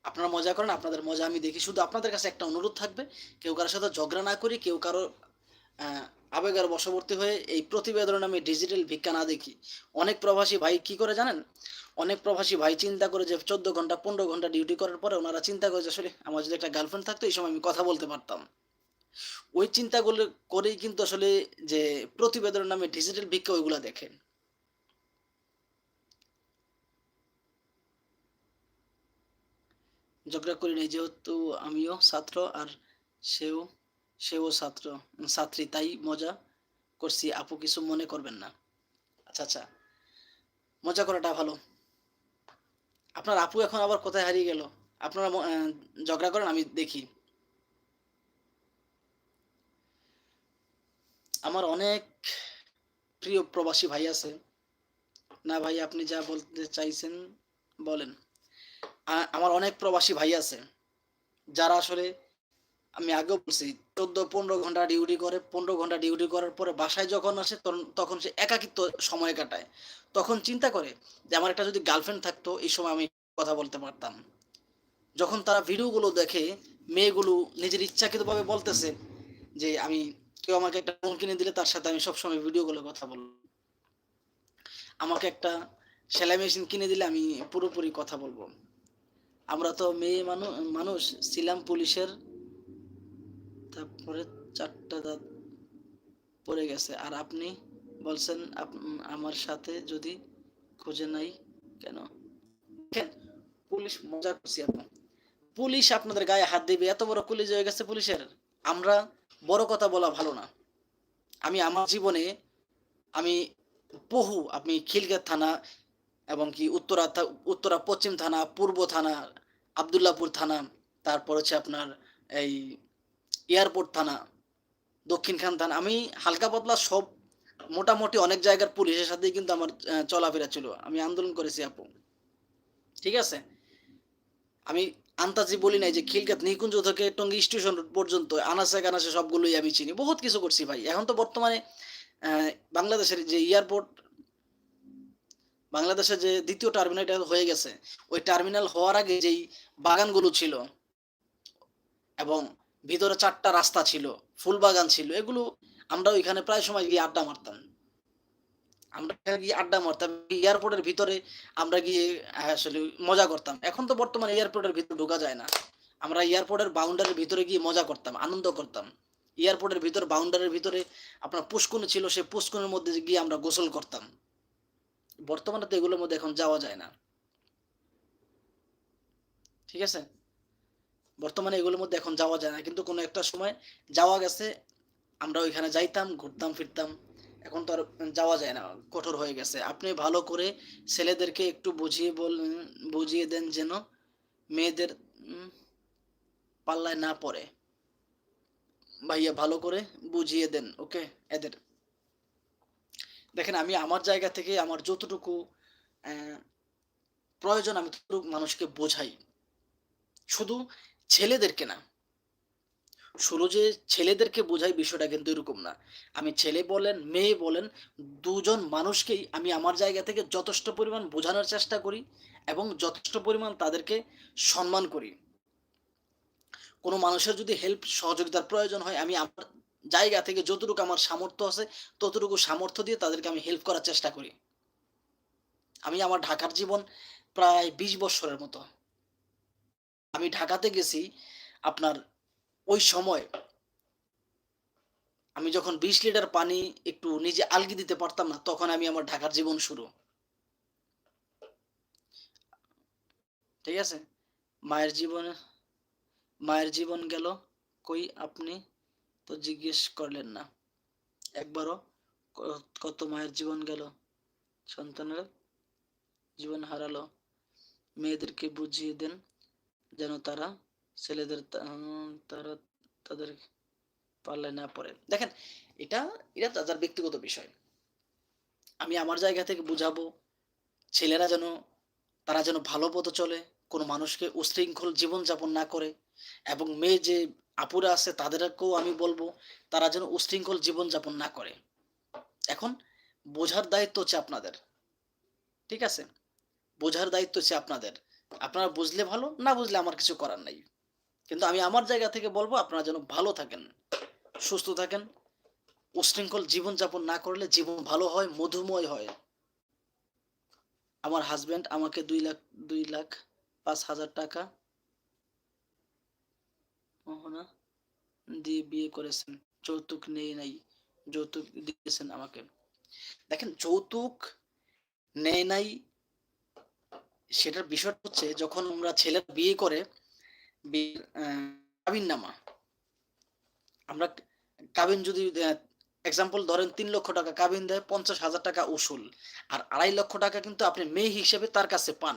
আপনারা মজা করেন, আপনাদের মজা আমি দেখি। শুধু আপনাদের কাছে একটা অনুরোধ থাকবে, কেউ কারো সাথে ঝগড়া না করি, কেউ কারো আ আবেগের বশবর্তী হয়ে এই প্রতিবেদনে আমি ডিজিটাল ভিক্ষা না দেখি। অনেক প্রবাসী ভাই কি করে জানেন? অনেক প্রবাসী ভাই চিন্তা করে যে ১৪ ঘন্টা ১৫ ঘন্টা ডিউটি করার পরে উনারা চিন্তা করে যে আসলে আমার যদি একটা গার্লফ্রেন্ড থাকতো এই সময় আমি কথা বলতে পারতাম। ওই চিন্তাগুলো করেই কিন্তু আসলে যে প্রতিবেদনের নামে ডিজিটাল ভিক্ষা ওইগুলা দেখে। ঝগড়া করি নাই যেহেতু আমিও ছাত্র আর সেও সেও ছাত্রী তাই মজা করছি। আপু কিছু মনে করবেন না। আচ্ছা, আচ্ছা। মজা করাটা ভালো। আপনার আপু এখন আবার কোথায় হারিয়ে গেল? আপনারা ঝগড়া করেন আমি দেখি। আমার অনেক প্রিয় প্রবাসী ভাই আছে। না ভাই আপনি যা বলতে চাইছেন বলেন। আমার অনেক প্রবাসী ভাই আছে, যারা আসলে আমি আগেও বলছি ১৪-১৫ ঘন্টা ডিউটি করে, ১৫ ঘন্টা ডিউটি করার পরে বাসায় যখন আসে তখন সে একাকিত্ব সময় কাটায়। তখন চিন্তা করে যে আমার একটা যদি গার্লফ্রেন্ড থাকতো এই সময় আমি কথা বলতে পারতাম। যখন তারা ভিডিওগুলো দেখে মেয়েগুলো নিজের ইচ্ছাকৃতভাবে বলতেছে যে কেউ আমাকে একটা ফোন কিনে দিলে তার সাথে আমি সবসময় ভিডিও কলে কথা বলব। আমাকে একটা সেলাই মেশিন কিনে দিলে আমি পুরোপুরি কথা বলব। আমরা তো মেয়ে মানুষ ছিলাম পুলিশের, তারপরে ৪ টা দাঁত পড়ে গেছে। আর আপনি বলছেন আমার সাথে যদি খুঁজে নাই কেন? দেখেন, পুলিশ মজা করছি আপু। পুলিশ আপনাদের গায়ে হাত দিবে এত বড় কলিজা হয়ে গেছে পুলিশের। আমরা বড় কথা বলা ভালো না। আমি আমার জীবনে আমি আপনি খিলগাঁও থানা এবং কি উত্তরা পশ্চিম থানা, পূর্ব থানা, আব্দুল্লাহপুর থানা, তারপর হচ্ছে আপনার এই এয়ারপোর্ট থানা, দক্ষিণখান থানা, আমি হালকা পাতলা সব মোটামুটি অনেক জায়গার পুলিশের সাথেই কিন্তু আমার চলাফেরা ছিল। আমি আন্দোলন করেছি আপু। ঠিক আছে? আমি আন্তাজি বলি নাই যে খিলগাঁও নিকুঞ্জ থেকে টঙ্গী স্টেশন পর্যন্ত আনাচে কানাচে সবগুলোই আমি চিনি। বহুত কিছু করছি ভাই। এখন তো বর্তমানে আ বাংলাদেশের যে এয়ারপোর্ট, বাংলাদেশের যে ২য় টার্মিনালটা হয়ে গেছে, ওই টার্মিনাল হওয়ার আগে যেই বাগানগুলো ছিল এবং ভিতরে ৪ টা রাস্তা ছিল, ফুল বাগান ছিল, এগুলো আমরা ওইখানে প্রায় সময় গিয়ে আড্ডা মারতাম। আমরা গিয়ে আড্ডা মারতাম। এয়ারপোর্টের ভিতরে আমরা গিয়ে আসলে মজা করতাম। এখন তো বর্তমানে এয়ারপোর্টের ভিতরে ঢোকা যায় না। আমরা এয়ারপোর্টের বাউন্ডারির ভিতরে গিয়ে মজা করতাম, আনন্দ করতাম। এয়ারপোর্টের ভিতর বাউন্ডারির ভিতরে আপনার পুষ্কুনি ছিল, সেই পুষ্কুনির মধ্যে গিয়ে আমরা গোসল করতাম। বর্তমানে তো এগুলোর মধ্যে এখন যাওয়া যায় না। ঠিক আছে? বর্তমানে এগুলোর মধ্যে এখন যাওয়া যায় না। কিন্তু কোনো একটা সময় যাওয়া গেছে। আমরা ওইখানে যাইতাম, ঘুরতাম ফিরতাম। এখন তো আর যাওয়া যায় না। কঠোর হয়ে গেছে। আপনি ভালো করে ছেলেদেরকে একটু বুঝিয়ে দেন যেন মেয়েদের উম পাল্লায় না পড়ে। ভাইয়া ভালো করে বুঝিয়ে দেন, ওকে? এদের। দেখেন, আমি আমার জায়গা থেকে আমার যতটুকু অ্যা প্রয়োজন আমি ততটুকু মানুষকে বোঝাই। শুধু ছেলেদেরকে না। শুধু যে ছেলেদেরকে বোঝাই বিষয়টা কিন্তু এরকম না। আমি ছেলে বলেন, মেয়ে বলেন ২ জন মানুষকেই আমি আমার জায়গা থেকে যথেষ্ট পরিমাণ বোঝানোর চেষ্টা করি এবং যথেষ্ট পরিমাণ তাদেরকে সম্মান করি। কোনো মানুষের যদি সহযোগিতার প্রয়োজন হয় আমি আমার জায়গা থেকে যতটুকু আমার সামর্থ্য আছে ততটুকু সামর্থ্য দিয়ে তাদেরকে আমি হেল্প করার চেষ্টা করি। আমি আমার ঢাকার জীবন প্রায় ২০ বৎসরের মতো। আমি ঢাকাতে গেছি আপনার ওই সময় আমি যখন ২০ লিটার পানি একটু নিজে আলগি দিতে পারতাম না, তখন আমি আমার ঢাকার জীবন শুরু। ঠিক আছে? মায়ের জীবনে মায়ের জীবন গেল কই আপনি তো জিজ্ঞেস করলেন না। একবারও ক কত মায়ের জীবন গেল, সন্তানেরা জীবন হারালো। মেয়েদেরকে বুঝিয়ে দেন যেন তারা ছেলেদের তারা তাদের পাল্লায় না পড়ে। দেখেন, এটা এটা তাদের ব্যক্তিগত বিষয়। আমি আমার জায়গা থেকে বুঝাবো ছেলেরা যেন তারা যেন ভালো পথে চলে, কোনো মানুষকে উচ্ছৃঙ্খল জীবনযাপন না করে এবং মেয়ে যে আপুরা আছে তাদেরকেও আমি বলবো তারা যেন উচ্ছৃঙ্খল জীবনযাপন না করে। এখন বোঝার দায়িত্ব হচ্ছে আপনাদের। ঠিক আছে? বোঝার দায়িত্ব হচ্ছে আপনাদের। আপনারা বুঝলে ভালো, না বুঝলে আমার কিছু করার নাই। কিন্তু আমি আমার জায়গা থেকে বলবো আপনারা যেন ভালো থাকেন, সুস্থ থাকেন। উচ্ছৃঙ্খল জীবনযাপন না করলে জীবন ভালো হয়, মধুময় হয়। আমার হাসব্যান্ড আমাকে ২,৫,০০০ টাকা মোহনা দিয়ে বিয়ে করেছেন। যৌতুক নেই নাই। যৌতুক দিয়েছেন আমাকে। দেখেন, যৌতুক নেয় নাই সেটার বিষয়টা হচ্ছে যখন আমরা ছেলেরা বিয়ে করে বিয়ের কাবিননামা আমরা কাবিন যদি এক্সাম্পল ধরেন ৩,০০,০০০ টাকা কাবিন দেয়, ৫০,০০০ টাকা উসুল। আর ২,৫,০০০ টাকা কিন্তু আপনি মেয়ে হিসেবে তার কাছে পান।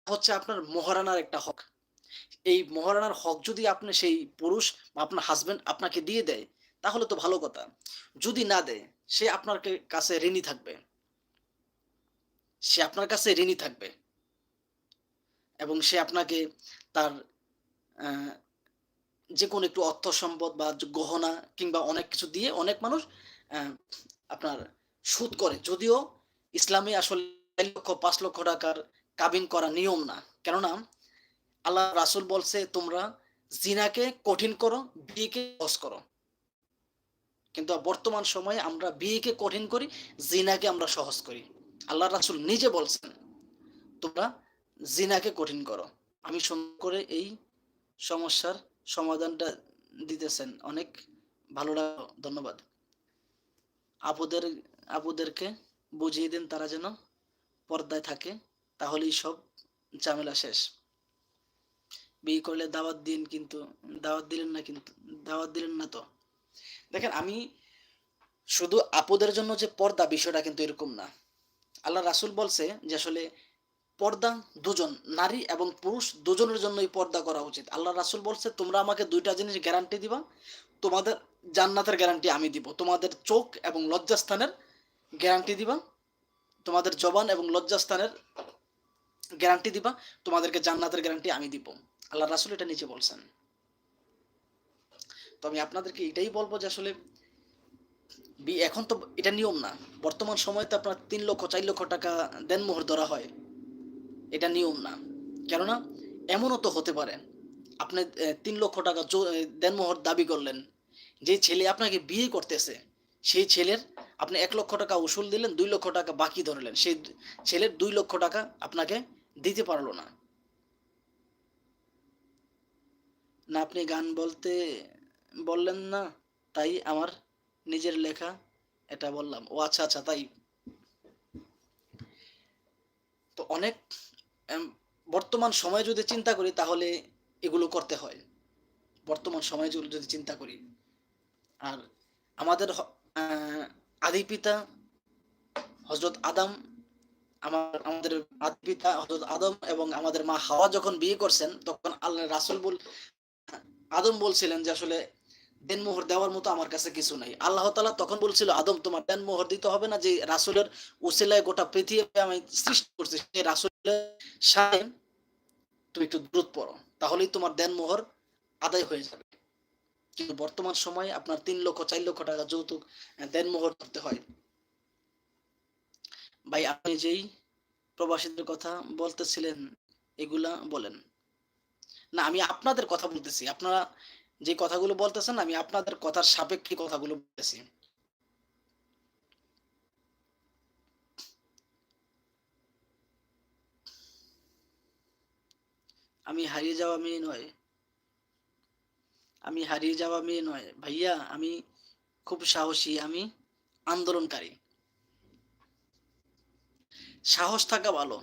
হচ্ছে আপনার মহারানার একটা হক। এই মহারানার হক যদি আপনি সেই পুরুষ বা আপনার হাসব্যান্ড আপনাকে দিয়ে দেয়, তাহলে তো ভালো কথা। যদি না দেয়, সে আপনার কাছে ঋণী থাকবে। সে আপনার কাছে ঋণী থাকবে এবং সে আপনাকে তার আ যে কোনো একটু অর্থ সম্পদ বা গহনা কিংবা অনেক কিছু দিয়ে অনেক মানুষ আপনার সুদ করে, যদিও ইসলামে আসলে 4 লক্ষ 5 লক্ষ টাকার কাবিন করা নিয়ম না। কেননা আল্লাহ রাসূল বলছে তোমরা জিনাকে কঠিন করো, বিয়েকে সহজ করো। কিন্তু বর্তমান সময়ে আমরা বিয়েকে কঠিন করি, জিনাকে আমরা সহজ করি। আল্লাহ রাসূল নিজে বলছেন তোমরা জিনাকে কঠিন করো। আমি সুন্দর করে এই সমস্যার সমাধানটা দিতেছেন, অনেক ভালো লাগলো, ধন্যবাদ। আপুদের আপুদেরকে বুঝিয়ে দিন তারা যেন পর্দায় থাকে, তাহলেই সব ঝামেলা শেষ। বিয়ে করলে দাওয়াত দিন, কিন্তু দাওয়াত দিলেন না, কিন্তু দাওয়াত দিলেন না তো। দেখেন, আমি শুধু আপুদের জন্য যে পর্দা, বিষয়টা কিন্তু এরকম না। আল্লাহ রাসূল বলছে যে আসলে পর্দা দুজন, নারী এবং পুরুষ দুজনের জন্যই পর্দা করা উচিত। আল্লাহ রাসূল বলছে তোমরা আমাকে ২টা জিনিস গ্যারান্টি দিবা, তোমাদের জান্নাতের গ্যারান্টি আমি দিব। তোমাদের চোখ এবং লজ্জাস্থানের গ্যারান্টি দিবা, তোমাদের জবান এবং লজ্জাস্থানের গ্যারান্টি দিবা, তোমাদেরকে জান্নাতের গ্যারান্টি আমি দিব। আল্লাহ রাসূল এটা নিচে বলছেন। তো আমি আপনাদেরকে এটাই বলবো যে আসলে এখন তো এটা নিয়ম না। বর্তমান সময়ে তো আপনার ৩ লক্ষ ৪ লক্ষ টাকা দেনমোহর ধরা হয়। এটা নিয়ম না। কেননা এমনও তো হতে পারে আপনি ৩ লক্ষ টাকা দেনমোহর দাবি করলেন। যে ছেলে আপনাকে বিয়ে করতেছে, সেই ছেলের আপনি ১ লক্ষ টাকা উসুল দিলেন, ২ লক্ষ টাকা বাকি ধরলেন। সেই ছেলের ২ লক্ষ টাকা আপনাকে দিতে পারল না। না আপনি গান বলতে বললেন না, তাই আমার নিজের লেখা এটা বললাম। ও আচ্ছা, আচ্ছা তাই। তো অনেক এম বর্তমান সময়ে যদি চিন্তা করি তাহলে এগুলো করতে হয়। বর্তমান সময়ে যদি চিন্তা করি। আর আমাদের আদি পিতা হযরত আদম, আমাদের আদি পিতা হযরত আদম এবং আমাদের মা হাওয়া যখন বিয়ে করছেন, তখন আল্লাহ রাসূল আদম বলছিলেন যে আসলে দেনমোহর দেওয়ার মতো আমার কাছে কিছু নাই। আল্লাহ তাআলা তখন বলছিল, আদম তোমার দেনমোহর দিতে হবে না, যে রাসূলের উসিলায় গোটা পৃথিবী আমি সৃষ্টি করছি, সেই রাসূলের শানে তুমি একটু দুরূদ পড়ো। তাহলেই তোমার দেনমোহর আদায় হয়ে যাবে। কিন্তু বর্তমান সময়ে আপনার ৩ লক্ষ ৪ লক্ষ টাকা যৌতুক দেনমোহর করতে হয়। ভাই আপনি যেই প্রবাসীদের কথা বলতেছিলেন, এগুলা বলেন। না আমি আপনাদের কথা বলতেছি। আপনারা যে কথাগুলো বলতেছেন, আমি আপনাদের কথার সাপেক্ষে কথাগুলো বলতেছি। আমি হারিয়ে যাওয়া মেয়ে নয়। আমি হারিয়ে যাওয়া মেয়ে নয়। ভাইয়া আমি খুব সাহসী, আমি আন্দোলনকারী। সাহস থাকা ভালো।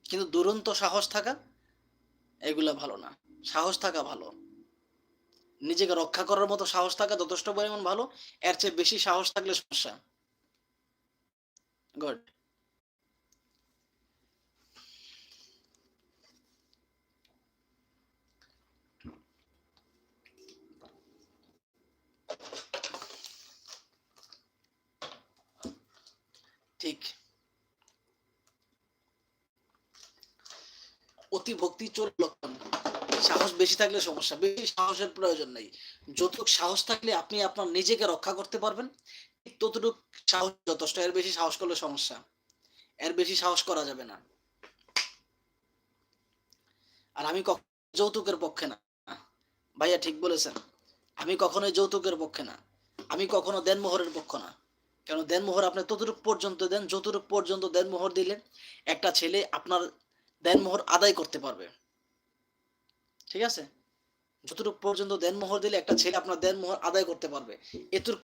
কিন্তু দুরন্ত সাহস থাকা এগুলা ভালো না। সাহস থাকা ভালো। নিজেকে রক্ষা করার মতো সাহস থাকা যথেষ্ট পরিমাণ ভালো। এর চেয়ে বেশি সাহস থাকলে সমস্যা। গুড। ঠিক। অতি ভক্তি চোর লক্ষণ। সাহস বেশি থাকলে সমস্যা। বেশি সাহসের প্রয়োজন নেই। যতটুক সাহস থাকলে আপনি আপনার নিজেকে রক্ষা করতে পারবেন, ঠিক ততটুক সাহস যথেষ্ট। এর বেশি সাহস করলে সমস্যা। এর বেশি সাহস করা যাবে না। আর আমি কখনো যৌতুকের পক্ষে না। ভাইয়া ঠিক বলেছেন। আমি কখনোই যৌতুকের পক্ষে না। আমি কখনো দেনমোহরের পক্ষ না। কারণ দেনমোহর আপনি ততটুক পর্যন্ত দেন, যতটুক পর্যন্ত দেনমোহর দিলে একটা ছেলে আপনার দেনমোহর আদায় করতে পারবে। ঠিক আছে? যতটুকু পর্যন্ত দেনমোহর দিলে একটা ছেলে আপনার দেনমোহর আদায় করতে পারবে। এতটুক